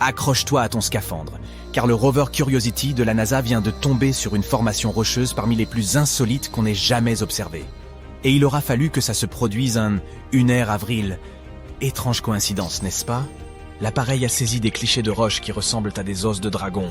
Accroche-toi à ton scaphandre, car le rover Curiosity de la NASA vient de tomber sur une formation rocheuse parmi les plus insolites qu'on ait jamais observées. Et il aura fallu que ça se produise un 1h avril. Étrange coïncidence, n'est-ce pas? L'appareil a saisi des clichés de roches qui ressemblent à des os de dragon.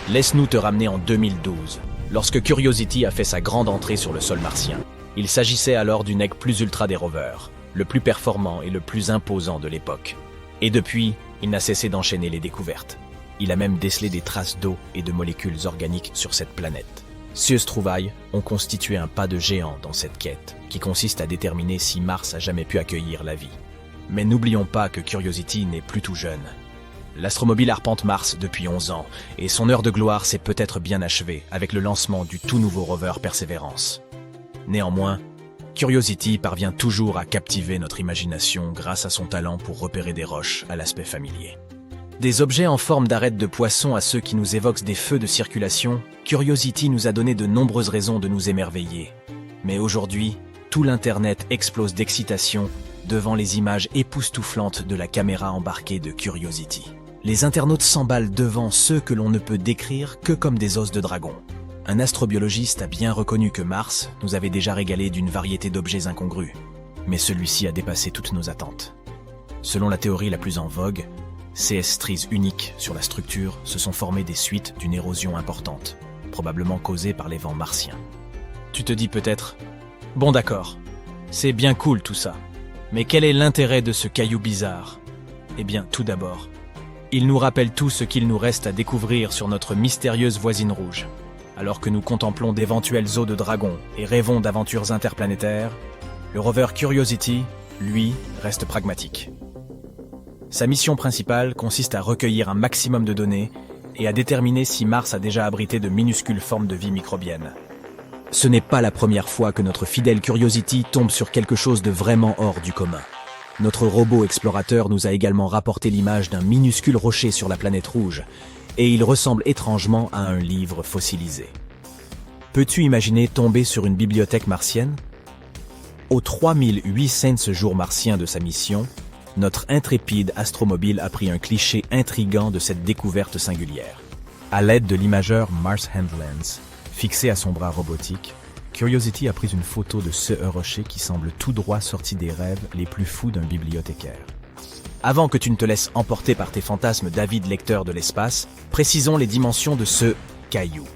Laisse-nous te ramener en 2012, lorsque Curiosity a fait sa grande entrée sur le sol martien. Il s'agissait alors du nec plus ultra des rovers, le plus performant et le plus imposant de l'époque. Et depuis, il n'a cessé d'enchaîner les découvertes. Il a même décelé des traces d'eau et de molécules organiques sur cette planète. Ces trouvailles ont constitué un pas de géant dans cette quête, qui consiste à déterminer si Mars a jamais pu accueillir la vie. Mais n'oublions pas que Curiosity n'est plus tout jeune. L'astromobile arpente Mars depuis 11 ans, et son heure de gloire s'est peut-être bien achevée avec le lancement du tout nouveau rover Perseverance. Néanmoins, Curiosity parvient toujours à captiver notre imagination grâce à son talent pour repérer des roches à l'aspect familier. Des objets en forme d'arêtes de poisson à ceux qui nous évoquent des feux de circulation, Curiosity nous a donné de nombreuses raisons de nous émerveiller. Mais aujourd'hui, tout l'Internet explose d'excitation devant les images époustouflantes de la caméra embarquée de Curiosity. Les internautes s'emballent devant ceux que l'on ne peut décrire que comme des os de dragon. Un astrobiologiste a bien reconnu que Mars nous avait déjà régalé d'une variété d'objets incongrus. Mais celui-ci a dépassé toutes nos attentes. Selon la théorie la plus en vogue, ces stries uniques sur la structure se sont formées des suites d'une érosion importante, probablement causée par les vents martiens. Tu te dis peut-être, bon d'accord, c'est bien cool tout ça, mais quel est l'intérêt de ce caillou bizarre? Eh bien, tout d'abord, il nous rappelle tout ce qu'il nous reste à découvrir sur notre mystérieuse voisine rouge. Alors que nous contemplons d'éventuels os de dragon et rêvons d'aventures interplanétaires, le rover Curiosity, lui, reste pragmatique. Sa mission principale consiste à recueillir un maximum de données et à déterminer si Mars a déjà abrité de minuscules formes de vie microbienne. Ce n'est pas la première fois que notre fidèle Curiosity tombe sur quelque chose de vraiment hors du commun. Notre robot explorateur nous a également rapporté l'image d'un minuscule rocher sur la planète rouge, et il ressemble étrangement à un livre fossilisé. Peux-tu imaginer tomber sur une bibliothèque martienne? Aux 3800 jours martiens de sa mission, notre intrépide astromobile a pris un cliché intriguant de cette découverte singulière. À l'aide de l'imageur Mars Handlens, fixé à son bras robotique, Curiosity a pris une photo de ce rocher qui semble tout droit sorti des rêves les plus fous d'un bibliothécaire. Avant que tu ne te laisses emporter par tes fantasmes d'avides lecteurs de l'espace, précisons les dimensions de ce caillou.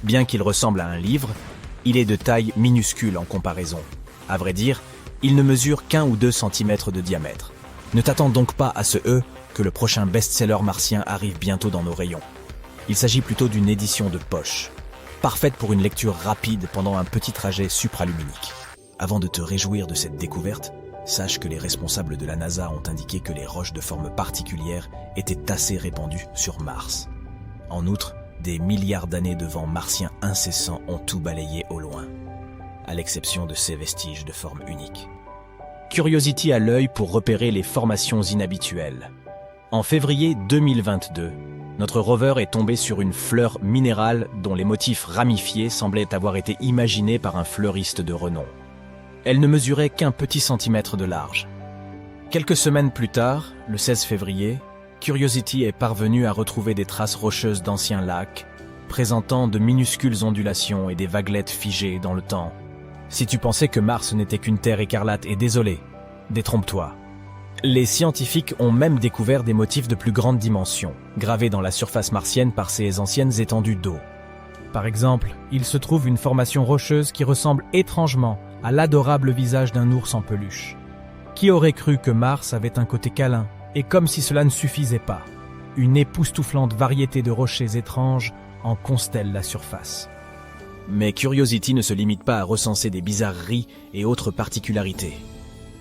Bien qu'il ressemble à un livre, il est de taille minuscule en comparaison. À vrai dire, il ne mesure qu'1 ou 2 cm de diamètre. Ne t'attends donc pas à ce que le prochain best-seller martien arrive bientôt dans nos rayons. Il s'agit plutôt d'une édition de poche, parfaite pour une lecture rapide pendant un petit trajet supraluminique. Avant de te réjouir de cette découverte, sache que les responsables de la NASA ont indiqué que les roches de forme particulière étaient assez répandues sur Mars. En outre, des milliards d'années de vents martiens incessants ont tout balayé au loin, à l'exception de ces vestiges de forme unique. Curiosity a l'œil pour repérer les formations inhabituelles. En février 2022, notre rover est tombé sur une fleur minérale dont les motifs ramifiés semblaient avoir été imaginés par un fleuriste de renom. Elle ne mesurait qu'1 petit centimètre de large. Quelques semaines plus tard, le 16 février, Curiosity est parvenu à retrouver des traces rocheuses d'anciens lacs, présentant de minuscules ondulations et des vaguelettes figées dans le temps. Si tu pensais que Mars n'était qu'une terre écarlate, et désolé, détrompe-toi. Les scientifiques ont même découvert des motifs de plus grande dimension, gravés dans la surface martienne par ces anciennes étendues d'eau. Par exemple, il se trouve une formation rocheuse qui ressemble étrangement à l'adorable visage d'un ours en peluche. Qui aurait cru que Mars avait un côté câlin? Et comme si cela ne suffisait pas, une époustouflante variété de rochers étranges en constelle la surface. Mais Curiosity ne se limite pas à recenser des bizarreries et autres particularités.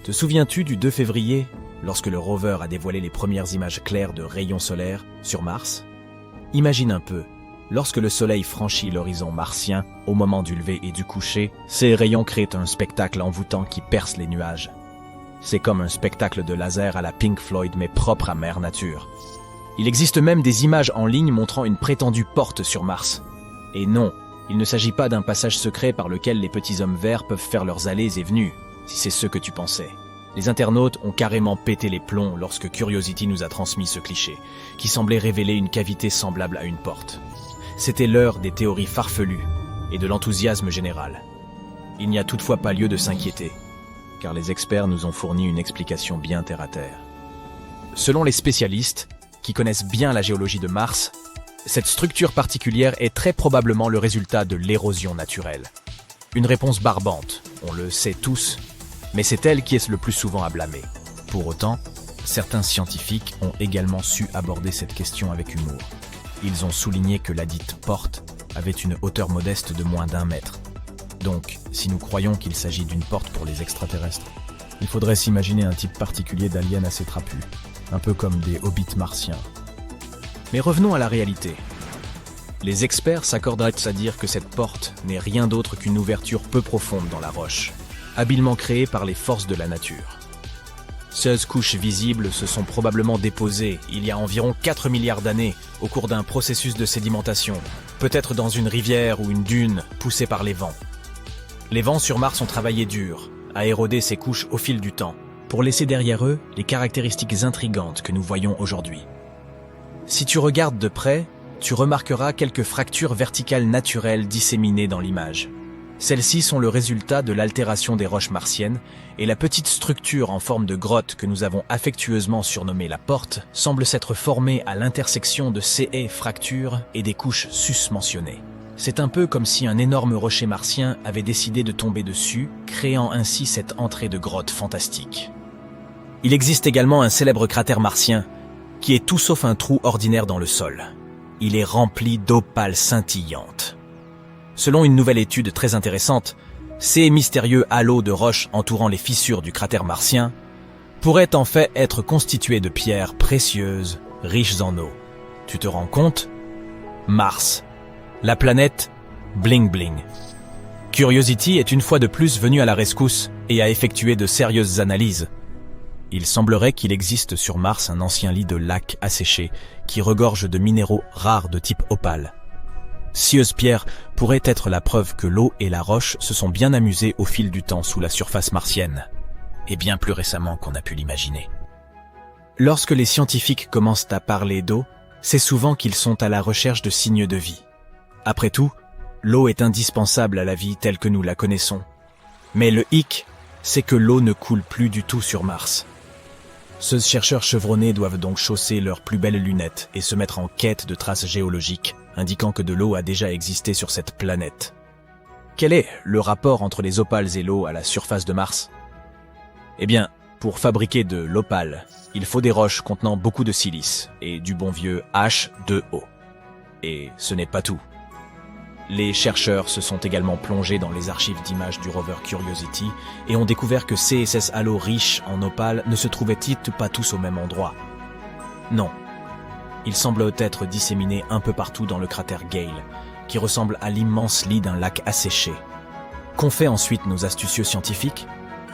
Te souviens-tu du 2 février, lorsque le rover a dévoilé les premières images claires de rayons solaires sur Mars? Imagine un peu. Lorsque le soleil franchit l'horizon martien, au moment du lever et du coucher, ces rayons créent un spectacle envoûtant qui perce les nuages. C'est comme un spectacle de laser à la Pink Floyd mais propre à Mère Nature. Il existe même des images en ligne montrant une prétendue porte sur Mars. Et non, il ne s'agit pas d'un passage secret par lequel les petits hommes verts peuvent faire leurs allées et venues, si c'est ce que tu pensais. Les internautes ont carrément pété les plombs lorsque Curiosity nous a transmis ce cliché, qui semblait révéler une cavité semblable à une porte. C'était l'heure des théories farfelues et de l'enthousiasme général. Il n'y a toutefois pas lieu de s'inquiéter, car les experts nous ont fourni une explication bien terre-à-terre. Selon les spécialistes, qui connaissent bien la géologie de Mars, cette structure particulière est très probablement le résultat de l'érosion naturelle. Une réponse barbante, on le sait tous, mais c'est elle qui est le plus souvent à blâmer. Pour autant, certains scientifiques ont également su aborder cette question avec humour. Ils ont souligné que ladite porte avait une hauteur modeste de moins d'1 mètre. Donc, si nous croyons qu'il s'agit d'une porte pour les extraterrestres, il faudrait s'imaginer un type particulier d'alien assez trapu, un peu comme des hobbits martiens. Mais revenons à la réalité. Les experts s'accorderaient à dire que cette porte n'est rien d'autre qu'une ouverture peu profonde dans la roche, habilement créée par les forces de la nature. 16 couches visibles se sont probablement déposées il y a environ 4 milliards d'années au cours d'un processus de sédimentation, peut-être dans une rivière ou une dune poussée par les vents. Les vents sur Mars ont travaillé dur à éroder ces couches au fil du temps, pour laisser derrière eux les caractéristiques intrigantes que nous voyons aujourd'hui. Si tu regardes de près, tu remarqueras quelques fractures verticales naturelles disséminées dans l'image. Celles-ci sont le résultat de l'altération des roches martiennes, et la petite structure en forme de grotte que nous avons affectueusement surnommée la porte semble s'être formée à l'intersection de ces fractures et des couches susmentionnées. C'est un peu comme si un énorme rocher martien avait décidé de tomber dessus, créant ainsi cette entrée de grotte fantastique. Il existe également un célèbre cratère martien, qui est tout sauf un trou ordinaire dans le sol. Il est rempli d'opales scintillantes. Selon une nouvelle étude très intéressante, ces mystérieux halos de roches entourant les fissures du cratère martien pourraient en fait être constitués de pierres précieuses, riches en eau. Tu te rends compte? Mars, la planète bling bling. Curiosity est une fois de plus venue à la rescousse et a effectué de sérieuses analyses. Il semblerait qu'il existe sur Mars un ancien lit de lac asséché qui regorge de minéraux rares de type opale. Cieuse pierre pourrait être la preuve que l'eau et la roche se sont bien amusées au fil du temps sous la surface martienne, et bien plus récemment qu'on a pu l'imaginer. Lorsque les scientifiques commencent à parler d'eau, c'est souvent qu'ils sont à la recherche de signes de vie. Après tout, l'eau est indispensable à la vie telle que nous la connaissons. Mais le hic, c'est que l'eau ne coule plus du tout sur Mars. Ces chercheurs chevronnés doivent donc chausser leurs plus belles lunettes et se mettre en quête de traces géologiques, indiquant que de l'eau a déjà existé sur cette planète. Quel est le rapport entre les opales et l'eau à la surface de Mars? Eh bien, pour fabriquer de l'opale, il faut des roches contenant beaucoup de silice et du bon vieux H2O. Et ce n'est pas tout. Les chercheurs se sont également plongés dans les archives d'images du rover Curiosity et ont découvert que ces halos riches en opale ne se trouvaient-ils pas tous au même endroit. Non. Ils semblent être disséminés un peu partout dans le cratère Gale, qui ressemble à l'immense lit d'un lac asséché. Qu'ont fait ensuite nos astucieux scientifiques?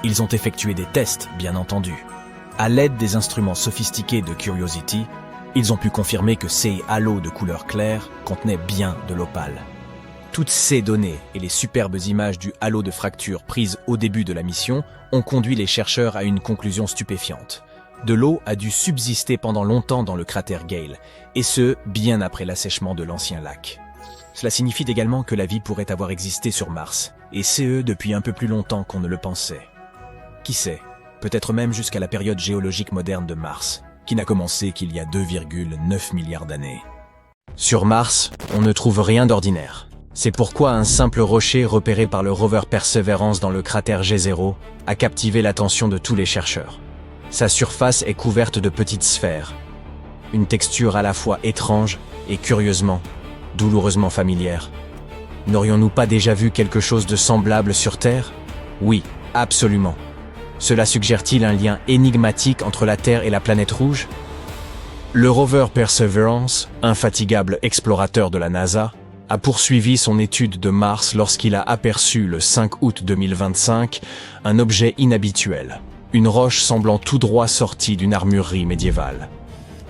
Ils ont effectué des tests, bien entendu. À l'aide des instruments sophistiqués de Curiosity, ils ont pu confirmer que ces halos de couleur claire contenaient bien de l'opale. Toutes ces données et les superbes images du halo de fracture prises au début de la mission ont conduit les chercheurs à une conclusion stupéfiante. De l'eau a dû subsister pendant longtemps dans le cratère Gale, et ce, bien après l'assèchement de l'ancien lac. Cela signifie également que la vie pourrait avoir existé sur Mars, et depuis un peu plus longtemps qu'on ne le pensait. Qui sait, peut-être même jusqu'à la période géologique moderne de Mars, qui n'a commencé qu'il y a 2,9 milliards d'années. Sur Mars, on ne trouve rien d'ordinaire. C'est pourquoi un simple rocher repéré par le rover Perseverance dans le cratère G0 a captivé l'attention de tous les chercheurs. Sa surface est couverte de petites sphères. Une texture à la fois étrange et curieusement, douloureusement familière. N'aurions-nous pas déjà vu quelque chose de semblable sur Terre? Oui, absolument. Cela suggère-t-il un lien énigmatique entre la Terre et la planète rouge? Le rover Perseverance, infatigable explorateur de la NASA, a poursuivi son étude de Mars lorsqu'il a aperçu le 5 août 2025 un objet inhabituel, une roche semblant tout droit sortie d'une armurerie médiévale.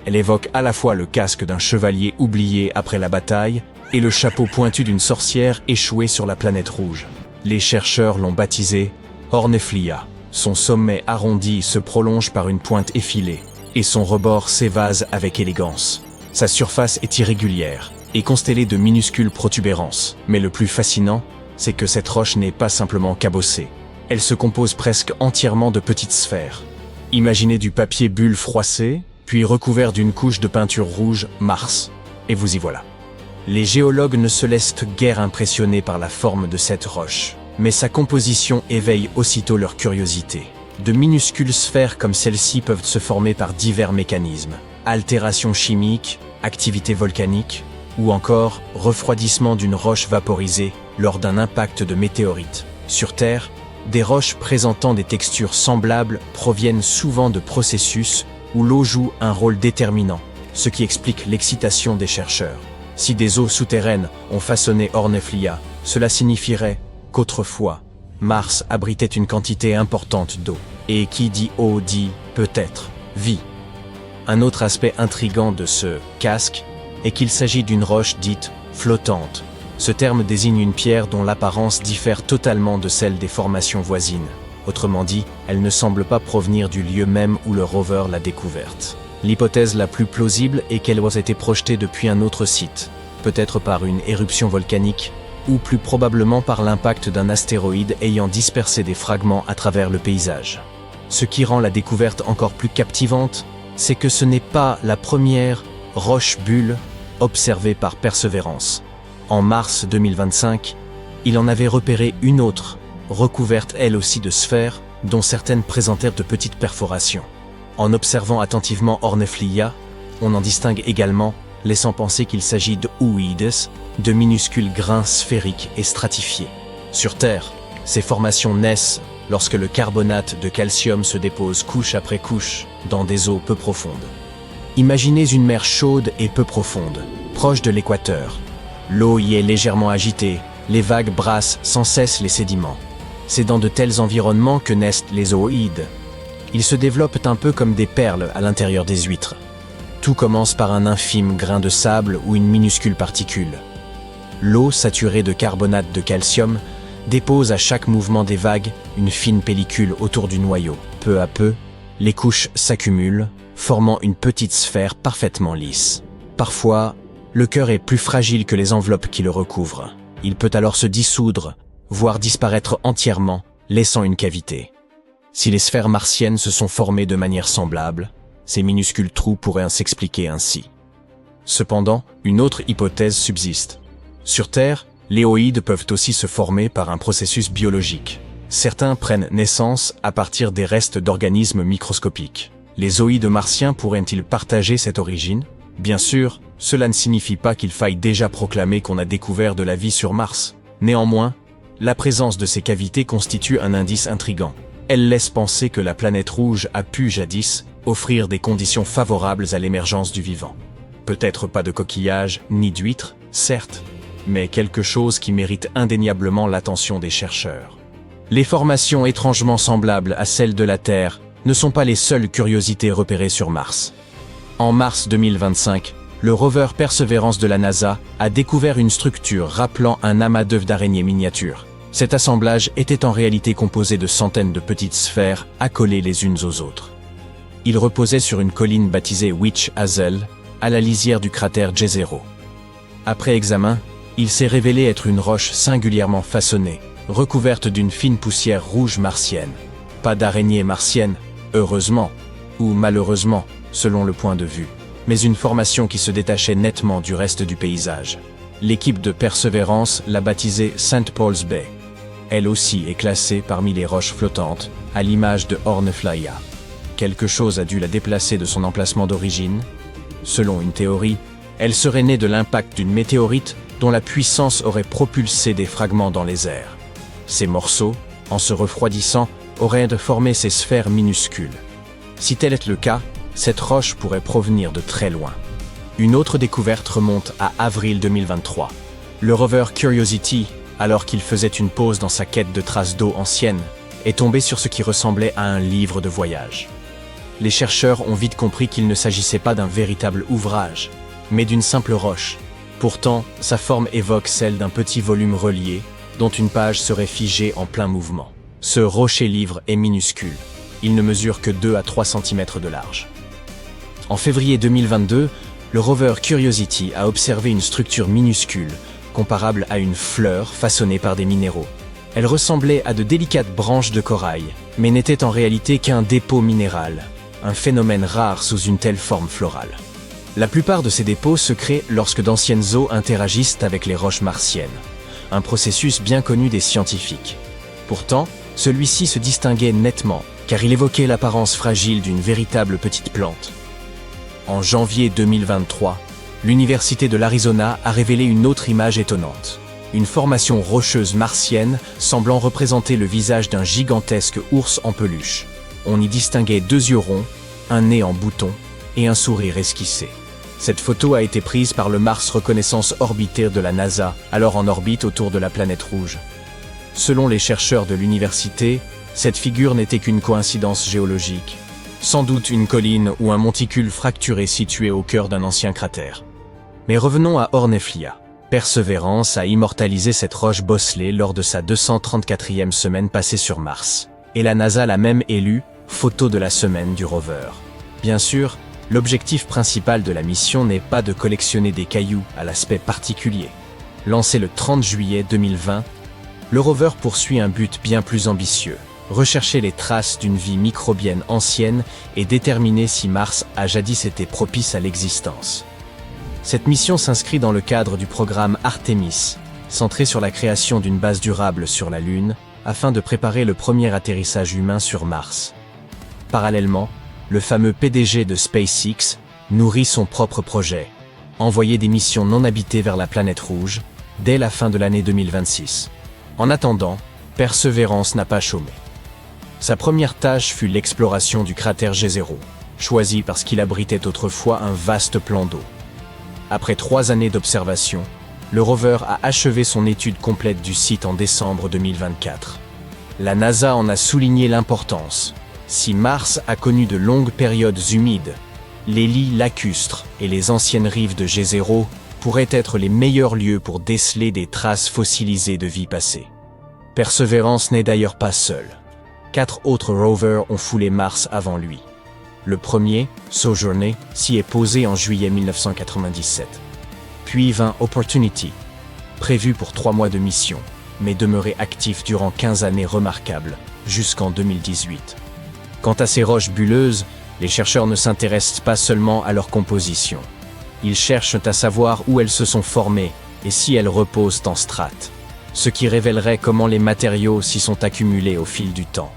Elle évoque à la fois le casque d'un chevalier oublié après la bataille et le chapeau pointu d'une sorcière échouée sur la planète rouge. Les chercheurs l'ont baptisé Horneflia, Son sommet arrondi se prolonge par une pointe effilée, et son rebord s'évase avec élégance. Sa surface est irrégulière et constellée de minuscules protubérances. Mais le plus fascinant, c'est que cette roche n'est pas simplement cabossée. Elle se compose presque entièrement de petites sphères. Imaginez du papier bulle froissé, puis recouvert d'une couche de peinture rouge Mars. Et vous y voilà. Les géologues ne se laissent guère impressionner par la forme de cette roche, mais sa composition éveille aussitôt leur curiosité. De minuscules sphères comme celle-ci peuvent se former par divers mécanismes. Altération chimique, activité volcanique, ou encore refroidissement d'une roche vaporisée lors d'un impact de météorite. Sur Terre, des roches présentant des textures semblables proviennent souvent de processus où l'eau joue un rôle déterminant, ce qui explique l'excitation des chercheurs. Si des eaux souterraines ont façonné Orneflia, cela signifierait qu'autrefois, Mars abritait une quantité importante d'eau. Et qui dit eau dit, peut-être, vie. Un autre aspect intrigant de ce casque est qu'il s'agit d'une roche dite flottante. Ce terme désigne une pierre dont l'apparence diffère totalement de celle des formations voisines. Autrement dit, elle ne semble pas provenir du lieu même où le rover l'a découverte. L'hypothèse la plus plausible est qu'elle ait été projetée depuis un autre site, peut-être par une éruption volcanique, ou plus probablement par l'impact d'un astéroïde ayant dispersé des fragments à travers le paysage. Ce qui rend la découverte encore plus captivante, c'est que ce n'est pas la première roche-bulle observée par Perseverance. En mars 2025, il en avait repéré une autre, recouverte elle aussi de sphères, dont certaines présentèrent de petites perforations. En observant attentivement Orneflia, on en distingue également, laissant penser qu'il s'agit de ooïdes, de minuscules grains sphériques et stratifiés. Sur Terre, ces formations naissent lorsque le carbonate de calcium se dépose couche après couche dans des eaux peu profondes. Imaginez une mer chaude et peu profonde, proche de l'équateur. L'eau y est légèrement agitée, les vagues brassent sans cesse les sédiments. C'est dans de tels environnements que naissent les ooïdes. Ils se développent un peu comme des perles à l'intérieur des huîtres. Tout commence par un infime grain de sable ou une minuscule particule. L'eau saturée de carbonate de calcium dépose à chaque mouvement des vagues une fine pellicule autour du noyau. Peu à peu, les couches s'accumulent, formant une petite sphère parfaitement lisse. Parfois, le cœur est plus fragile que les enveloppes qui le recouvrent. Il peut alors se dissoudre, voire disparaître entièrement, laissant une cavité. Si les sphères martiennes se sont formées de manière semblable, ces minuscules trous pourraient s'expliquer ainsi. Cependant, une autre hypothèse subsiste. Sur Terre, les ooïdes peuvent aussi se former par un processus biologique. Certains prennent naissance à partir des restes d'organismes microscopiques. Les ooïdes martiens pourraient-ils partager cette origine? Bien sûr, cela ne signifie pas qu'il faille déjà proclamer qu'on a découvert de la vie sur Mars. Néanmoins, la présence de ces cavités constitue un indice intrigant. Elle laisse penser que la planète rouge a pu jadis offrir des conditions favorables à l'émergence du vivant. Peut-être pas de coquillages ni d'huîtres, certes, mais quelque chose qui mérite indéniablement l'attention des chercheurs. Les formations étrangement semblables à celles de la Terre ne sont pas les seules curiosités repérées sur Mars. En mars 2025, le rover Perseverance de la NASA a découvert une structure rappelant un amas d'œufs d'araignée miniatures. Cet assemblage était en réalité composé de centaines de petites sphères accolées les unes aux autres. Il reposait sur une colline baptisée Witch Hazel, à la lisière du cratère Jezero. Après examen, il s'est révélé être une roche singulièrement façonnée, recouverte d'une fine poussière rouge martienne. Pas d'araignée martienne, heureusement, ou malheureusement, selon le point de vue, mais une formation qui se détachait nettement du reste du paysage. L'équipe de Perseverance l'a baptisée St. Paul's Bay. Elle aussi est classée parmi les roches flottantes, à l'image de Orneflia. Quelque chose a dû la déplacer de son emplacement d'origine. Selon une théorie, elle serait née de l'impact d'une météorite dont la puissance aurait propulsé des fragments dans les airs. Ces morceaux, en se refroidissant, auraient formé ces sphères minuscules. Si tel est le cas, cette roche pourrait provenir de très loin. Une autre découverte remonte à avril 2023. Le rover Curiosity, alors qu'il faisait une pause dans sa quête de traces d'eau anciennes, est tombé sur ce qui ressemblait à un livre de voyage. Les chercheurs ont vite compris qu'il ne s'agissait pas d'un véritable ouvrage, mais d'une simple roche. Pourtant, sa forme évoque celle d'un petit volume relié, dont une page serait figée en plein mouvement. Ce rocher-livre est minuscule. Il ne mesure que 2 à 3 cm de large. En février 2022, le rover Curiosity a observé une structure minuscule, comparable à une fleur façonnée par des minéraux. Elle ressemblait à de délicates branches de corail, mais n'était en réalité qu'un dépôt minéral, un phénomène rare sous une telle forme florale. La plupart de ces dépôts se créent lorsque d'anciennes eaux interagissent avec les roches martiennes, un processus bien connu des scientifiques. Pourtant, celui-ci se distinguait nettement, car il évoquait l'apparence fragile d'une véritable petite plante. En janvier 2023, l'Université de l'Arizona a révélé une autre image étonnante. Une formation rocheuse martienne semblant représenter le visage d'un gigantesque ours en peluche. On y distinguait 2 yeux ronds, un nez en bouton et un sourire esquissé. Cette photo a été prise par le Mars Reconnaissance Orbiter de la NASA, alors en orbite autour de la planète rouge. Selon les chercheurs de l'université, cette figure n'était qu'une coïncidence géologique. Sans doute une colline ou un monticule fracturé situé au cœur d'un ancien cratère. Mais revenons à Orneflia. Perseverance a immortalisé cette roche bosselée lors de sa 234e semaine passée sur Mars. Et la NASA l'a même élue photo de la semaine du rover. Bien sûr, l'objectif principal de la mission n'est pas de collectionner des cailloux à l'aspect particulier. Lancé le 30 juillet 2020, le rover poursuit un but bien plus ambitieux. Rechercher les traces d'une vie microbienne ancienne et déterminer si Mars a jadis été propice à l'existence. Cette mission s'inscrit dans le cadre du programme Artemis, centré sur la création d'une base durable sur la Lune, afin de préparer le premier atterrissage humain sur Mars. Parallèlement, le fameux PDG de SpaceX nourrit son propre projet, envoyer des missions non habitées vers la planète rouge dès la fin de l'année 2026. En attendant, Perseverance n'a pas chômé. Sa première tâche fut l'exploration du cratère G0, choisi parce qu'il abritait autrefois un vaste plan d'eau. Après 3 années d'observation, le rover a achevé son étude complète du site en décembre 2024. La NASA en a souligné l'importance. Si Mars a connu de longues périodes humides, les lits lacustres et les anciennes rives de G0 pourraient être les meilleurs lieux pour déceler des traces fossilisées de vie passée. Perseverance n'est d'ailleurs pas seul. 4 autres rovers ont foulé Mars avant lui. Le premier, Sojourner, s'y est posé en juillet 1997. Puis vint Opportunity, prévu pour 3 mois de mission, mais demeuré actif durant 15 années remarquables, jusqu'en 2018. Quant à ces roches bulleuses, les chercheurs ne s'intéressent pas seulement à leur composition. Ils cherchent à savoir où elles se sont formées et si elles reposent en strates, ce qui révélerait comment les matériaux s'y sont accumulés au fil du temps.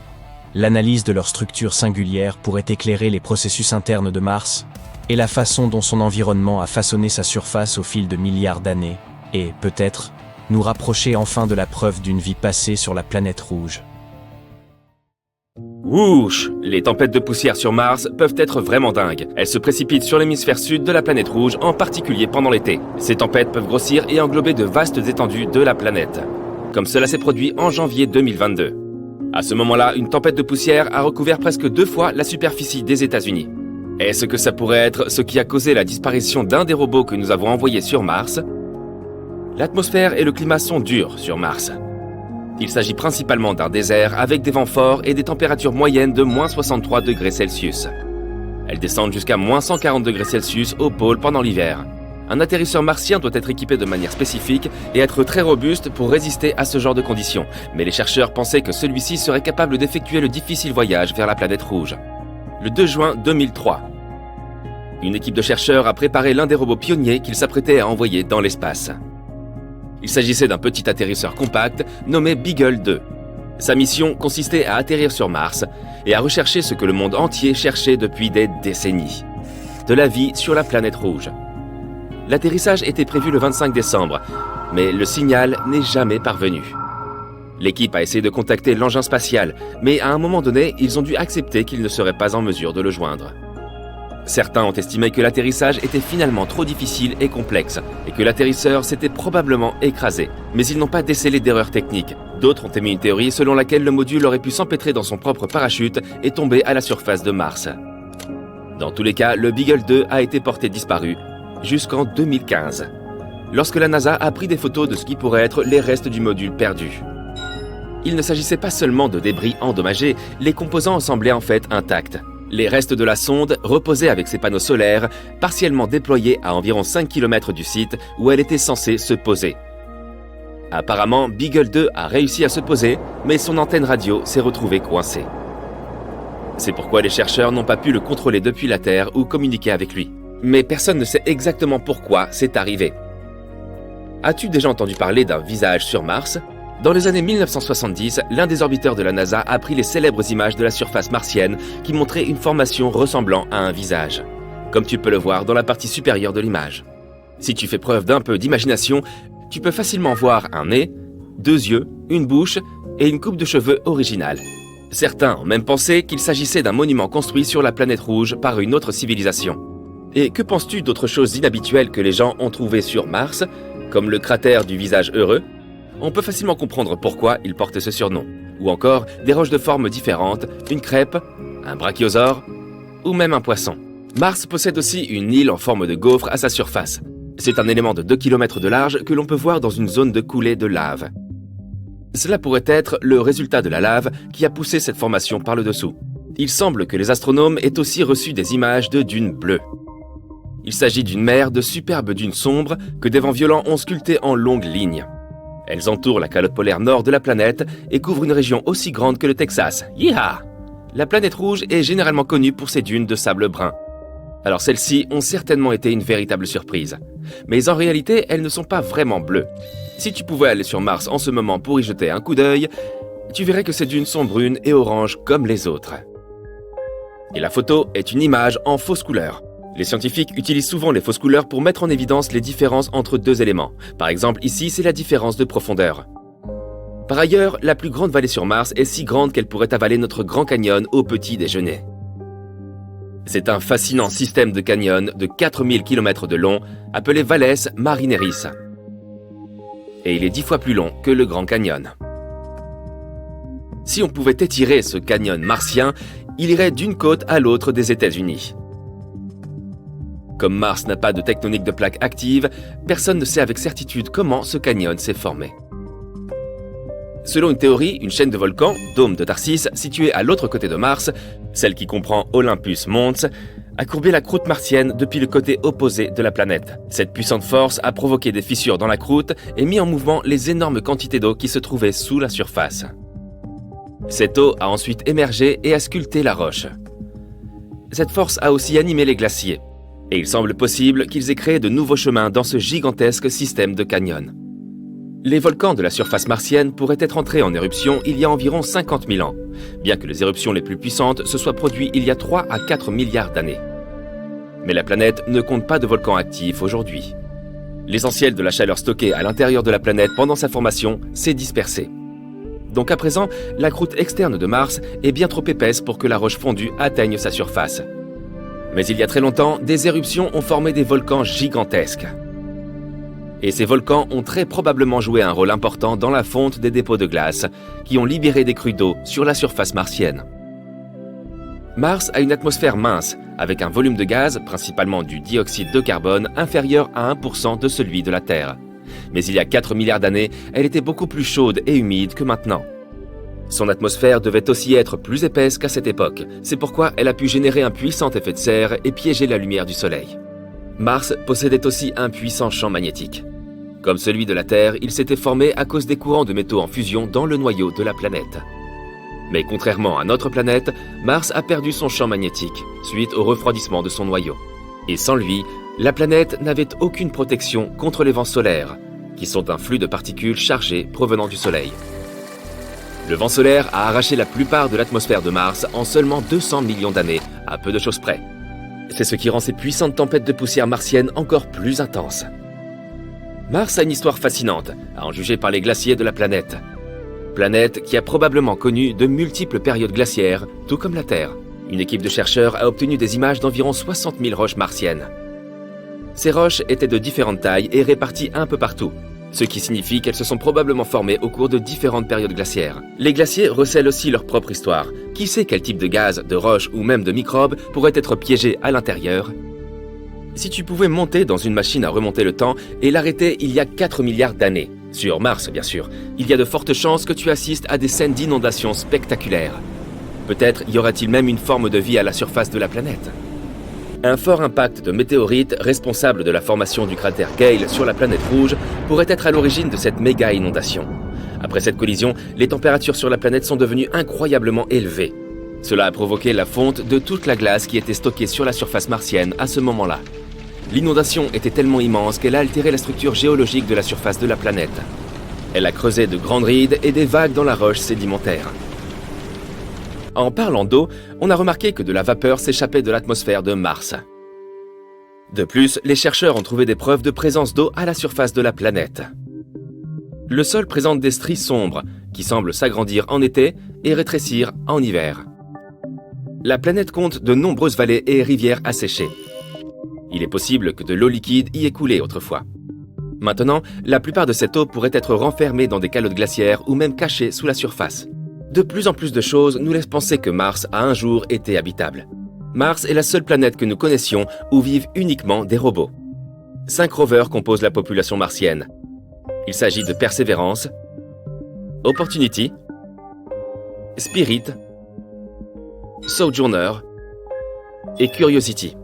L'analyse de leur structure singulière pourrait éclairer les processus internes de Mars et la façon dont son environnement a façonné sa surface au fil de milliards d'années et, peut-être, nous rapprocher enfin de la preuve d'une vie passée sur la planète rouge. Wouch! Les tempêtes de poussière sur Mars peuvent être vraiment dingues. Elles se précipitent sur l'hémisphère sud de la planète rouge, en particulier pendant l'été. Ces tempêtes peuvent grossir et englober de vastes étendues de la planète, comme cela s'est produit en janvier 2022. À ce moment-là, une tempête de poussière a recouvert presque 2 fois la superficie des États-Unis. Est-ce que ça pourrait être ce qui a causé la disparition d'un des robots que nous avons envoyés sur Mars? L'atmosphère et le climat sont durs sur Mars. Il s'agit principalement d'un désert avec des vents forts et des températures moyennes de moins 63 degrés Celsius. Elles descendent jusqu'à moins 140 degrés Celsius au pôle pendant l'hiver. Un atterrisseur martien doit être équipé de manière spécifique et être très robuste pour résister à ce genre de conditions. Mais les chercheurs pensaient que celui-ci serait capable d'effectuer le difficile voyage vers la planète rouge. Le 2 juin 2003, une équipe de chercheurs a préparé l'un des robots pionniers qu'ils s'apprêtaient à envoyer dans l'espace. Il s'agissait d'un petit atterrisseur compact nommé Beagle 2. Sa mission consistait à atterrir sur Mars et à rechercher ce que le monde entier cherchait depuis des décennies: de la vie sur la planète rouge. L'atterrissage était prévu le 25 décembre, mais le signal n'est jamais parvenu. L'équipe a essayé de contacter l'engin spatial, mais à un moment donné, ils ont dû accepter qu'ils ne seraient pas en mesure de le joindre. Certains ont estimé que l'atterrissage était finalement trop difficile et complexe, et que l'atterrisseur s'était probablement écrasé, mais ils n'ont pas décelé d'erreur technique. D'autres ont émis une théorie selon laquelle le module aurait pu s'empêtrer dans son propre parachute et tomber à la surface de Mars. Dans tous les cas, le Beagle 2 a été porté disparu jusqu'en 2015, lorsque la NASA a pris des photos de ce qui pourrait être les restes du module perdu. Il ne s'agissait pas seulement de débris endommagés, les composants semblaient en fait intacts. Les restes de la sonde reposaient avec ses panneaux solaires, partiellement déployés à environ 5 km du site où elle était censée se poser. Apparemment, Beagle 2 a réussi à se poser, mais son antenne radio s'est retrouvée coincée. C'est pourquoi les chercheurs n'ont pas pu le contrôler depuis la Terre ou communiquer avec lui. Mais personne ne sait exactement pourquoi c'est arrivé. As-tu déjà entendu parler d'un visage sur Mars ? Dans les années 1970, l'un des orbiteurs de la NASA a pris les célèbres images de la surface martienne qui montraient une formation ressemblant à un visage, comme tu peux le voir dans la partie supérieure de l'image. Si tu fais preuve d'un peu d'imagination, tu peux facilement voir un nez, 2 yeux, une bouche et une coupe de cheveux originale. Certains ont même pensé qu'il s'agissait d'un monument construit sur la planète rouge par une autre civilisation. Et que penses-tu d'autres choses inhabituelles que les gens ont trouvées sur Mars, comme le cratère du visage heureux ? On peut facilement comprendre pourquoi il porte ce surnom. Ou encore des roches de formes différentes, une crêpe, un brachiosaure ou même un poisson. Mars possède aussi une île en forme de gaufre à sa surface. C'est un élément de 2 km de large que l'on peut voir dans une zone de coulée de lave. Cela pourrait être le résultat de la lave qui a poussé cette formation par le dessous. Il semble que les astronomes aient aussi reçu des images de dunes bleues. Il s'agit d'une mer de superbes dunes sombres que des vents violents ont sculptées en longues lignes. Elles entourent la calotte polaire nord de la planète et couvrent une région aussi grande que le Texas. Yeeha! La planète rouge est généralement connue pour ses dunes de sable brun. Alors celles-ci ont certainement été une véritable surprise. Mais en réalité, elles ne sont pas vraiment bleues. Si tu pouvais aller sur Mars en ce moment pour y jeter un coup d'œil, tu verrais que ces dunes sont brunes et oranges comme les autres. Et la photo est une image en fausse couleur. Les scientifiques utilisent souvent les fausses couleurs pour mettre en évidence les différences entre 2 éléments. Par exemple, ici, c'est la différence de profondeur. Par ailleurs, la plus grande vallée sur Mars est si grande qu'elle pourrait avaler notre Grand Canyon au petit déjeuner. C'est un fascinant système de canyon de 4000 km de long, appelé Valles Marineris. Et il est 10 fois plus long que le Grand Canyon. Si on pouvait étirer ce canyon martien, il irait d'une côte à l'autre des États-Unis. Comme Mars n'a pas de tectonique de plaques active, personne ne sait avec certitude comment ce canyon s'est formé. Selon une théorie, une chaîne de volcans, Dôme de Tharsis, située à l'autre côté de Mars, celle qui comprend Olympus Mons, a courbé la croûte martienne depuis le côté opposé de la planète. Cette puissante force a provoqué des fissures dans la croûte et mis en mouvement les énormes quantités d'eau qui se trouvaient sous la surface. Cette eau a ensuite émergé et a sculpté la roche. Cette force a aussi animé les glaciers. Et il semble possible qu'ils aient créé de nouveaux chemins dans ce gigantesque système de canyons. Les volcans de la surface martienne pourraient être entrés en éruption il y a environ 50 000 ans, bien que les éruptions les plus puissantes se soient produites il y a 3 à 4 milliards d'années. Mais la planète ne compte pas de volcans actifs aujourd'hui. L'essentiel de la chaleur stockée à l'intérieur de la planète pendant sa formation s'est dispersé. Donc à présent, la croûte externe de Mars est bien trop épaisse pour que la roche fondue atteigne sa surface. Mais il y a très longtemps, des éruptions ont formé des volcans gigantesques. Et ces volcans ont très probablement joué un rôle important dans la fonte des dépôts de glace, qui ont libéré des crues d'eau sur la surface martienne. Mars a une atmosphère mince, avec un volume de gaz, principalement du dioxyde de carbone, inférieur à 1% de celui de la Terre. Mais il y a 4 milliards d'années, elle était beaucoup plus chaude et humide que maintenant. Son atmosphère devait aussi être plus épaisse qu'à cette époque. C'est pourquoi elle a pu générer un puissant effet de serre et piéger la lumière du Soleil. Mars possédait aussi un puissant champ magnétique. Comme celui de la Terre, il s'était formé à cause des courants de métaux en fusion dans le noyau de la planète. Mais contrairement à notre planète, Mars a perdu son champ magnétique suite au refroidissement de son noyau. Et sans lui, la planète n'avait aucune protection contre les vents solaires, qui sont un flux de particules chargées provenant du Soleil. Le vent solaire a arraché la plupart de l'atmosphère de Mars en seulement 200 millions d'années, à peu de choses près. C'est ce qui rend ces puissantes tempêtes de poussière martienne encore plus intenses. Mars a une histoire fascinante, à en juger par les glaciers de la planète. Planète qui a probablement connu de multiples périodes glaciaires, tout comme la Terre. Une équipe de chercheurs a obtenu des images d'environ 60 000 roches martiennes. Ces roches étaient de différentes tailles et réparties un peu partout, ce qui signifie qu'elles se sont probablement formées au cours de différentes périodes glaciaires. Les glaciers recèlent aussi leur propre histoire. Qui sait quel type de gaz, de roche ou même de microbes pourrait être piégé à l'intérieur ? Si tu pouvais monter dans une machine à remonter le temps et l'arrêter il y a 4 milliards d'années, Sur Mars, bien sûr, il y a de fortes chances que tu assistes à des scènes d'inondations spectaculaires. Peut-être y aura-t-il même une forme de vie à la surface de la planète. Un fort impact de météorites responsable de la formation du cratère Gale sur la planète rouge pourrait être à l'origine de cette méga inondation. Après cette collision, les températures sur la planète sont devenues incroyablement élevées. Cela a provoqué la fonte de toute la glace qui était stockée sur la surface martienne à ce moment-là. L'inondation était tellement immense qu'elle a altéré la structure géologique de la surface de la planète. Elle a creusé de grandes rides et des vagues dans la roche sédimentaire. En parlant d'eau, on a remarqué que de la vapeur s'échappait de l'atmosphère de Mars. De plus, les chercheurs ont trouvé des preuves de présence d'eau à la surface de la planète. Le sol présente des stries sombres qui semblent s'agrandir en été et rétrécir en hiver. La planète compte de nombreuses vallées et rivières asséchées. Il est possible que de l'eau liquide y ait coulé autrefois. Maintenant, la plupart de cette eau pourrait être renfermée dans des calottes glaciaires ou même cachée sous la surface. De plus en plus de choses nous laissent penser que Mars a un jour été habitable. Mars est la seule planète que nous connaissions où vivent uniquement des robots. 5 rovers composent la population martienne. Il s'agit de Perseverance, Opportunity, Spirit, Sojourner et Curiosity.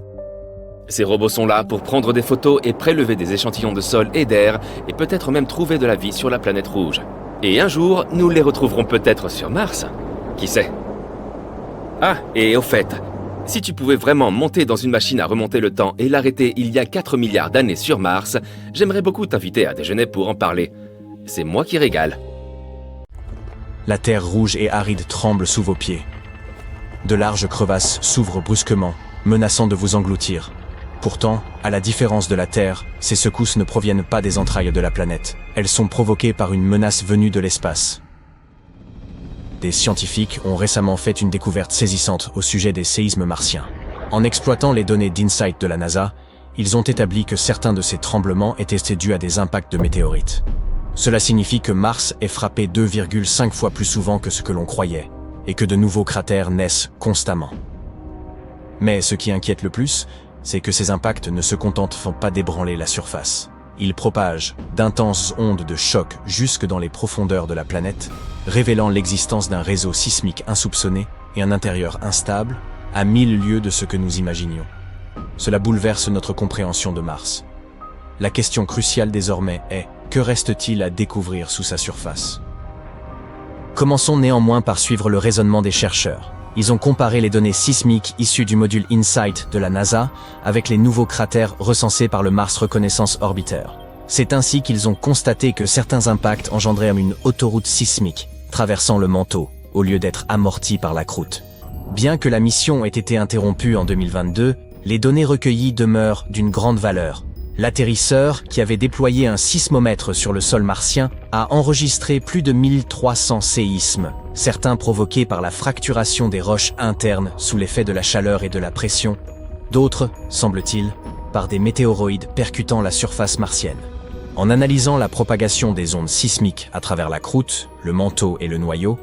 Ces robots sont là pour prendre des photos et prélever des échantillons de sol et d'air et peut-être même trouver de la vie sur la planète rouge. Et un jour, nous les retrouverons peut-être sur Mars. Qui sait? Ah, et au fait, si tu pouvais vraiment monter dans une machine à remonter le temps et l'arrêter il y a 4 milliards d'années sur Mars, j'aimerais beaucoup t'inviter à déjeuner pour en parler. C'est moi qui régale. La terre rouge et aride tremble sous vos pieds. De larges crevasses s'ouvrent brusquement, menaçant de vous engloutir. Pourtant, à la différence de la Terre, ces secousses ne proviennent pas des entrailles de la planète. Elles sont provoquées par une menace venue de l'espace. Des scientifiques ont récemment fait une découverte saisissante au sujet des séismes martiens. En exploitant les données d'InSight de la NASA, ils ont établi que certains de ces tremblements étaient dus à des impacts de météorites. Cela signifie que Mars est frappé 2,5 fois plus souvent que ce que l'on croyait, et que de nouveaux cratères naissent constamment. Mais ce qui inquiète le plus, c'est que ces impacts ne se contentent pas d'ébranler la surface. Ils propagent d'intenses ondes de choc jusque dans les profondeurs de la planète, révélant l'existence d'un réseau sismique insoupçonné et un intérieur instable, à 1000 lieues de ce que nous imaginions. Cela bouleverse notre compréhension de Mars. La question cruciale désormais est, que reste-t-il à découvrir sous sa surface? Commençons néanmoins par suivre le raisonnement des chercheurs. Ils ont comparé les données sismiques issues du module InSight de la NASA avec les nouveaux cratères recensés par le Mars Reconnaissance Orbiter. C'est ainsi qu'ils ont constaté que certains impacts engendraient une autoroute sismique, traversant le manteau, au lieu d'être amortis par la croûte. Bien que la mission ait été interrompue en 2022, les données recueillies demeurent d'une grande valeur. L'atterrisseur, qui avait déployé un sismomètre sur le sol martien, a enregistré plus de 1300 séismes, certains provoqués par la fracturation des roches internes sous l'effet de la chaleur et de la pression, d'autres, semble-t-il, par des météoroïdes percutant la surface martienne. En analysant la propagation des ondes sismiques à travers la croûte, le manteau et le noyau,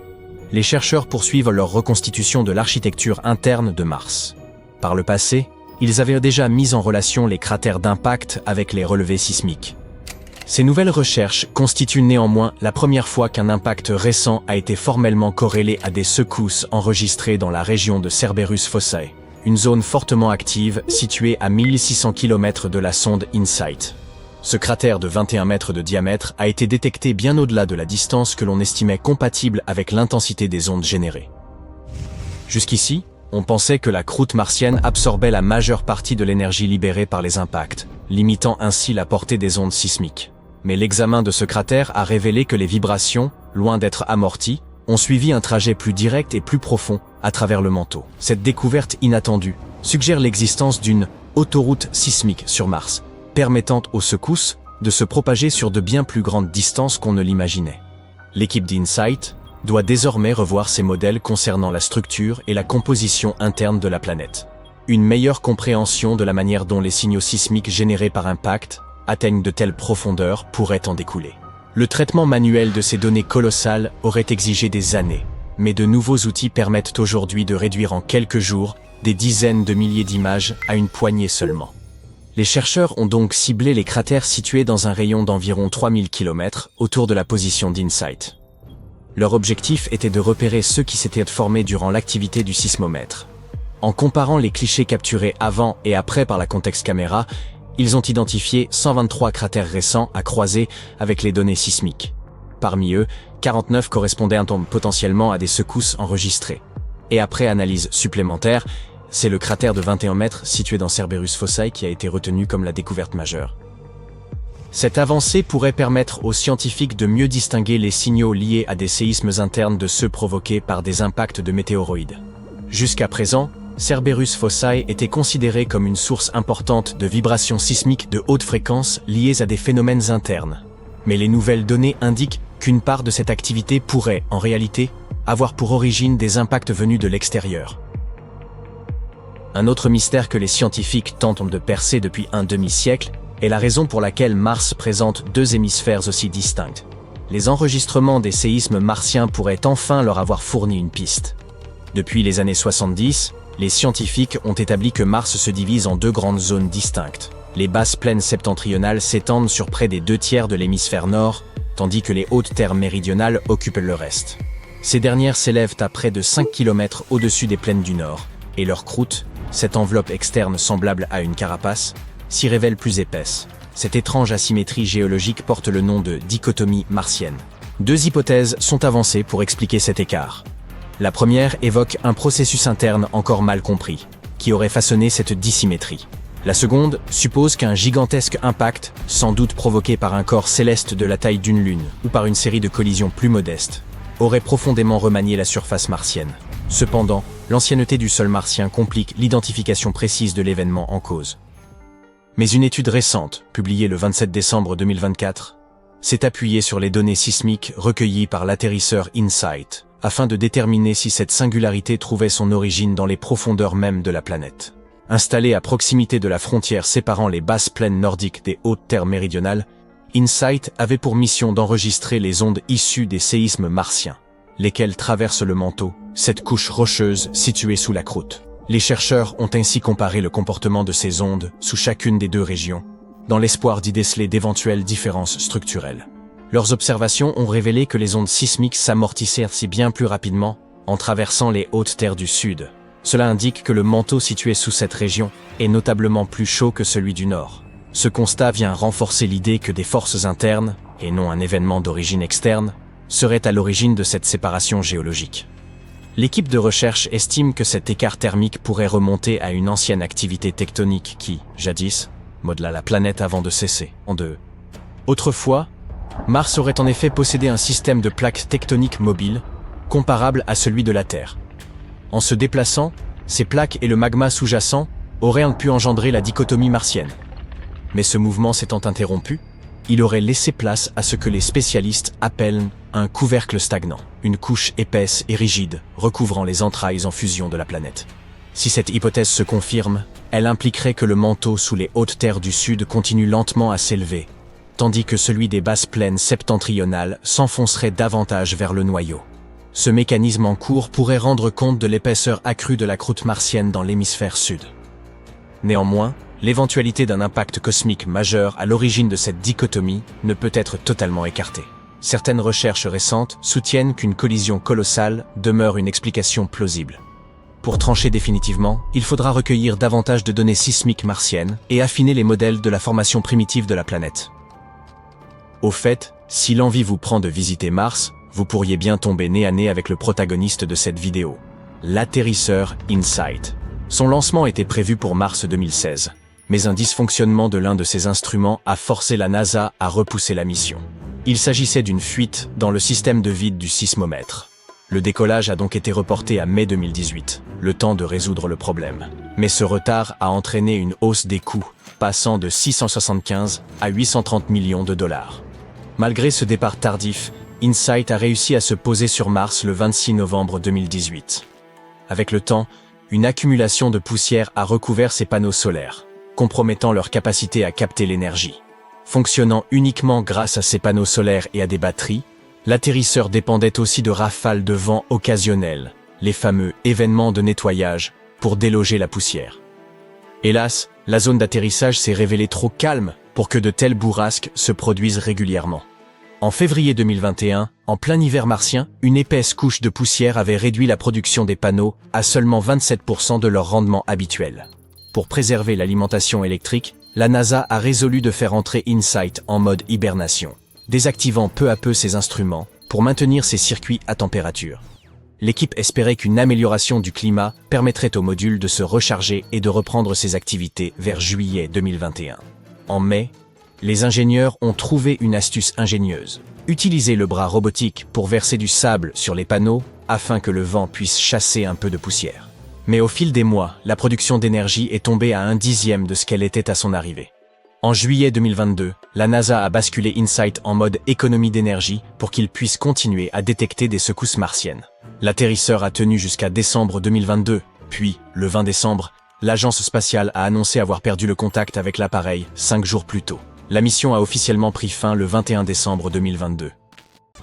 les chercheurs poursuivent leur reconstitution de l'architecture interne de Mars. Par le passé, ils avaient déjà mis en relation les cratères d'impact avec les relevés sismiques. Ces nouvelles recherches constituent néanmoins la première fois qu'un impact récent a été formellement corrélé à des secousses enregistrées dans la région de Cerberus Fossae, une zone fortement active située à 1600 km de la sonde InSight. Ce cratère de 21 mètres de diamètre a été détecté bien au-delà de la distance que l'on estimait compatible avec l'intensité des ondes générées. Jusqu'ici, on pensait que la croûte martienne absorbait la majeure partie de l'énergie libérée par les impacts, limitant ainsi la portée des ondes sismiques. Mais l'examen de ce cratère a révélé que les vibrations, loin d'être amorties, ont suivi un trajet plus direct et plus profond à travers le manteau. Cette découverte inattendue suggère l'existence d'une autoroute sismique sur Mars, permettant aux secousses de se propager sur de bien plus grandes distances qu'on ne l'imaginait. L'équipe d'InSight doit désormais revoir ses modèles concernant la structure et la composition interne de la planète. Une meilleure compréhension de la manière dont les signaux sismiques générés par impact atteignent de telles profondeurs pourrait en découler. Le traitement manuel de ces données colossales aurait exigé des années, mais de nouveaux outils permettent aujourd'hui de réduire en quelques jours des dizaines de milliers d'images à une poignée seulement. Les chercheurs ont donc ciblé les cratères situés dans un rayon d'environ 3000 km autour de la position d'InSight. Leur objectif était de repérer ceux qui s'étaient formés durant l'activité du sismomètre. En comparant les clichés capturés avant et après par la Context Camera, ils ont identifié 123 cratères récents à croiser avec les données sismiques. Parmi eux, 49 correspondaient potentiellement à des secousses enregistrées. Et après analyse supplémentaire, c'est le cratère de 21 mètres situé dans Cerberus Fossae qui a été retenu comme la découverte majeure. Cette avancée pourrait permettre aux scientifiques de mieux distinguer les signaux liés à des séismes internes de ceux provoqués par des impacts de météoroïdes. Jusqu'à présent, Cerberus Fossae était considéré comme une source importante de vibrations sismiques de haute fréquence liées à des phénomènes internes. Mais les nouvelles données indiquent qu'une part de cette activité pourrait, en réalité, avoir pour origine des impacts venus de l'extérieur. Un autre mystère que les scientifiques tentent de percer depuis un demi-siècle est la raison pour laquelle Mars présente deux hémisphères aussi distincts. Les enregistrements des séismes martiens pourraient enfin leur avoir fourni une piste. Depuis les années 70, les scientifiques ont établi que Mars se divise en deux grandes zones distinctes. Les basses plaines septentrionales s'étendent sur près des 2/3 de l'hémisphère nord, tandis que les hautes terres méridionales occupent le reste. Ces dernières s'élèvent à près de 5 km au-dessus des plaines du nord, et leur croûte, cette enveloppe externe semblable à une carapace, s'y révèle plus épaisse. Cette étrange asymétrie géologique porte le nom de dichotomie martienne. Deux hypothèses sont avancées pour expliquer cet écart. La première évoque un processus interne encore mal compris, qui aurait façonné cette dissymétrie. La seconde suppose qu'un gigantesque impact, sans doute provoqué par un corps céleste de la taille d'une lune, ou par une série de collisions plus modestes, aurait profondément remanié la surface martienne. Cependant, l'ancienneté du sol martien complique l'identification précise de l'événement en cause. Mais une étude récente, publiée le 27 décembre 2024, s'est appuyée sur les données sismiques recueillies par l'atterrisseur InSight, afin de déterminer si cette singularité trouvait son origine dans les profondeurs mêmes de la planète. Installé à proximité de la frontière séparant les basses plaines nordiques des hautes terres méridionales, InSight avait pour mission d'enregistrer les ondes issues des séismes martiens, lesquels traversent le manteau, cette couche rocheuse située sous la croûte. Les chercheurs ont ainsi comparé le comportement de ces ondes sous chacune des deux régions, dans l'espoir d'y déceler d'éventuelles différences structurelles. Leurs observations ont révélé que les ondes sismiques s'amortissaient si bien plus rapidement en traversant les hautes terres du sud. Cela indique que le manteau situé sous cette région est notablement plus chaud que celui du nord. Ce constat vient renforcer l'idée que des forces internes, et non un événement d'origine externe, seraient à l'origine de cette séparation géologique. L'équipe de recherche estime que cet écart thermique pourrait remonter à une ancienne activité tectonique qui, jadis, modela la planète avant de cesser en deux. Autrefois, Mars aurait en effet possédé un système de plaques tectoniques mobiles, comparable à celui de la Terre. En se déplaçant, ces plaques et le magma sous-jacent auraient pu engendrer la dichotomie martienne. Mais ce mouvement s'étant interrompu, il aurait laissé place à ce que les spécialistes appellent un couvercle stagnant, une couche épaisse et rigide recouvrant les entrailles en fusion de la planète. Si cette hypothèse se confirme, elle impliquerait que le manteau sous les hautes terres du sud continue lentement à s'élever, tandis que celui des basses plaines septentrionales s'enfoncerait davantage vers le noyau. Ce mécanisme en cours pourrait rendre compte de l'épaisseur accrue de la croûte martienne dans l'hémisphère sud. Néanmoins, l'éventualité d'un impact cosmique majeur à l'origine de cette dichotomie ne peut être totalement écartée. Certaines recherches récentes soutiennent qu'une collision colossale demeure une explication plausible. Pour trancher définitivement, il faudra recueillir davantage de données sismiques martiennes et affiner les modèles de la formation primitive de la planète. Au fait, si l'envie vous prend de visiter Mars, vous pourriez bien tomber nez à nez avec le protagoniste de cette vidéo, l'atterrisseur InSight. Son lancement était prévu pour mars 2016, mais un dysfonctionnement de l'un de ses instruments a forcé la NASA à repousser la mission. Il s'agissait d'une fuite dans le système de vide du sismomètre. Le décollage a donc été reporté à mai 2018, le temps de résoudre le problème. Mais ce retard a entraîné une hausse des coûts, passant de 675 à 830 millions de dollars. Malgré ce départ tardif, InSight a réussi à se poser sur Mars le 26 novembre 2018. Avec le temps, une accumulation de poussière a recouvert ses panneaux solaires, compromettant leur capacité à capter l'énergie. Fonctionnant uniquement grâce à ses panneaux solaires et à des batteries, l'atterrisseur dépendait aussi de rafales de vent occasionnelles, les fameux événements de nettoyage, pour déloger la poussière. Hélas, La zone d'atterrissage s'est révélée trop calme pour que de telles bourrasques se produisent régulièrement. En février 2021, en plein hiver martien, une épaisse couche de poussière avait réduit la production des panneaux à seulement 27% de leur rendement habituel. Pour préserver l'alimentation électrique, la NASA a résolu de faire entrer InSight en mode hibernation, désactivant peu à peu ses instruments pour maintenir ses circuits à température. L'équipe espérait qu'une amélioration du climat permettrait au module de se recharger et de reprendre ses activités vers juillet 2021. En mai, les ingénieurs ont trouvé une astuce ingénieuse. Utiliser le bras robotique pour verser du sable sur les panneaux afin que le vent puisse chasser un peu de poussière. Mais au fil des mois, la production d'énergie est tombée à 1/10 de ce qu'elle était à son arrivée. En juillet 2022, la NASA a basculé InSight en mode économie d'énergie pour qu'il puisse continuer à détecter des secousses martiennes. L'atterrisseur a tenu jusqu'à décembre 2022, puis, le 20 décembre, l'agence spatiale a annoncé avoir perdu le contact avec l'appareil 5 jours plus tôt. La mission a officiellement pris fin le 21 décembre 2022.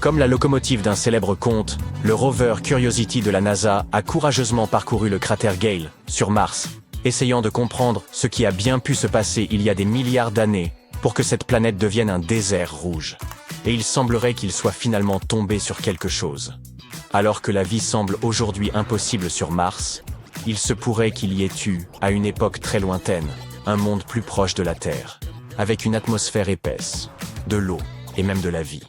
Comme la locomotive d'un célèbre conte, le rover Curiosity de la NASA a courageusement parcouru le cratère Gale, sur Mars, essayant de comprendre ce qui a bien pu se passer il y a des milliards d'années pour que cette planète devienne un désert rouge. Et il semblerait qu'il soit finalement tombé sur quelque chose. Alors que la vie semble aujourd'hui impossible sur Mars, il se pourrait qu'il y ait eu, à une époque très lointaine, un monde plus proche de la Terre, avec une atmosphère épaisse, de l'eau et même de la vie.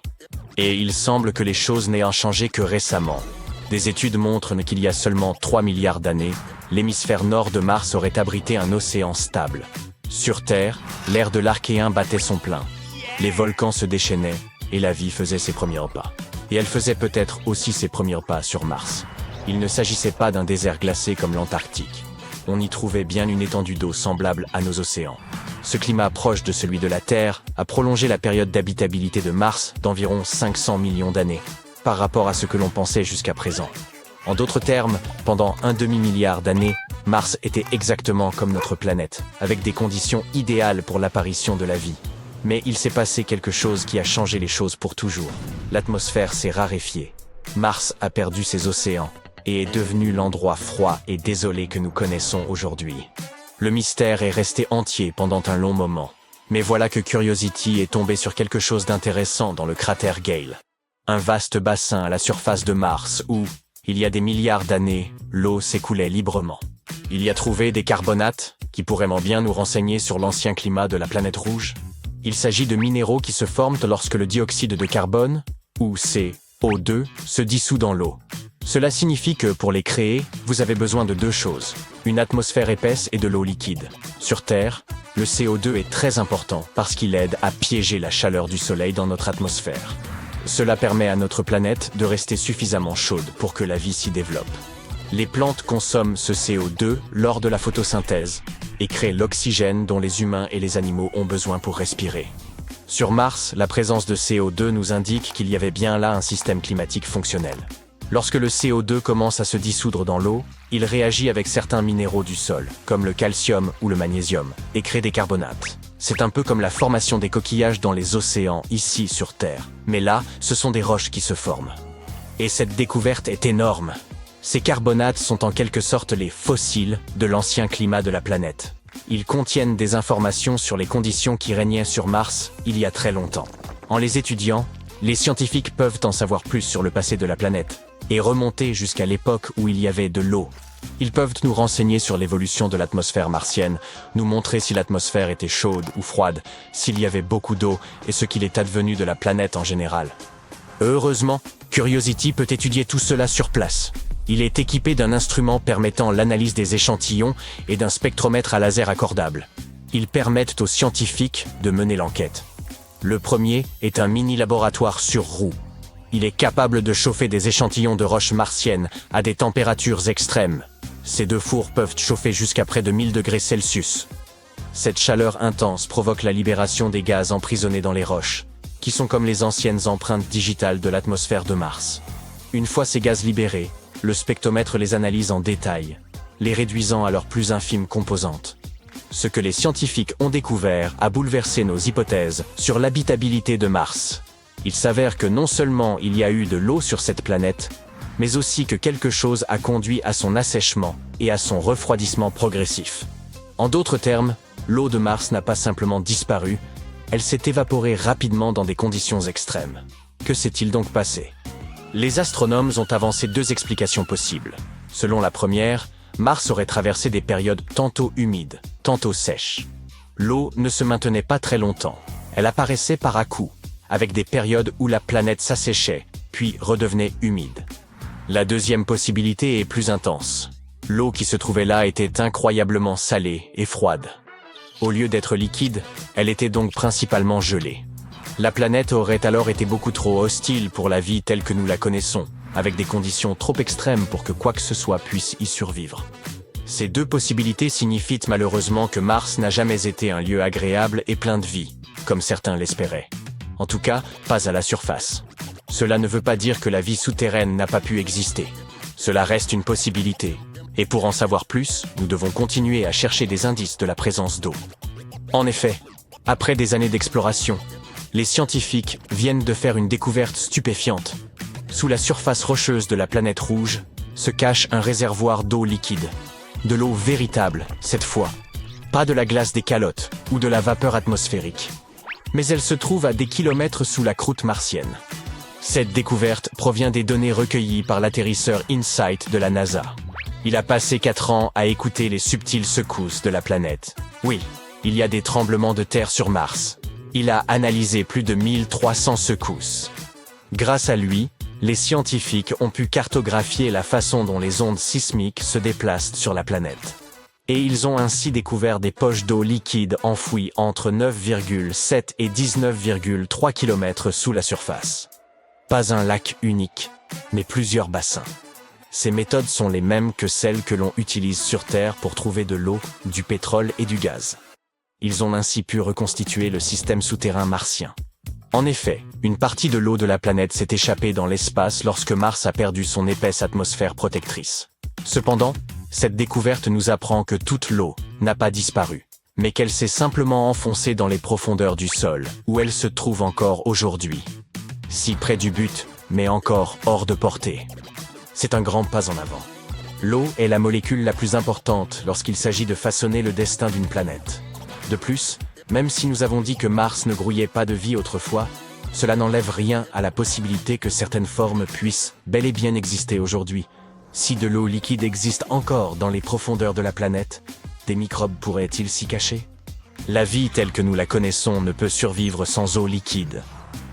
Et il semble que les choses n'aient changé que récemment. Des études montrent qu'il y a seulement 3 milliards d'années, l'hémisphère nord de Mars aurait abrité un océan stable. Sur Terre, l'air de l'Archéen battait son plein. Les volcans se déchaînaient et la vie faisait ses premiers pas. Et elle faisait peut-être aussi ses premiers pas sur Mars. Il ne s'agissait pas d'un désert glacé comme l'Antarctique. On y trouvait bien une étendue d'eau semblable à nos océans. Ce climat proche de celui de la Terre a prolongé la période d'habitabilité de Mars d'environ 500 millions d'années, par rapport à ce que l'on pensait jusqu'à présent. En d'autres termes, pendant un demi-milliard d'années, Mars était exactement comme notre planète, avec des conditions idéales pour l'apparition de la vie. Mais il s'est passé quelque chose qui a changé les choses pour toujours. L'atmosphère s'est raréfiée. Mars a perdu ses océans et est devenu l'endroit froid et désolé que nous connaissons aujourd'hui. Le mystère est resté entier pendant un long moment. Mais voilà que Curiosity est tombé sur quelque chose d'intéressant dans le cratère Gale. Un vaste bassin à la surface de Mars où, il y a des milliards d'années, l'eau s'écoulait librement. Il y a trouvé des carbonates qui pourraient bien nous renseigner sur l'ancien climat de la planète rouge. Il s'agit de minéraux qui se forment lorsque le dioxyde de carbone, ou CO2, se dissout dans l'eau. Cela signifie que, pour les créer, vous avez besoin de deux choses, une atmosphère épaisse et de l'eau liquide. Sur Terre, le CO2 est très important parce qu'il aide à piéger la chaleur du Soleil dans notre atmosphère. Cela permet à notre planète de rester suffisamment chaude pour que la vie s'y développe. Les plantes consomment ce CO2 lors de la photosynthèse et créent l'oxygène dont les humains et les animaux ont besoin pour respirer. Sur Mars, la présence de CO2 nous indique qu'il y avait bien là un système climatique fonctionnel. Lorsque le CO2 commence à se dissoudre dans l'eau, il réagit avec certains minéraux du sol, comme le calcium ou le magnésium, et crée des carbonates. C'est un peu comme la formation des coquillages dans les océans, ici sur Terre. Mais là, ce sont des roches qui se forment. Et cette découverte est énorme. Ces carbonates sont en quelque sorte les fossiles de l'ancien climat de la planète. Ils contiennent des informations sur les conditions qui régnaient sur Mars il y a très longtemps. En les étudiant, les scientifiques peuvent en savoir plus sur le passé de la planète et remonter jusqu'à l'époque où il y avait de l'eau. Ils peuvent nous renseigner sur l'évolution de l'atmosphère martienne, nous montrer si l'atmosphère était chaude ou froide, s'il y avait beaucoup d'eau et ce qu'il est advenu de la planète en général. Heureusement, Curiosity peut étudier tout cela sur place. Il est équipé d'un instrument permettant l'analyse des échantillons et d'un spectromètre à laser accordable. Ils permettent aux scientifiques de mener l'enquête. Le premier est un mini-laboratoire sur roue. Il est capable de chauffer des échantillons de roches martiennes à des températures extrêmes. Ces deux fours peuvent chauffer jusqu'à près de 1000 degrés Celsius. Cette chaleur intense provoque la libération des gaz emprisonnés dans les roches, qui sont comme les anciennes empreintes digitales de l'atmosphère de Mars. Une fois ces gaz libérés, le spectromètre les analyse en détail, les réduisant à leurs plus infimes composantes. Ce que les scientifiques ont découvert a bouleversé nos hypothèses sur l'habitabilité de Mars. Il s'avère que non seulement il y a eu de l'eau sur cette planète, mais aussi que quelque chose a conduit à son assèchement et à son refroidissement progressif. En d'autres termes, L'eau de Mars n'a pas simplement disparu, elle s'est évaporée rapidement dans des conditions extrêmes. Que s'est-il donc passé? Les astronomes ont avancé deux explications possibles. Selon la première, Mars aurait traversé des périodes tantôt humides, tantôt sèches. L'eau ne se maintenait pas très longtemps. Elle apparaissait par à-coups, avec des périodes où la planète s'asséchait, puis redevenait humide. La deuxième possibilité est plus intense. L'eau qui se trouvait là était incroyablement salée et froide. Au lieu d'être liquide, elle était donc principalement gelée. La planète aurait alors été beaucoup trop hostile pour la vie telle que nous la connaissons, avec des conditions trop extrêmes pour que quoi que ce soit puisse y survivre. Ces deux possibilités signifient malheureusement que Mars n'a jamais été un lieu agréable et plein de vie, comme certains l'espéraient. En tout cas, pas à la surface. Cela ne veut pas dire que la vie souterraine n'a pas pu exister. Cela reste une possibilité. Et pour en savoir plus, nous devons continuer à chercher des indices de la présence d'eau. En effet, après des années d'exploration, les scientifiques viennent de faire une découverte stupéfiante. Sous la surface rocheuse de la planète rouge se cache un réservoir d'eau liquide. De l'eau véritable, cette fois. Pas de la glace des calottes ou de la vapeur atmosphérique. Mais elle se trouve à des kilomètres sous la croûte martienne. Cette découverte provient des données recueillies par l'atterrisseur InSight de la NASA. Il a passé 4 ans à écouter les subtiles secousses de la planète. Oui, il y a des tremblements de terre sur Mars. Il a analysé plus de 1300 secousses. Grâce à lui, les scientifiques ont pu cartographier la façon dont les ondes sismiques se déplacent sur la planète. Et ils ont ainsi découvert des poches d'eau liquide enfouies entre 9,7 et 19,3 km sous la surface. Pas un lac unique, mais plusieurs bassins. Ces méthodes sont les mêmes que celles que l'on utilise sur Terre pour trouver de l'eau, du pétrole et du gaz. Ils ont ainsi pu reconstituer le système souterrain martien. En effet, une partie de l'eau de la planète s'est échappée dans l'espace lorsque Mars a perdu son épaisse atmosphère protectrice. Cependant, cette découverte nous apprend que toute l'eau n'a pas disparu, mais qu'elle s'est simplement enfoncée dans les profondeurs du sol, où elle se trouve encore aujourd'hui. Si près du but, mais encore hors de portée. C'est un grand pas en avant. L'eau est la molécule la plus importante lorsqu'il s'agit de façonner le destin d'une planète. De plus, même si nous avons dit que Mars ne grouillait pas de vie autrefois, cela n'enlève rien à la possibilité que certaines formes puissent bel et bien exister aujourd'hui. Si de l'eau liquide existe encore dans les profondeurs de la planète, des microbes pourraient-ils s'y cacher? La vie telle que nous la connaissons ne peut survivre sans eau liquide.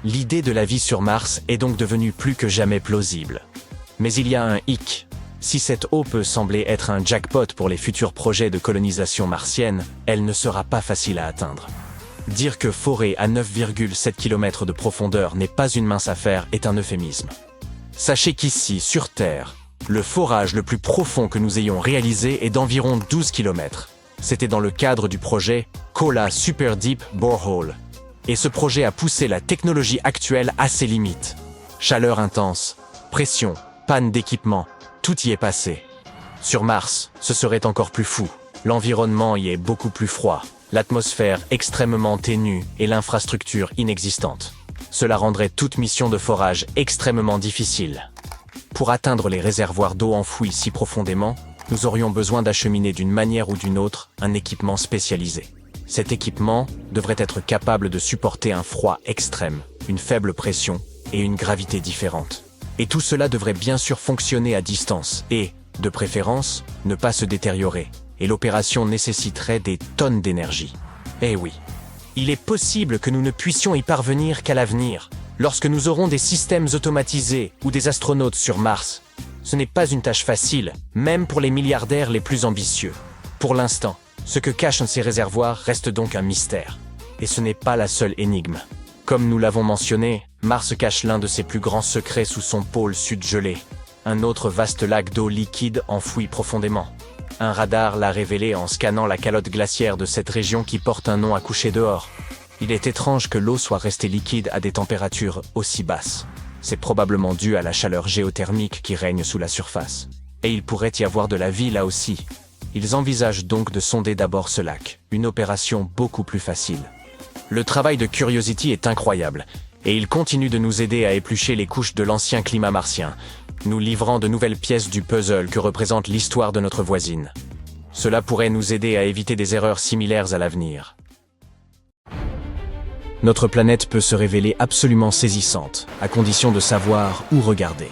L'idée de la vie sur Mars est donc devenue plus que jamais plausible. Mais il y a un hic. Si cette eau peut sembler être un jackpot pour les futurs projets de colonisation martienne, elle ne sera pas facile à atteindre. Dire que forer à 9,7 km de profondeur n'est pas une mince affaire est un euphémisme. Sachez qu'ici, sur Terre, le forage le plus profond que nous ayons réalisé est d'environ 12 km. C'était dans le cadre du projet Kola Super Deep Borehole. Et ce projet a poussé la technologie actuelle à ses limites. Chaleur intense, pression, panne d'équipement, tout y est passé. Sur Mars, ce serait encore plus fou. L'environnement y est beaucoup plus froid, l'atmosphère extrêmement ténue et l'infrastructure inexistante. Cela rendrait toute mission de forage extrêmement difficile. Pour atteindre les réservoirs d'eau enfouis si profondément, nous aurions besoin d'acheminer d'une manière ou d'une autre un équipement spécialisé. Cet équipement devrait être capable de supporter un froid extrême, une faible pression et une gravité différente. Et tout cela devrait bien sûr fonctionner à distance et, de préférence, ne pas se détériorer. Et l'opération nécessiterait des tonnes d'énergie. Eh oui, il est possible que nous ne puissions y parvenir qu'à l'avenir, lorsque nous aurons des systèmes automatisés ou des astronautes sur Mars. Ce n'est pas une tâche facile, même pour les milliardaires les plus ambitieux. Pour l'instant, ce que cachent ces réservoirs reste donc un mystère. Et ce n'est pas la seule énigme. Comme nous l'avons mentionné, Mars cache l'un de ses plus grands secrets sous son pôle sud gelé. Un autre vaste lac d'eau liquide enfoui profondément. Un radar l'a révélé en scannant la calotte glaciaire de cette région qui porte un nom à coucher dehors. Il est étrange que l'eau soit restée liquide à des températures aussi basses. C'est probablement dû à la chaleur géothermique qui règne sous la surface. Et il pourrait y avoir de la vie là aussi. Ils envisagent donc de sonder d'abord ce lac, une opération beaucoup plus facile. Le travail de Curiosity est incroyable, et il continue de nous aider à éplucher les couches de l'ancien climat martien, nous livrant de nouvelles pièces du puzzle que représente l'histoire de notre voisine. Cela pourrait nous aider à éviter des erreurs similaires à l'avenir. Notre planète peut se révéler absolument saisissante, à condition de savoir où regarder.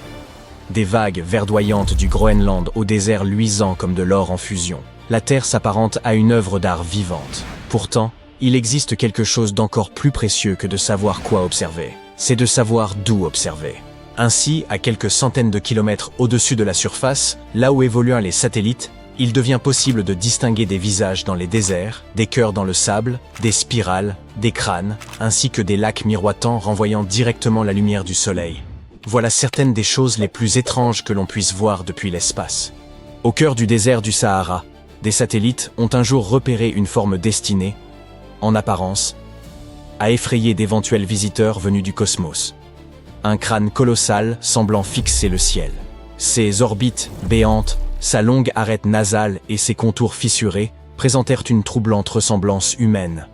Des vagues verdoyantes du Groenland au désert luisant comme de l'or en fusion, la Terre s'apparente à une œuvre d'art vivante. Pourtant, il existe quelque chose d'encore plus précieux que de savoir quoi observer. C'est de savoir d'où observer. Ainsi, à quelques centaines de kilomètres au-dessus de la surface, là où évoluent les satellites, il devient possible de distinguer des visages dans les déserts, des cœurs dans le sable, des spirales, des crânes, ainsi que des lacs miroitants renvoyant directement la lumière du soleil. Voilà certaines des choses les plus étranges que l'on puisse voir depuis l'espace. Au cœur du désert du Sahara, des satellites ont un jour repéré une forme destinée, en apparence, à effrayer d'éventuels visiteurs venus du cosmos. Un crâne colossal semblant fixer le ciel. Ses orbites béantes, sa longue arête nasale et ses contours fissurés présentèrent une troublante ressemblance humaine.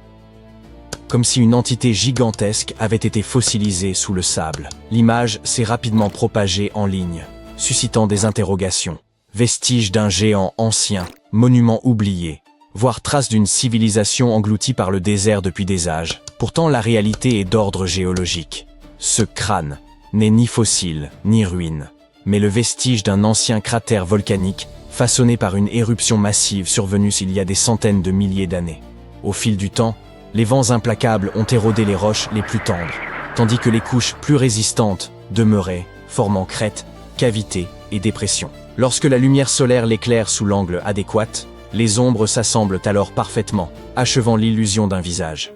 Comme si une entité gigantesque avait été fossilisée sous le sable. L'image s'est rapidement propagée en ligne, suscitant des interrogations. Vestiges d'un géant ancien, monument oublié, voire traces d'une civilisation engloutie par le désert depuis des âges. Pourtant, la réalité est d'ordre géologique. Ce crâne n'est ni fossile, ni ruine, mais le vestige d'un ancien cratère volcanique façonné par une éruption massive survenue il y a des centaines de milliers d'années. Au fil du temps, les vents implacables ont érodé les roches les plus tendres, tandis que les couches plus résistantes demeuraient, formant crêtes, cavités et dépressions. Lorsque la lumière solaire l'éclaire sous l'angle adéquat, les ombres s'assemblent alors parfaitement, achevant l'illusion d'un visage.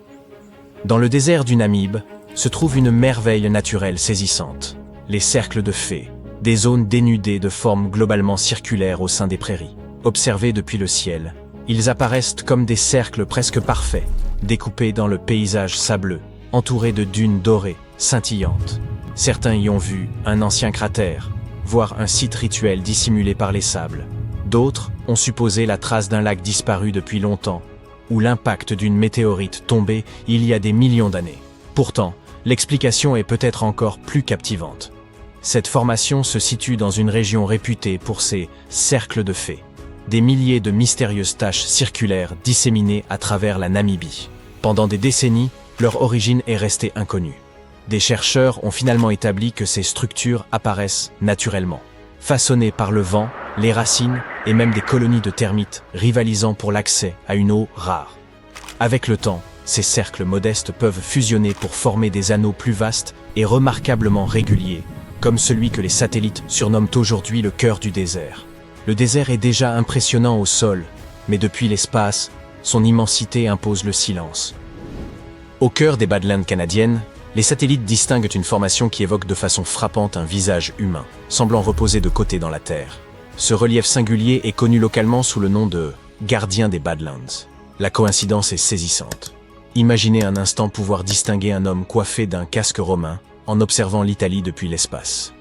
Dans le désert du Namib, se trouve une merveille naturelle saisissante, les cercles de fées, des zones dénudées de formes globalement circulaires au sein des prairies. Observés depuis le ciel, ils apparaissent comme des cercles presque parfaits, découpés dans le paysage sableux, entourés de dunes dorées, scintillantes. Certains y ont vu un ancien cratère, voire un site rituel dissimulé par les sables. D'autres ont supposé la trace d'un lac disparu depuis longtemps, ou l'impact d'une météorite tombée il y a des millions d'années. Pourtant, l'explication est peut-être encore plus captivante. Cette formation se situe dans une région réputée pour ses cercles de fées, des milliers de mystérieuses taches circulaires disséminées à travers la Namibie. Pendant des décennies, leur origine est restée inconnue. Des chercheurs ont finalement établi que ces structures apparaissent naturellement, façonnées par le vent, les racines et même des colonies de termites rivalisant pour l'accès à une eau rare. Avec le temps, ces cercles modestes peuvent fusionner pour former des anneaux plus vastes et remarquablement réguliers, comme celui que les satellites surnomment aujourd'hui le cœur du désert. Le désert est déjà impressionnant au sol, mais depuis l'espace, son immensité impose le silence. Au cœur des Badlands canadiennes, les satellites distinguent une formation qui évoque de façon frappante un visage humain, semblant reposer de côté dans la Terre. Ce relief singulier est connu localement sous le nom de « gardien des Badlands ». La coïncidence est saisissante. Imaginez un instant pouvoir distinguer un homme coiffé d'un casque romain en observant l'Italie depuis l'espace.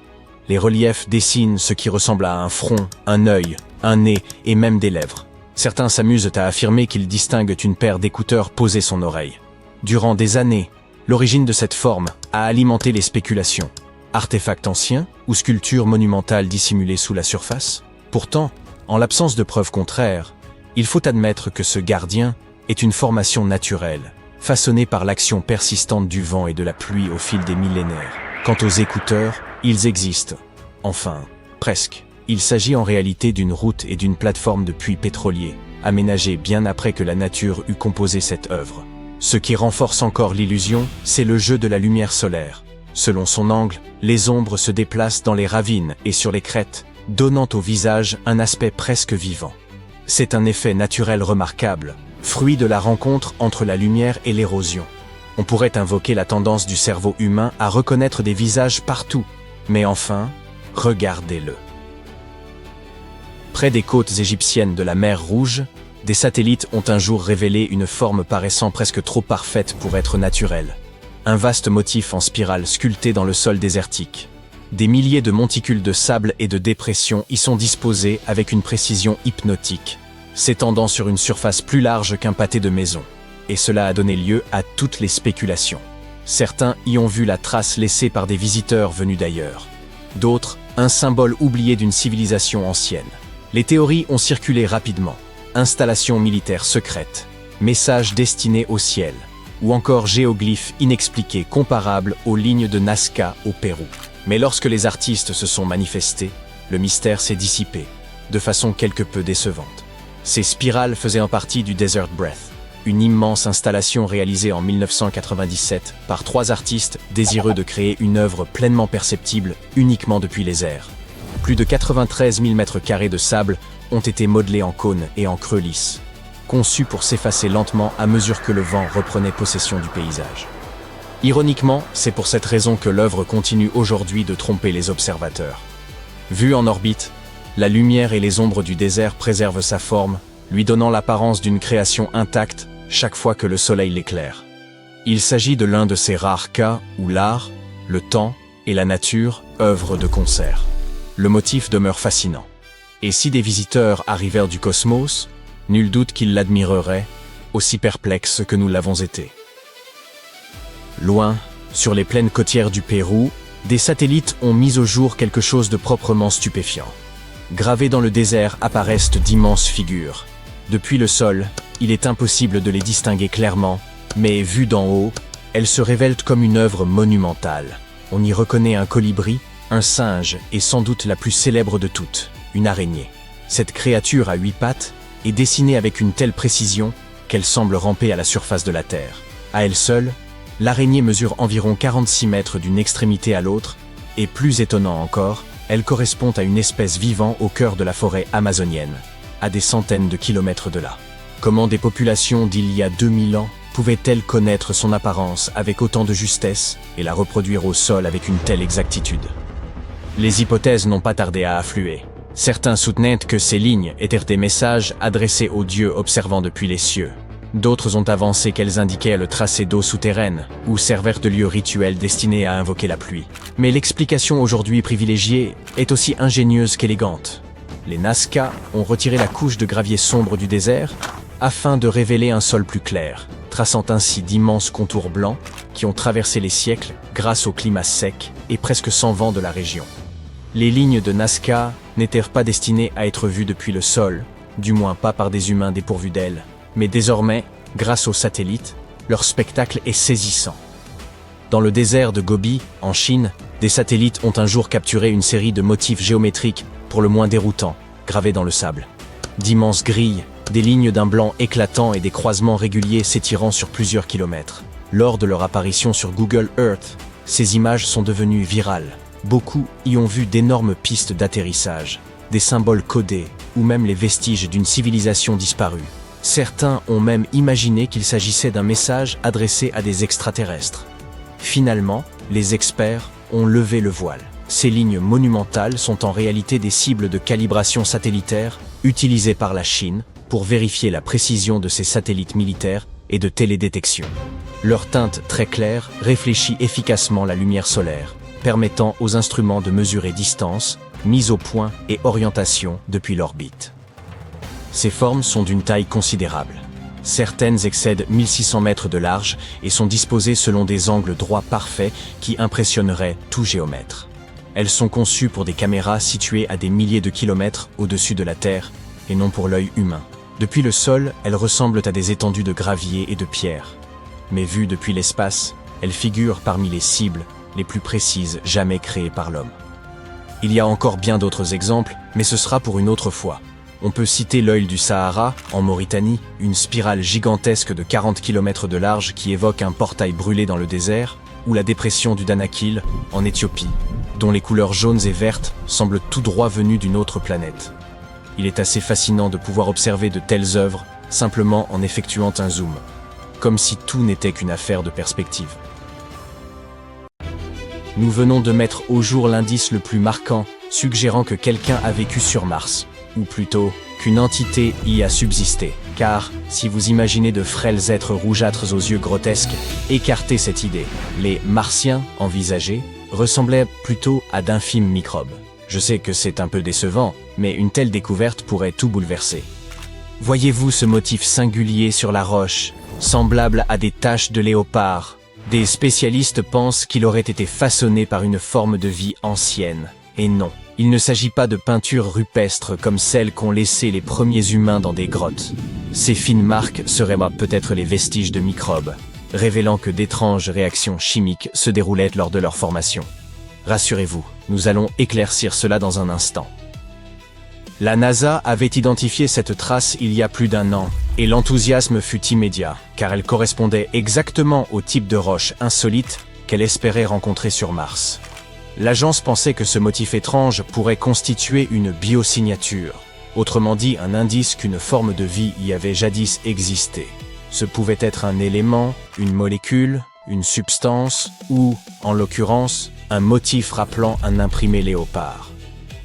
Les reliefs dessinent ce qui ressemble à un front, un œil, un nez et même des lèvres. Certains s'amusent à affirmer qu'ils distinguent une paire d'écouteurs posés son oreille. Durant des années, l'origine de cette forme a alimenté les spéculations. Artefacts anciens ou sculptures monumentales dissimulées sous la surface? Pourtant, en l'absence de preuves contraires, il faut admettre que ce gardien est une formation naturelle, façonnée par l'action persistante du vent et de la pluie au fil des millénaires. Quant aux écouteurs, ils existent. Enfin, presque. Il s'agit en réalité d'une route et d'une plateforme de puits pétroliers, aménagées bien après que la nature eut composé cette œuvre. Ce qui renforce encore l'illusion, c'est le jeu de la lumière solaire. Selon son angle, les ombres se déplacent dans les ravines et sur les crêtes, donnant au visage un aspect presque vivant. C'est un effet naturel remarquable, fruit de la rencontre entre la lumière et l'érosion. On pourrait invoquer la tendance du cerveau humain à reconnaître des visages partout, mais enfin, regardez-le. Près des côtes égyptiennes de la mer Rouge, des satellites ont un jour révélé une forme paraissant presque trop parfaite pour être naturelle. Un vaste motif en spirale sculpté dans le sol désertique. Des milliers de monticules de sable et de dépression y sont disposés avec une précision hypnotique, s'étendant sur une surface plus large qu'un pâté de maison. Et cela a donné lieu à toutes les spéculations. Certains y ont vu la trace laissée par des visiteurs venus d'ailleurs. D'autres, un symbole oublié d'une civilisation ancienne. Les théories ont circulé rapidement. installation militaire secrète, messages destinés au ciel, ou encore géoglyphes inexpliqués comparables aux lignes de Nazca au Pérou. Mais lorsque les artistes se sont manifestés, le mystère s'est dissipé, de façon quelque peu décevante. Ces spirales faisaient en partie du Desert Breath, une immense installation réalisée en 1997 par 3 artistes désireux de créer une œuvre pleinement perceptible uniquement depuis les airs. Plus de 93 000 m² de sable ont été modelés en cônes et en creux lisses, conçus pour s'effacer lentement à mesure que le vent reprenait possession du paysage. Ironiquement, c'est pour cette raison que l'œuvre continue aujourd'hui de tromper les observateurs. Vue en orbite, la lumière et les ombres du désert préservent sa forme, lui donnant l'apparence d'une création intacte chaque fois que le soleil l'éclaire. Il s'agit de l'un de ces rares cas où l'art, le temps et la nature œuvrent de concert. Le motif demeure fascinant. Et si des visiteurs arrivèrent du cosmos, nul doute qu'ils l'admireraient, aussi perplexes que nous l'avons été. Loin, sur les plaines côtières du Pérou, des satellites ont mis au jour quelque chose de proprement stupéfiant. Gravés dans le désert apparaissent d'immenses figures. Depuis le sol, il est impossible de les distinguer clairement, mais vues d'en haut, elles se révèlent comme une œuvre monumentale. On y reconnaît un colibri, un singe et sans doute la plus célèbre de toutes, une araignée. Cette créature à 8 pattes est dessinée avec une telle précision qu'elle semble ramper à la surface de la Terre. À elle seule, l'araignée mesure environ 46 mètres d'une extrémité à l'autre, et plus étonnant encore, elle correspond à une espèce vivant au cœur de la forêt amazonienne, à des centaines de kilomètres de là. Comment des populations d'il y a 2000 ans pouvaient-elles connaître son apparence avec autant de justesse et la reproduire au sol avec une telle exactitude? Les hypothèses n'ont pas tardé à affluer. Certains soutenaient que ces lignes étaient des messages adressés aux dieux observant depuis les cieux. D'autres ont avancé qu'elles indiquaient le tracé d'eau souterraine ou servèrent de lieu rituel destiné à invoquer la pluie. Mais l'explication aujourd'hui privilégiée est aussi ingénieuse qu'élégante. Les Nazca ont retiré la couche de gravier sombre du désert afin de révéler un sol plus clair, traçant ainsi d'immenses contours blancs qui ont traversé les siècles grâce au climat sec et presque sans vent de la région. Les lignes de Nazca n'étaient pas destinées à être vues depuis le sol, du moins pas par des humains dépourvus d'ailes. Mais désormais, grâce aux satellites, leur spectacle est saisissant. Dans le désert de Gobi, en Chine, des satellites ont un jour capturé une série de motifs géométriques pour le moins déroutants, gravés dans le sable. D'immenses grilles, des lignes d'un blanc éclatant et des croisements réguliers s'étirant sur plusieurs kilomètres. Lors de leur apparition sur Google Earth, ces images sont devenues virales. Beaucoup y ont vu d'énormes pistes d'atterrissage, des symboles codés ou même les vestiges d'une civilisation disparue. Certains ont même imaginé qu'il s'agissait d'un message adressé à des extraterrestres. Finalement, les experts ont levé le voile. Ces lignes monumentales sont en réalité des cibles de calibration satellitaire utilisées par la Chine pour vérifier la précision de ses satellites militaires et de télédétection. Leur teinte très claire réfléchit efficacement la lumière solaire, permettant aux instruments de mesurer distance, mise au point et orientation depuis l'orbite. Ces formes sont d'une taille considérable. Certaines excèdent 1600 mètres de large et sont disposées selon des angles droits parfaits qui impressionneraient tout géomètre. Elles sont conçues pour des caméras situées à des milliers de kilomètres au-dessus de la Terre et non pour l'œil humain. Depuis le sol, elles ressemblent à des étendues de gravier et de pierre. Mais vues depuis l'espace, elles figurent parmi les cibles les plus précises jamais créées par l'homme. Il y a encore bien d'autres exemples, mais ce sera pour une autre fois. On peut citer l'œil du Sahara, en Mauritanie, une spirale gigantesque de 40 km de large qui évoque un portail brûlé dans le désert, ou la dépression du Danakil, en Éthiopie, dont les couleurs jaunes et vertes semblent tout droit venues d'une autre planète. Il est assez fascinant de pouvoir observer de telles œuvres simplement en effectuant un zoom, comme si tout n'était qu'une affaire de perspective. Nous venons de mettre au jour l'indice le plus marquant, suggérant que quelqu'un a vécu sur Mars, ou plutôt qu'une entité y a subsisté. Car, si vous imaginez de frêles êtres rougeâtres aux yeux grotesques, écartez cette idée. Les Martiens envisagés ressemblaient plutôt à d'infimes microbes. Je sais que c'est un peu décevant, mais une telle découverte pourrait tout bouleverser. Voyez-vous ce motif singulier sur la roche, semblable à des taches de léopard? Des spécialistes pensent qu'il aurait été façonné par une forme de vie ancienne. Et non, Il ne s'agit pas de peintures rupestres comme celles qu'ont laissées les premiers humains dans des grottes. Ces fines marques seraient peut-être les vestiges de microbes, révélant que d'étranges réactions chimiques se déroulaient lors de leur formation. Rassurez-vous, nous allons éclaircir cela dans un instant. La NASA avait identifié cette trace il y a plus d'1 an, et l'enthousiasme fut immédiat, car elle correspondait exactement au type de roche insolite qu'elle espérait rencontrer sur Mars. L'agence pensait que ce motif étrange pourrait constituer une biosignature, autrement dit un indice qu'une forme de vie y avait jadis existé. Ce pouvait être un élément, une molécule, une substance ou, en l'occurrence, un motif rappelant un imprimé léopard.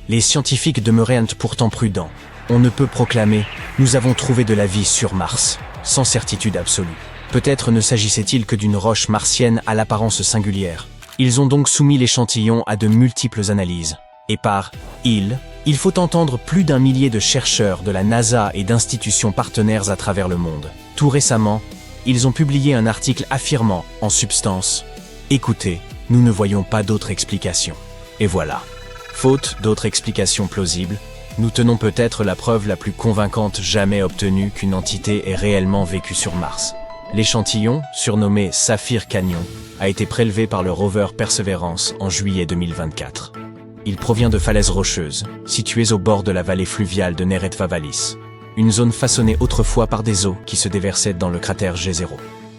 Les scientifiques demeuraient pourtant prudents. On ne peut proclamer « nous avons trouvé de la vie sur Mars », sans certitude absolue. Peut-être ne s'agissait-il que d'une roche martienne à l'apparence singulière. Ils ont donc soumis l'échantillon à de multiples analyses. Et par « il faut entendre plus d'1 millier de chercheurs de la NASA et d'institutions partenaires à travers le monde. Tout récemment, ils ont publié un article affirmant, en substance, « Écoutez, nous ne voyons pas d'autre explication. » Et voilà. Faute d'autres explications plausibles, nous tenons peut-être la preuve la plus convaincante jamais obtenue qu'une entité ait réellement vécu sur Mars. L'échantillon, surnommé Saphir Canyon, a été prélevé par le rover Perseverance en juillet 2024. Il provient de falaises rocheuses, situées au bord de la vallée fluviale de Neretva-Vallis, une zone façonnée autrefois par des eaux qui se déversaient dans le cratère G0.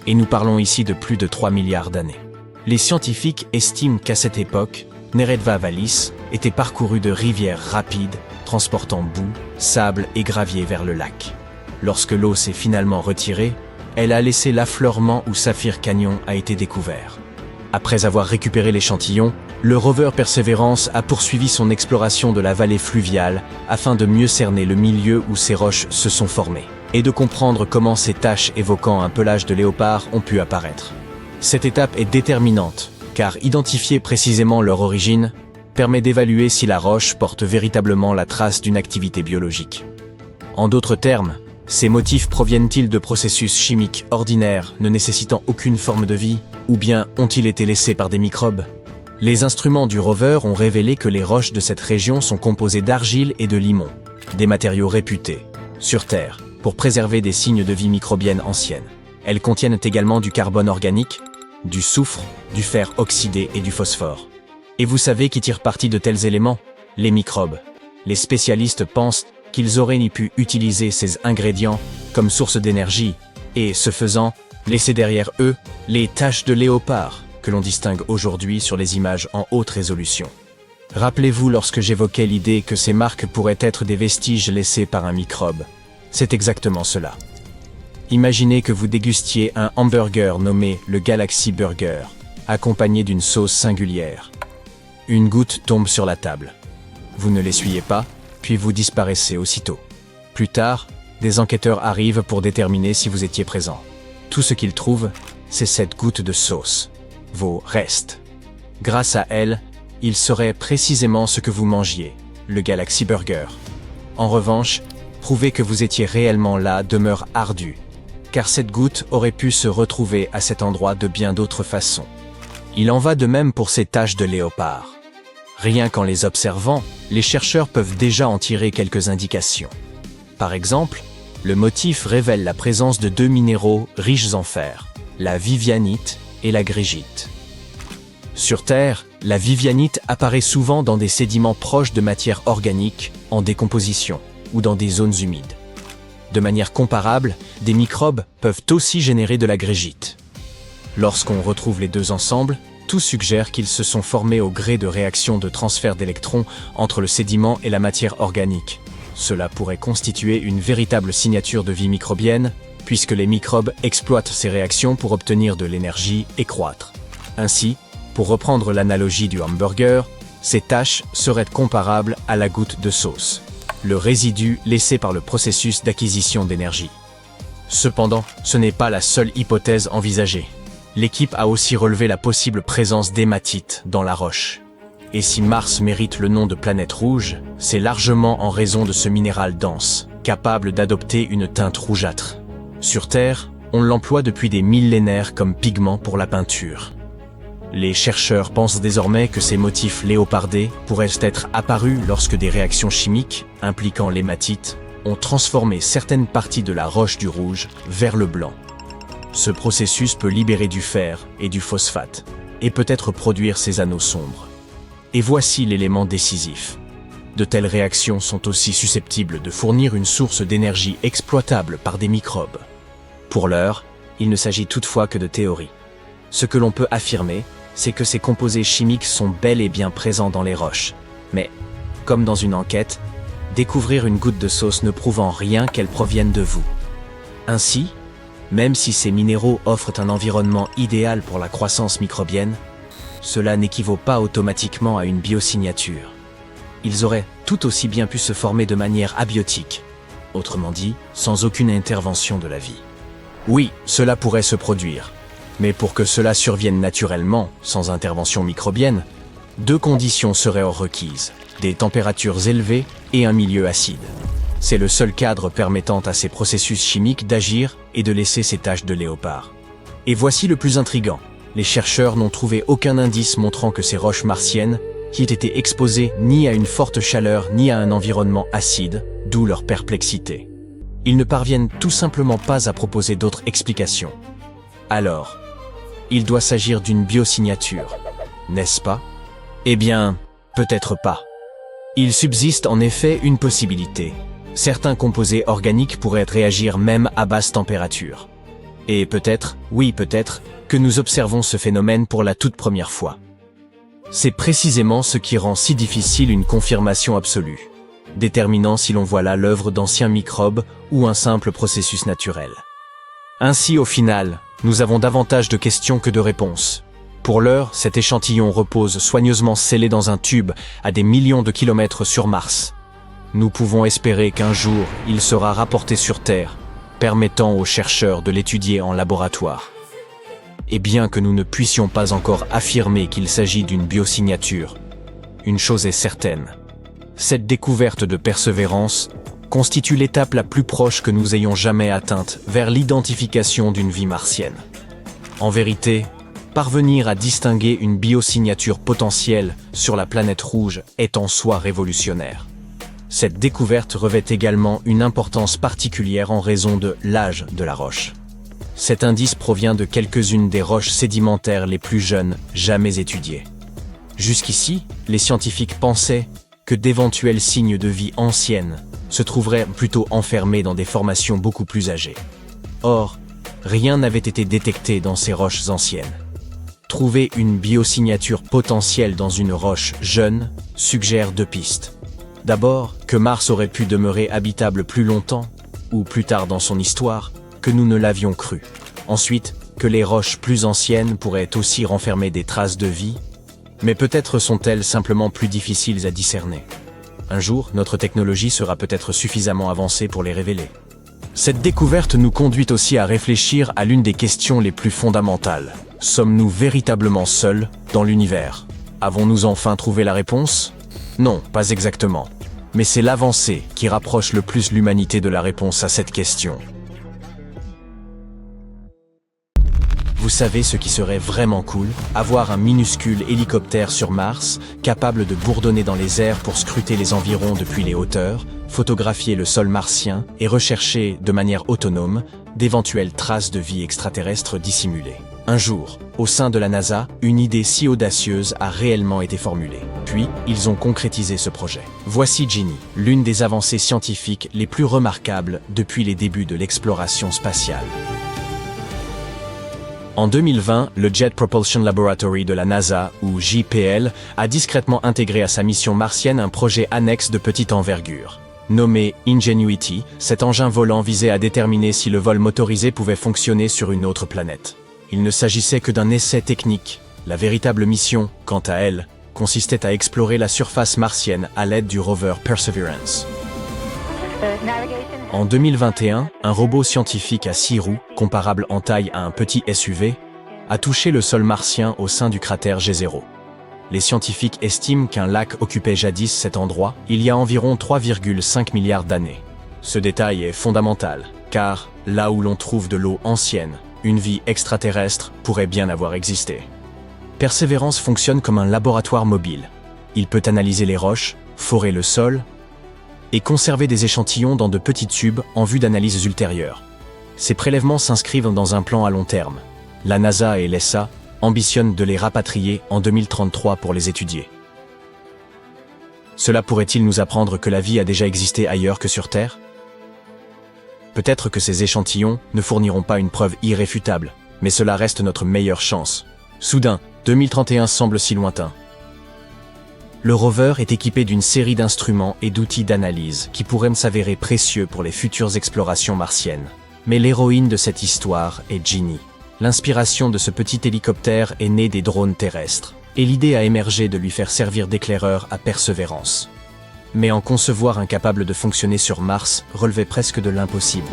Et nous parlons ici de plus de 3 milliards d'années. Les scientifiques estiment qu'à cette époque, Neretva-Vallis était parcouru de rivières rapides, transportant boue, sable et gravier vers le lac. Lorsque l'eau s'est finalement retirée, elle a laissé l'affleurement où Saphir Canyon a été découvert. Après avoir récupéré l'échantillon, le rover Perseverance a poursuivi son exploration de la vallée fluviale afin de mieux cerner le milieu où ces roches se sont formées et de comprendre comment ces taches évoquant un pelage de léopard ont pu apparaître. Cette étape est déterminante, car identifier précisément leur origine permet d'évaluer si la roche porte véritablement la trace d'une activité biologique. En d'autres termes, ces motifs proviennent-ils de processus chimiques ordinaires ne nécessitant aucune forme de vie, ou bien ont-ils été laissés par des microbes? Les instruments du rover ont révélé que les roches de cette région sont composées d'argile et de limon, des matériaux réputés, sur Terre, pour préserver des signes de vie microbienne ancienne. Elles contiennent également du carbone organique, du soufre, du fer oxydé et du phosphore. Et vous savez qui tire parti de tels éléments? Les microbes. Les spécialistes pensent qu'ils auraient ni pu utiliser ces ingrédients comme source d'énergie, et, ce faisant, laisser derrière eux les taches de léopard que l'on distingue aujourd'hui sur les images en haute résolution. Rappelez-vous lorsque j'évoquais l'idée que ces marques pourraient être des vestiges laissés par un microbe. C'est exactement cela. Imaginez que vous dégustiez un hamburger nommé le Galaxy Burger, accompagné d'une sauce singulière. Une goutte tombe sur la table. Vous ne l'essuyez pas, puis vous disparaissez aussitôt. Plus tard, des enquêteurs arrivent pour déterminer si vous étiez présent. Tout ce qu'ils trouvent, c'est cette goutte de sauce, vos restes. Grâce à elle, ils sauraient précisément ce que vous mangiez, le Galaxy Burger. En revanche, prouver que vous étiez réellement là demeure ardu, car cette goutte aurait pu se retrouver à cet endroit de bien d'autres façons. Il en va de même pour ces taches de léopard. Rien qu'en les observant, les chercheurs peuvent déjà en tirer quelques indications. Par exemple, le motif révèle la présence de 2 minéraux riches en fer, la vivianite et la grégite. Sur Terre, la vivianite apparaît souvent dans des sédiments proches de matières organiques, en décomposition, ou dans des zones humides. De manière comparable, des microbes peuvent aussi générer de la grégite. Lorsqu'on retrouve les deux ensemble, tout suggère qu'ils se sont formés au gré de réactions de transfert d'électrons entre le sédiment et la matière organique. Cela pourrait constituer une véritable signature de vie microbienne, puisque les microbes exploitent ces réactions pour obtenir de l'énergie et croître. Ainsi, pour reprendre l'analogie du hamburger, ces taches seraient comparables à la goutte de sauce, le résidu laissé par le processus d'acquisition d'énergie. Cependant, ce n'est pas la seule hypothèse envisagée. L'équipe a aussi relevé la possible présence d'hématite dans la roche. Et si Mars mérite le nom de planète rouge, c'est largement en raison de ce minéral dense, capable d'adopter une teinte rougeâtre. Sur Terre, on l'emploie depuis des millénaires comme pigment pour la peinture. Les chercheurs pensent désormais que ces motifs léopardés pourraient être apparus lorsque des réactions chimiques, impliquant l'hématite, ont transformé certaines parties de la roche du rouge vers le blanc. Ce processus peut libérer du fer et du phosphate, et peut-être produire ces anneaux sombres. Et voici l'élément décisif. De telles réactions sont aussi susceptibles de fournir une source d'énergie exploitable par des microbes. Pour l'heure, il ne s'agit toutefois que de théorie. Ce que l'on peut affirmer, c'est que ces composés chimiques sont bel et bien présents dans les roches. Mais, comme dans une enquête, découvrir une goutte de sauce ne prouve en rien qu'elle provienne de vous. Ainsi, même si ces minéraux offrent un environnement idéal pour la croissance microbienne, cela n'équivaut pas automatiquement à une biosignature. Ils auraient tout aussi bien pu se former de manière abiotique, autrement dit, sans aucune intervention de la vie. Oui, cela pourrait se produire, mais pour que cela survienne naturellement, sans intervention microbienne, deux conditions seraient requises, des températures élevées et un milieu acide. C'est le seul cadre permettant à ces processus chimiques d'agir et de laisser ces taches de léopard. Et voici le plus intrigant. Les chercheurs n'ont trouvé aucun indice montrant que ces roches martiennes qui aient été exposées ni à une forte chaleur ni à un environnement acide, d'où leur perplexité. Ils ne parviennent tout simplement pas à proposer d'autres explications. Alors, il doit s'agir d'une biosignature, n'est-ce pas? Eh bien, peut-être pas. Il subsiste en effet une possibilité. Certains composés organiques pourraient réagir même à basse température. Et peut-être, oui peut-être, que nous observons ce phénomène pour la toute première fois. C'est précisément ce qui rend si difficile une confirmation absolue, déterminant si l'on voit là l'œuvre d'anciens microbes ou un simple processus naturel. Ainsi, au final, nous avons davantage de questions que de réponses. Pour l'heure, cet échantillon repose soigneusement scellé dans un tube à des millions de kilomètres sur Mars. Nous pouvons espérer qu'un jour, il sera rapporté sur Terre, permettant aux chercheurs de l'étudier en laboratoire. Et bien que nous ne puissions pas encore affirmer qu'il s'agit d'une biosignature, une chose est certaine. Cette découverte de persévérance constitue l'étape la plus proche que nous ayons jamais atteinte vers l'identification d'une vie martienne. En vérité, parvenir à distinguer une biosignature potentielle sur la planète rouge est en soi révolutionnaire. Cette découverte revêt également une importance particulière en raison de l'âge de la roche. Cet indice provient de quelques-unes des roches sédimentaires les plus jeunes jamais étudiées. Jusqu'ici, les scientifiques pensaient que d'éventuels signes de vie ancienne se trouveraient plutôt enfermés dans des formations beaucoup plus âgées. Or, rien n'avait été détecté dans ces roches anciennes. Trouver une biosignature potentielle dans une roche jeune suggère deux pistes. D'abord, que Mars aurait pu demeurer habitable plus longtemps, ou plus tard dans son histoire, que nous ne l'avions cru. Ensuite, que les roches plus anciennes pourraient aussi renfermer des traces de vie, mais peut-être sont-elles simplement plus difficiles à discerner. Un jour, notre technologie sera peut-être suffisamment avancée pour les révéler. Cette découverte nous conduit aussi à réfléchir à l'une des questions les plus fondamentales. Sommes-nous véritablement seuls dans l'univers? Avons-nous enfin trouvé la réponse? Non, pas exactement. Mais c'est l'avancée qui rapproche le plus l'humanité de la réponse à cette question. Vous savez ce qui serait vraiment cool? Avoir un minuscule hélicoptère sur Mars, capable de bourdonner dans les airs pour scruter les environs depuis les hauteurs, photographier le sol martien et rechercher, de manière autonome, d'éventuelles traces de vie extraterrestre dissimulées. Un jour, au sein de la NASA, une idée si audacieuse a réellement été formulée. Puis, ils ont concrétisé ce projet. Voici Genie, l'une des avancées scientifiques les plus remarquables depuis les débuts de l'exploration spatiale. En 2020, le Jet Propulsion Laboratory de la NASA, ou JPL, a discrètement intégré à sa mission martienne un projet annexe de petite envergure. Nommé Ingenuity, cet engin volant visait à déterminer si le vol motorisé pouvait fonctionner sur une autre planète. Il ne s'agissait que d'un essai technique. La véritable mission, quant à elle, consistait à explorer la surface martienne à l'aide du rover Perseverance. En 2021, un robot scientifique à 6 roues, comparable en taille à un petit SUV, a touché le sol martien au sein du cratère G0. Les scientifiques estiment qu'un lac occupait jadis cet endroit il y a environ 3,5 milliards d'années. Ce détail est fondamental, car là où l'on trouve de l'eau ancienne, une vie extraterrestre pourrait bien avoir existé. Perseverance fonctionne comme un laboratoire mobile. Il peut analyser les roches, forer le sol et conserver des échantillons dans de petits tubes en vue d'analyses ultérieures. Ces prélèvements s'inscrivent dans un plan à long terme. La NASA et l'ESA ambitionnent de les rapatrier en 2033 pour les étudier. Cela pourrait-il nous apprendre que la vie a déjà existé ailleurs que sur Terre? Peut-être que ces échantillons ne fourniront pas une preuve irréfutable, mais cela reste notre meilleure chance. Soudain, 2031 semble si lointain. Le rover est équipé d'une série d'instruments et d'outils d'analyse qui pourraient s'avérer précieux pour les futures explorations martiennes. Mais l'héroïne de cette histoire est Ginny. L'inspiration de ce petit hélicoptère est née des drones terrestres, et l'idée a émergé de lui faire servir d'éclaireur à Perseverance. Mais en concevoir un capable de fonctionner sur Mars relevait presque de l'impossible.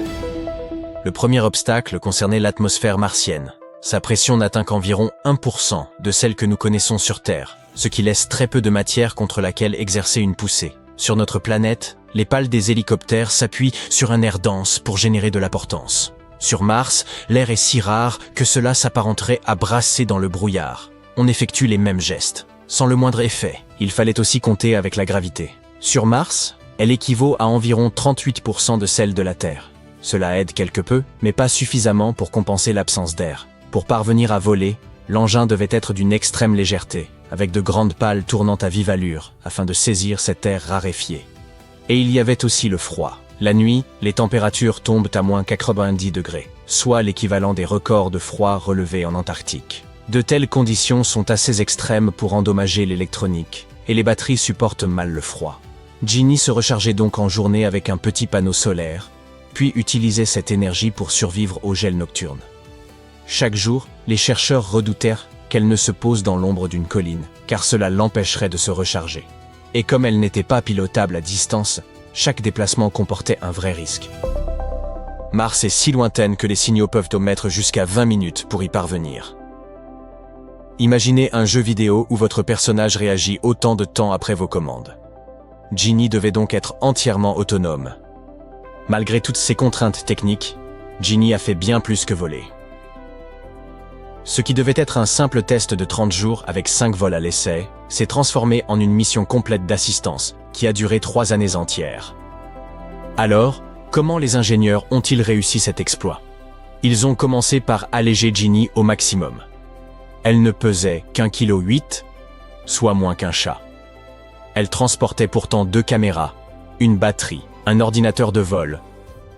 Le premier obstacle concernait l'atmosphère martienne. Sa pression n'atteint qu'environ 1% de celle que nous connaissons sur Terre, ce qui laisse très peu de matière contre laquelle exercer une poussée. Sur notre planète, les pales des hélicoptères s'appuient sur un air dense pour générer de la portance. Sur Mars, l'air est si rare que cela s'apparenterait à brasser dans le brouillard. On effectue les mêmes gestes. Sans le moindre effet, il fallait aussi compter avec la gravité. Sur Mars, elle équivaut à environ 38% de celle de la Terre. Cela aide quelque peu, mais pas suffisamment pour compenser l'absence d'air. Pour parvenir à voler, l'engin devait être d'une extrême légèreté, avec de grandes pales tournant à vive allure, afin de saisir cet air raréfié. Et il y avait aussi le froid. La nuit, les températures tombent à moins 90 degrés, soit l'équivalent des records de froid relevés en Antarctique. De telles conditions sont assez extrêmes pour endommager l'électronique, et les batteries supportent mal le froid. Ginny se rechargeait donc en journée avec un petit panneau solaire, puis utilisait cette énergie pour survivre au gel nocturne. Chaque jour, les chercheurs redoutèrent qu'elle ne se pose dans l'ombre d'une colline, car cela l'empêcherait de se recharger. Et comme elle n'était pas pilotable à distance, chaque déplacement comportait un vrai risque. Mars est si lointaine que les signaux peuvent omettre jusqu'à 20 minutes pour y parvenir. Imaginez un jeu vidéo où votre personnage réagit autant de temps après vos commandes. Ginny devait donc être entièrement autonome. Malgré toutes ces contraintes techniques, Ginny a fait bien plus que voler. Ce qui devait être un simple test de 30 jours avec 5 vols à l'essai, s'est transformé en une mission complète d'assistance qui a duré 3 années entières. Alors, comment les ingénieurs ont-ils réussi cet exploit? Ils ont commencé par alléger Ginny au maximum. Elle ne pesait qu'1,8 kg, soit moins qu'un chat. Elle transportait pourtant 2 caméras, une batterie, un ordinateur de vol,